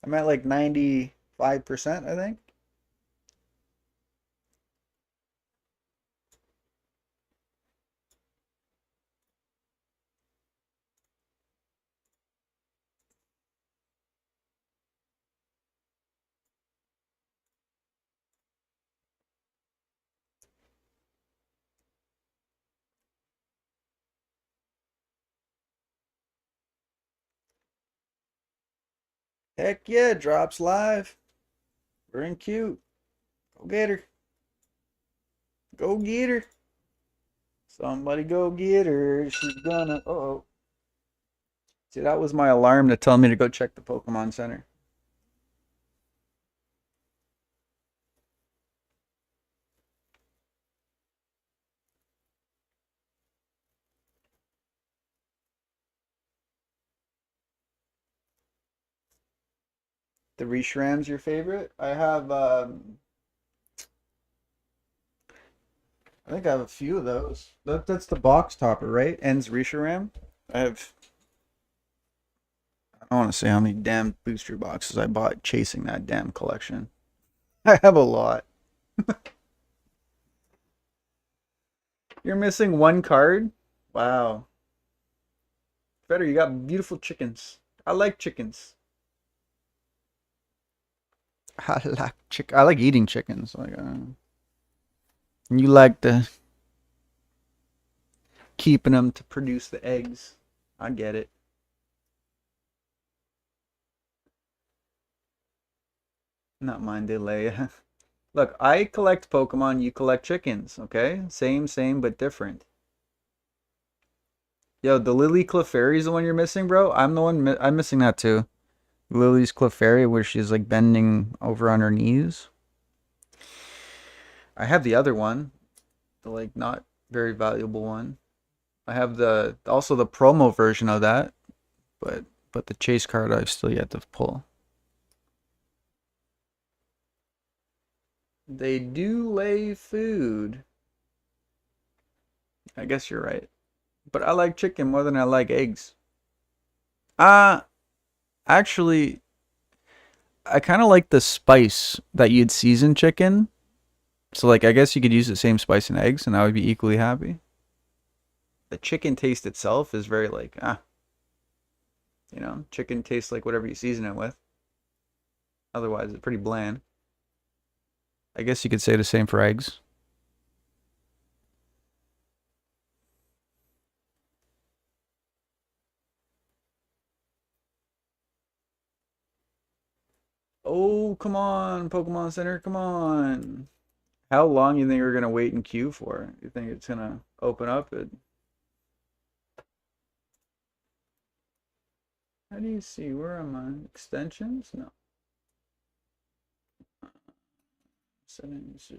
I'm at like 95%, I think. Heck yeah, drops live. We're in cute. Go get her. Go get her. Somebody go get her. She's gonna. Uh-oh. See, that was my alarm to tell me to go check the Pokemon Center. The Reshiram's your favorite? I have, I think I have a few of those. That's the box topper, right? Ends Reshiram. I don't want to say how many damn booster boxes I bought chasing that damn collection. I have a lot. You're missing one card? Wow. Better, you got beautiful chickens. I like chickens. I like chicken. I like eating chickens. Like, you like the keeping them to produce the eggs. I get it. Not mine, delay. Look, I collect Pokemon. You collect chickens. Okay, same, but different. Yo, the Lily Clefairy is the one you're missing, bro. I'm the one. I'm missing that too. Lily's Clefairy, where she's like bending over on her knees. I have the other one, the like not very valuable one. I have the also the promo version of that, but the chase card I've still yet to pull. They do lay food. I guess you're right. But I like chicken more than I like eggs. Actually, I kind of like the spice that you'd season chicken. So like I guess you could use the same spice in eggs and I would be equally happy. The chicken taste itself is very like, you know, chicken tastes like whatever you season it with. Otherwise, it's pretty bland. I guess you could say the same for eggs. Oh, come on, Pokemon Center, come on. How long you think we're gonna wait in queue for? You think it's gonna open up? How do you see? Where am I? Extensions? No. Settings.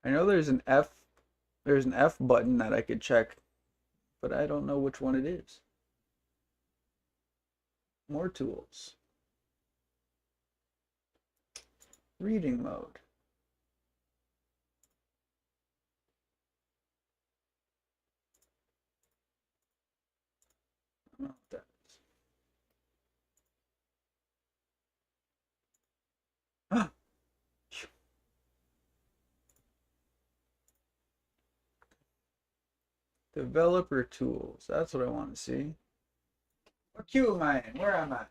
I know there's an F button that I could check, but I don't know which one it is. More tools. Reading mode. I don't know what that is. Ah! Developer tools. That's what I want to see. What queue am I in? Where am I?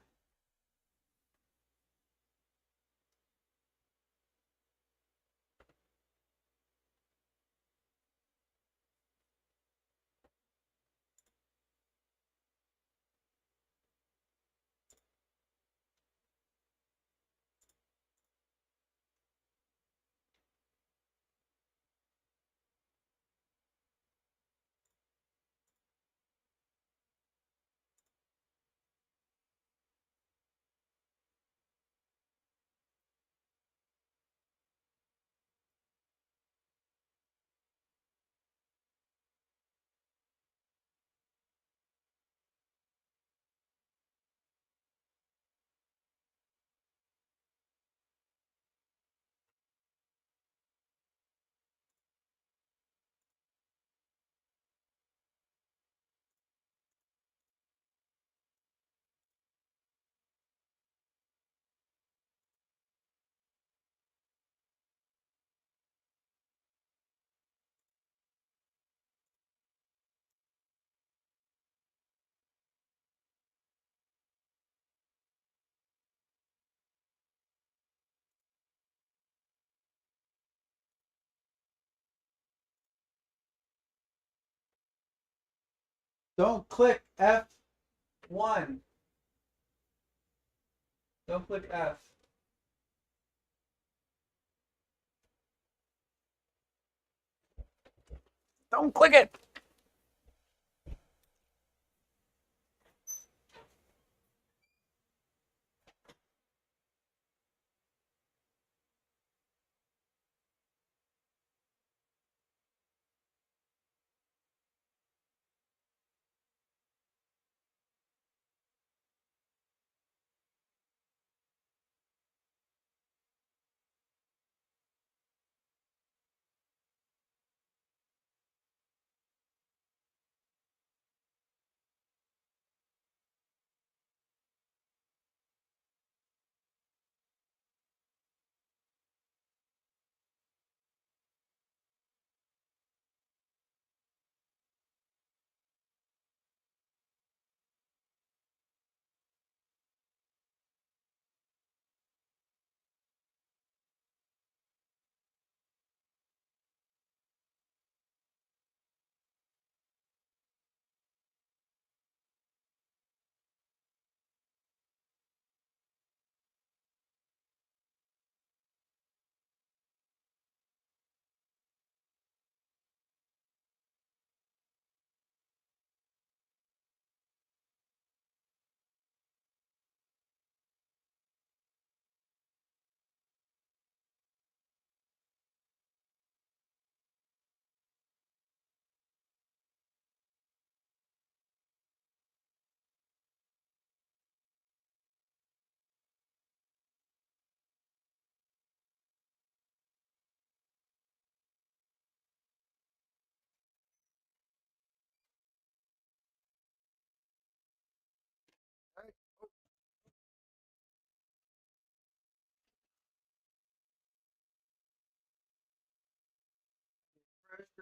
Don't click F1. Don't click F. Don't click it.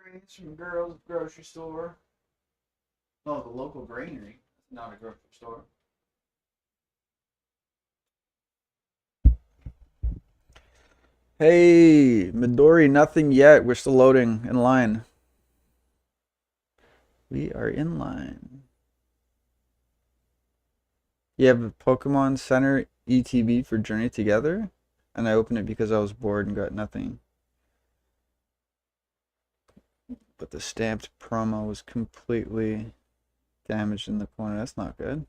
grains from Girls Grocery Store. No, the local granary. It's not a grocery store. Hey, Midori, nothing yet. We're still loading in line. We are in line. You have a Pokemon Center ETB for Journey Together? And I opened it because I was bored and got nothing. But the stamped promo was completely damaged in the corner. That's not good.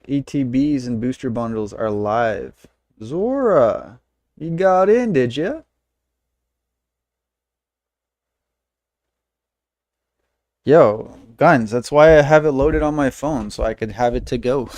ETBs and booster bundles are live. Zora, you got in, did you? Yo, guns. That's why I have it loaded on my phone, so I could have it to go.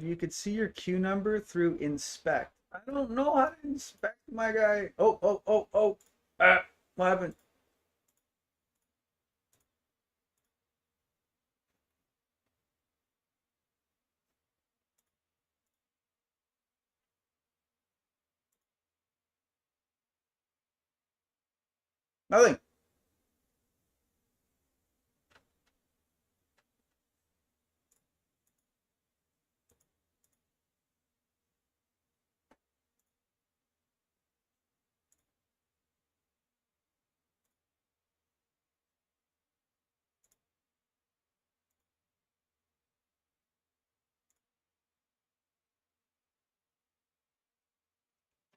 You could see your queue number through inspect. I don't know how to inspect my guy. Oh. What happened? Nothing.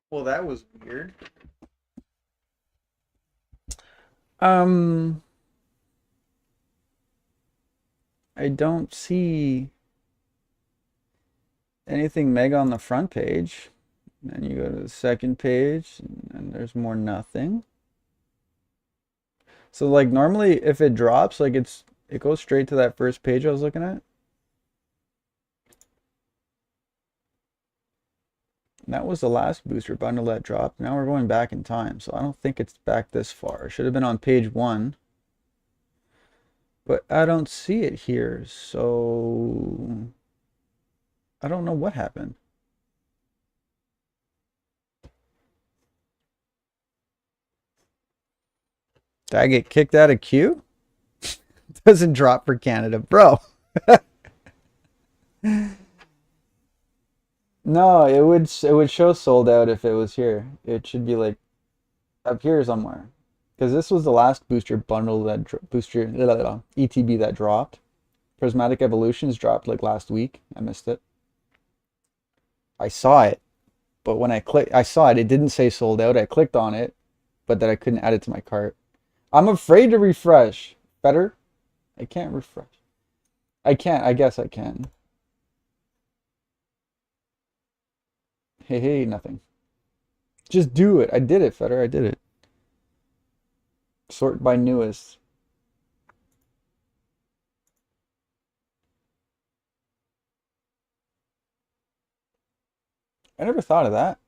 Well, that was weird. I don't see anything mega on the front page. Then you go to the second page, and there's more nothing. So like normally if it drops, like it goes straight to that first page I was looking at. And that was the last booster bundle that dropped. Now we're going back in time, so I don't think it's back this far. It should have been on page 1. But I don't see it here, so I don't know what happened. Did I get kicked out of queue? Doesn't drop for Canada, bro. No, it would show sold out if it was here. It should be like up here somewhere, because this was the last booster bundle that ETB that dropped. Prismatic Evolutions dropped like last week. I missed it. I saw it, but when I saw it, it didn't say sold out. I clicked on it, but then I couldn't add it to my cart. I'm afraid to refresh. Better? I can't refresh. I can't. I guess I can. Hey, nothing. Just do it. I did it, Feder. I did it. Sort by newest. I never thought of that.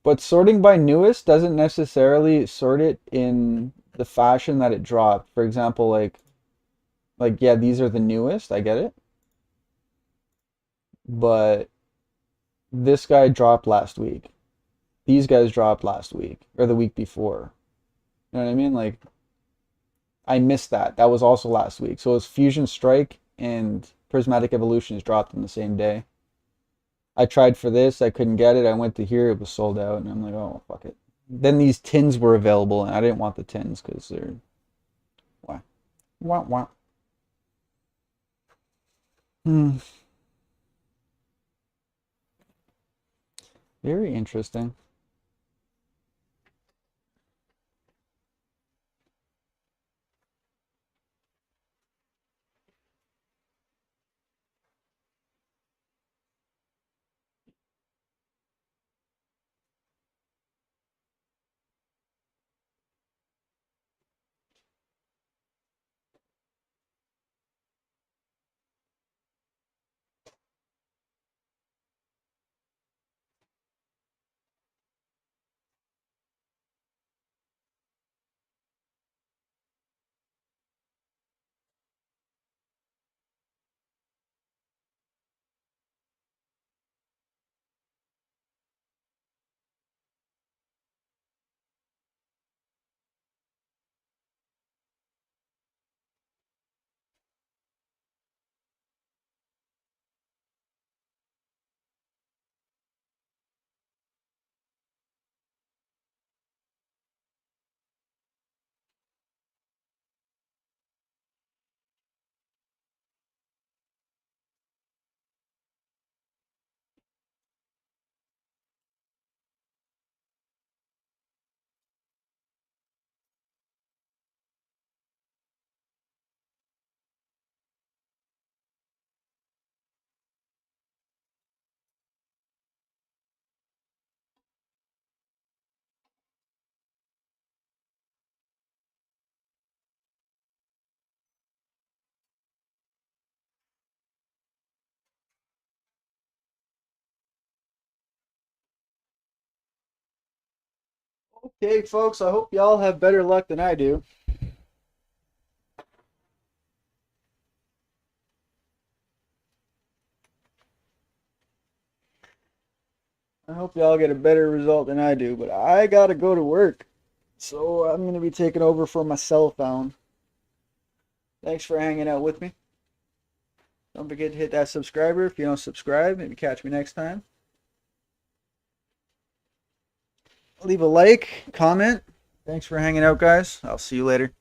But sorting by newest doesn't necessarily sort it in the fashion that it dropped. For example, like yeah, these are the newest. I get it. But this guy dropped last week. These guys dropped last week or the week before. You know what I mean? Like, I missed that. That was also last week. So it was Fusion Strike and Prismatic Evolutions dropped on the same day. I tried for this. I couldn't get it. I went to here. It was sold out. And I'm like, oh, fuck it. Then these tins were available. And I didn't want the tins because they're... Why? Wah. Very interesting. Okay, folks, I hope y'all have better luck than I do. I hope y'all get a better result than I do, but I gotta go to work. So I'm gonna be taking over for my cell phone. Thanks for hanging out with me. Don't forget to hit that subscriber if you don't subscribe. Maybe catch me next time. Leave a like, comment. Thanks for hanging out, guys. I'll see you later.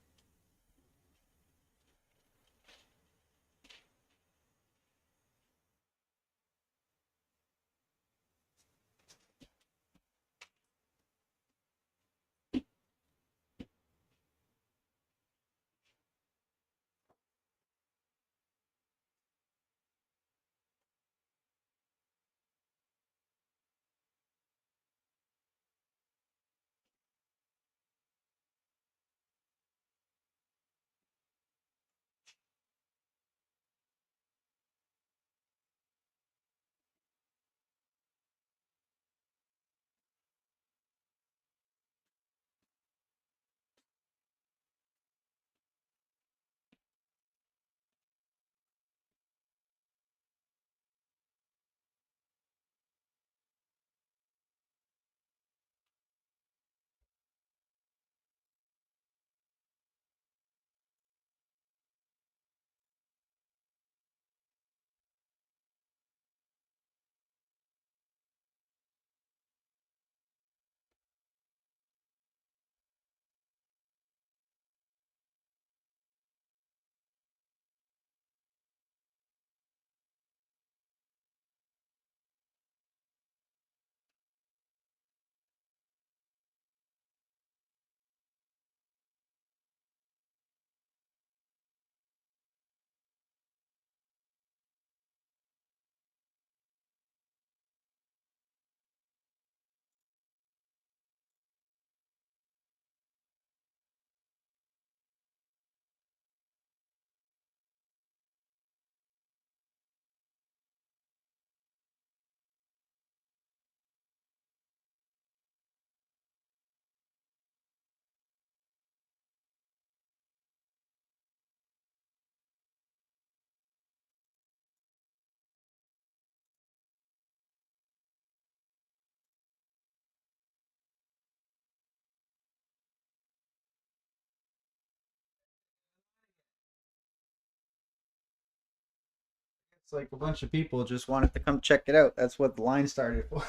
It's like a bunch of people just wanted to come check it out. That's what the line started for.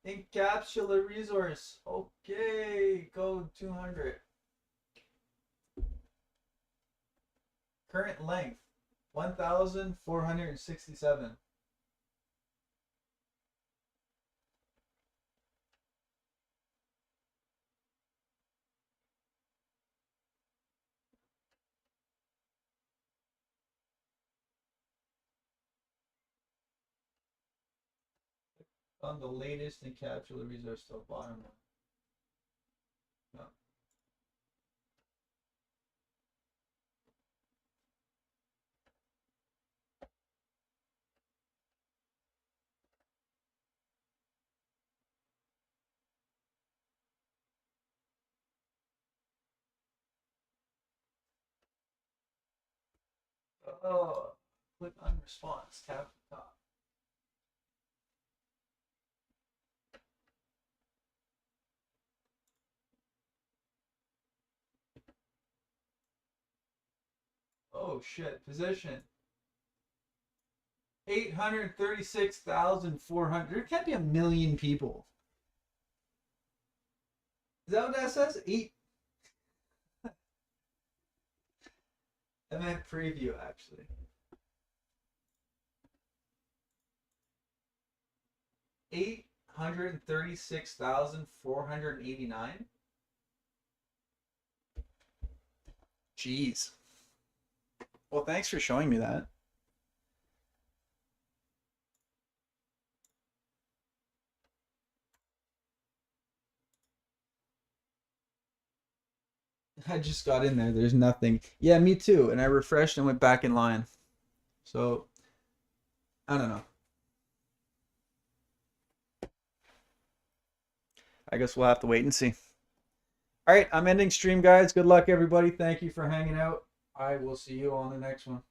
Encapsula resource. Okay, code 200. Current length 1,467. On the latest encapsula resource till bottom one. No. Oh, click on response, tap the top. Oh shit, position. 836,400. There can't be a million people. Is that what that says? 8. I meant preview actually. 836,489. Jeez. Well, thanks for showing me that. I just got in there. There's nothing. Yeah, me too. And I refreshed and went back in line. So, I don't know. I guess we'll have to wait and see. All right, I'm ending stream, guys. Good luck, everybody. Thank you for hanging out. I will see you on the next one.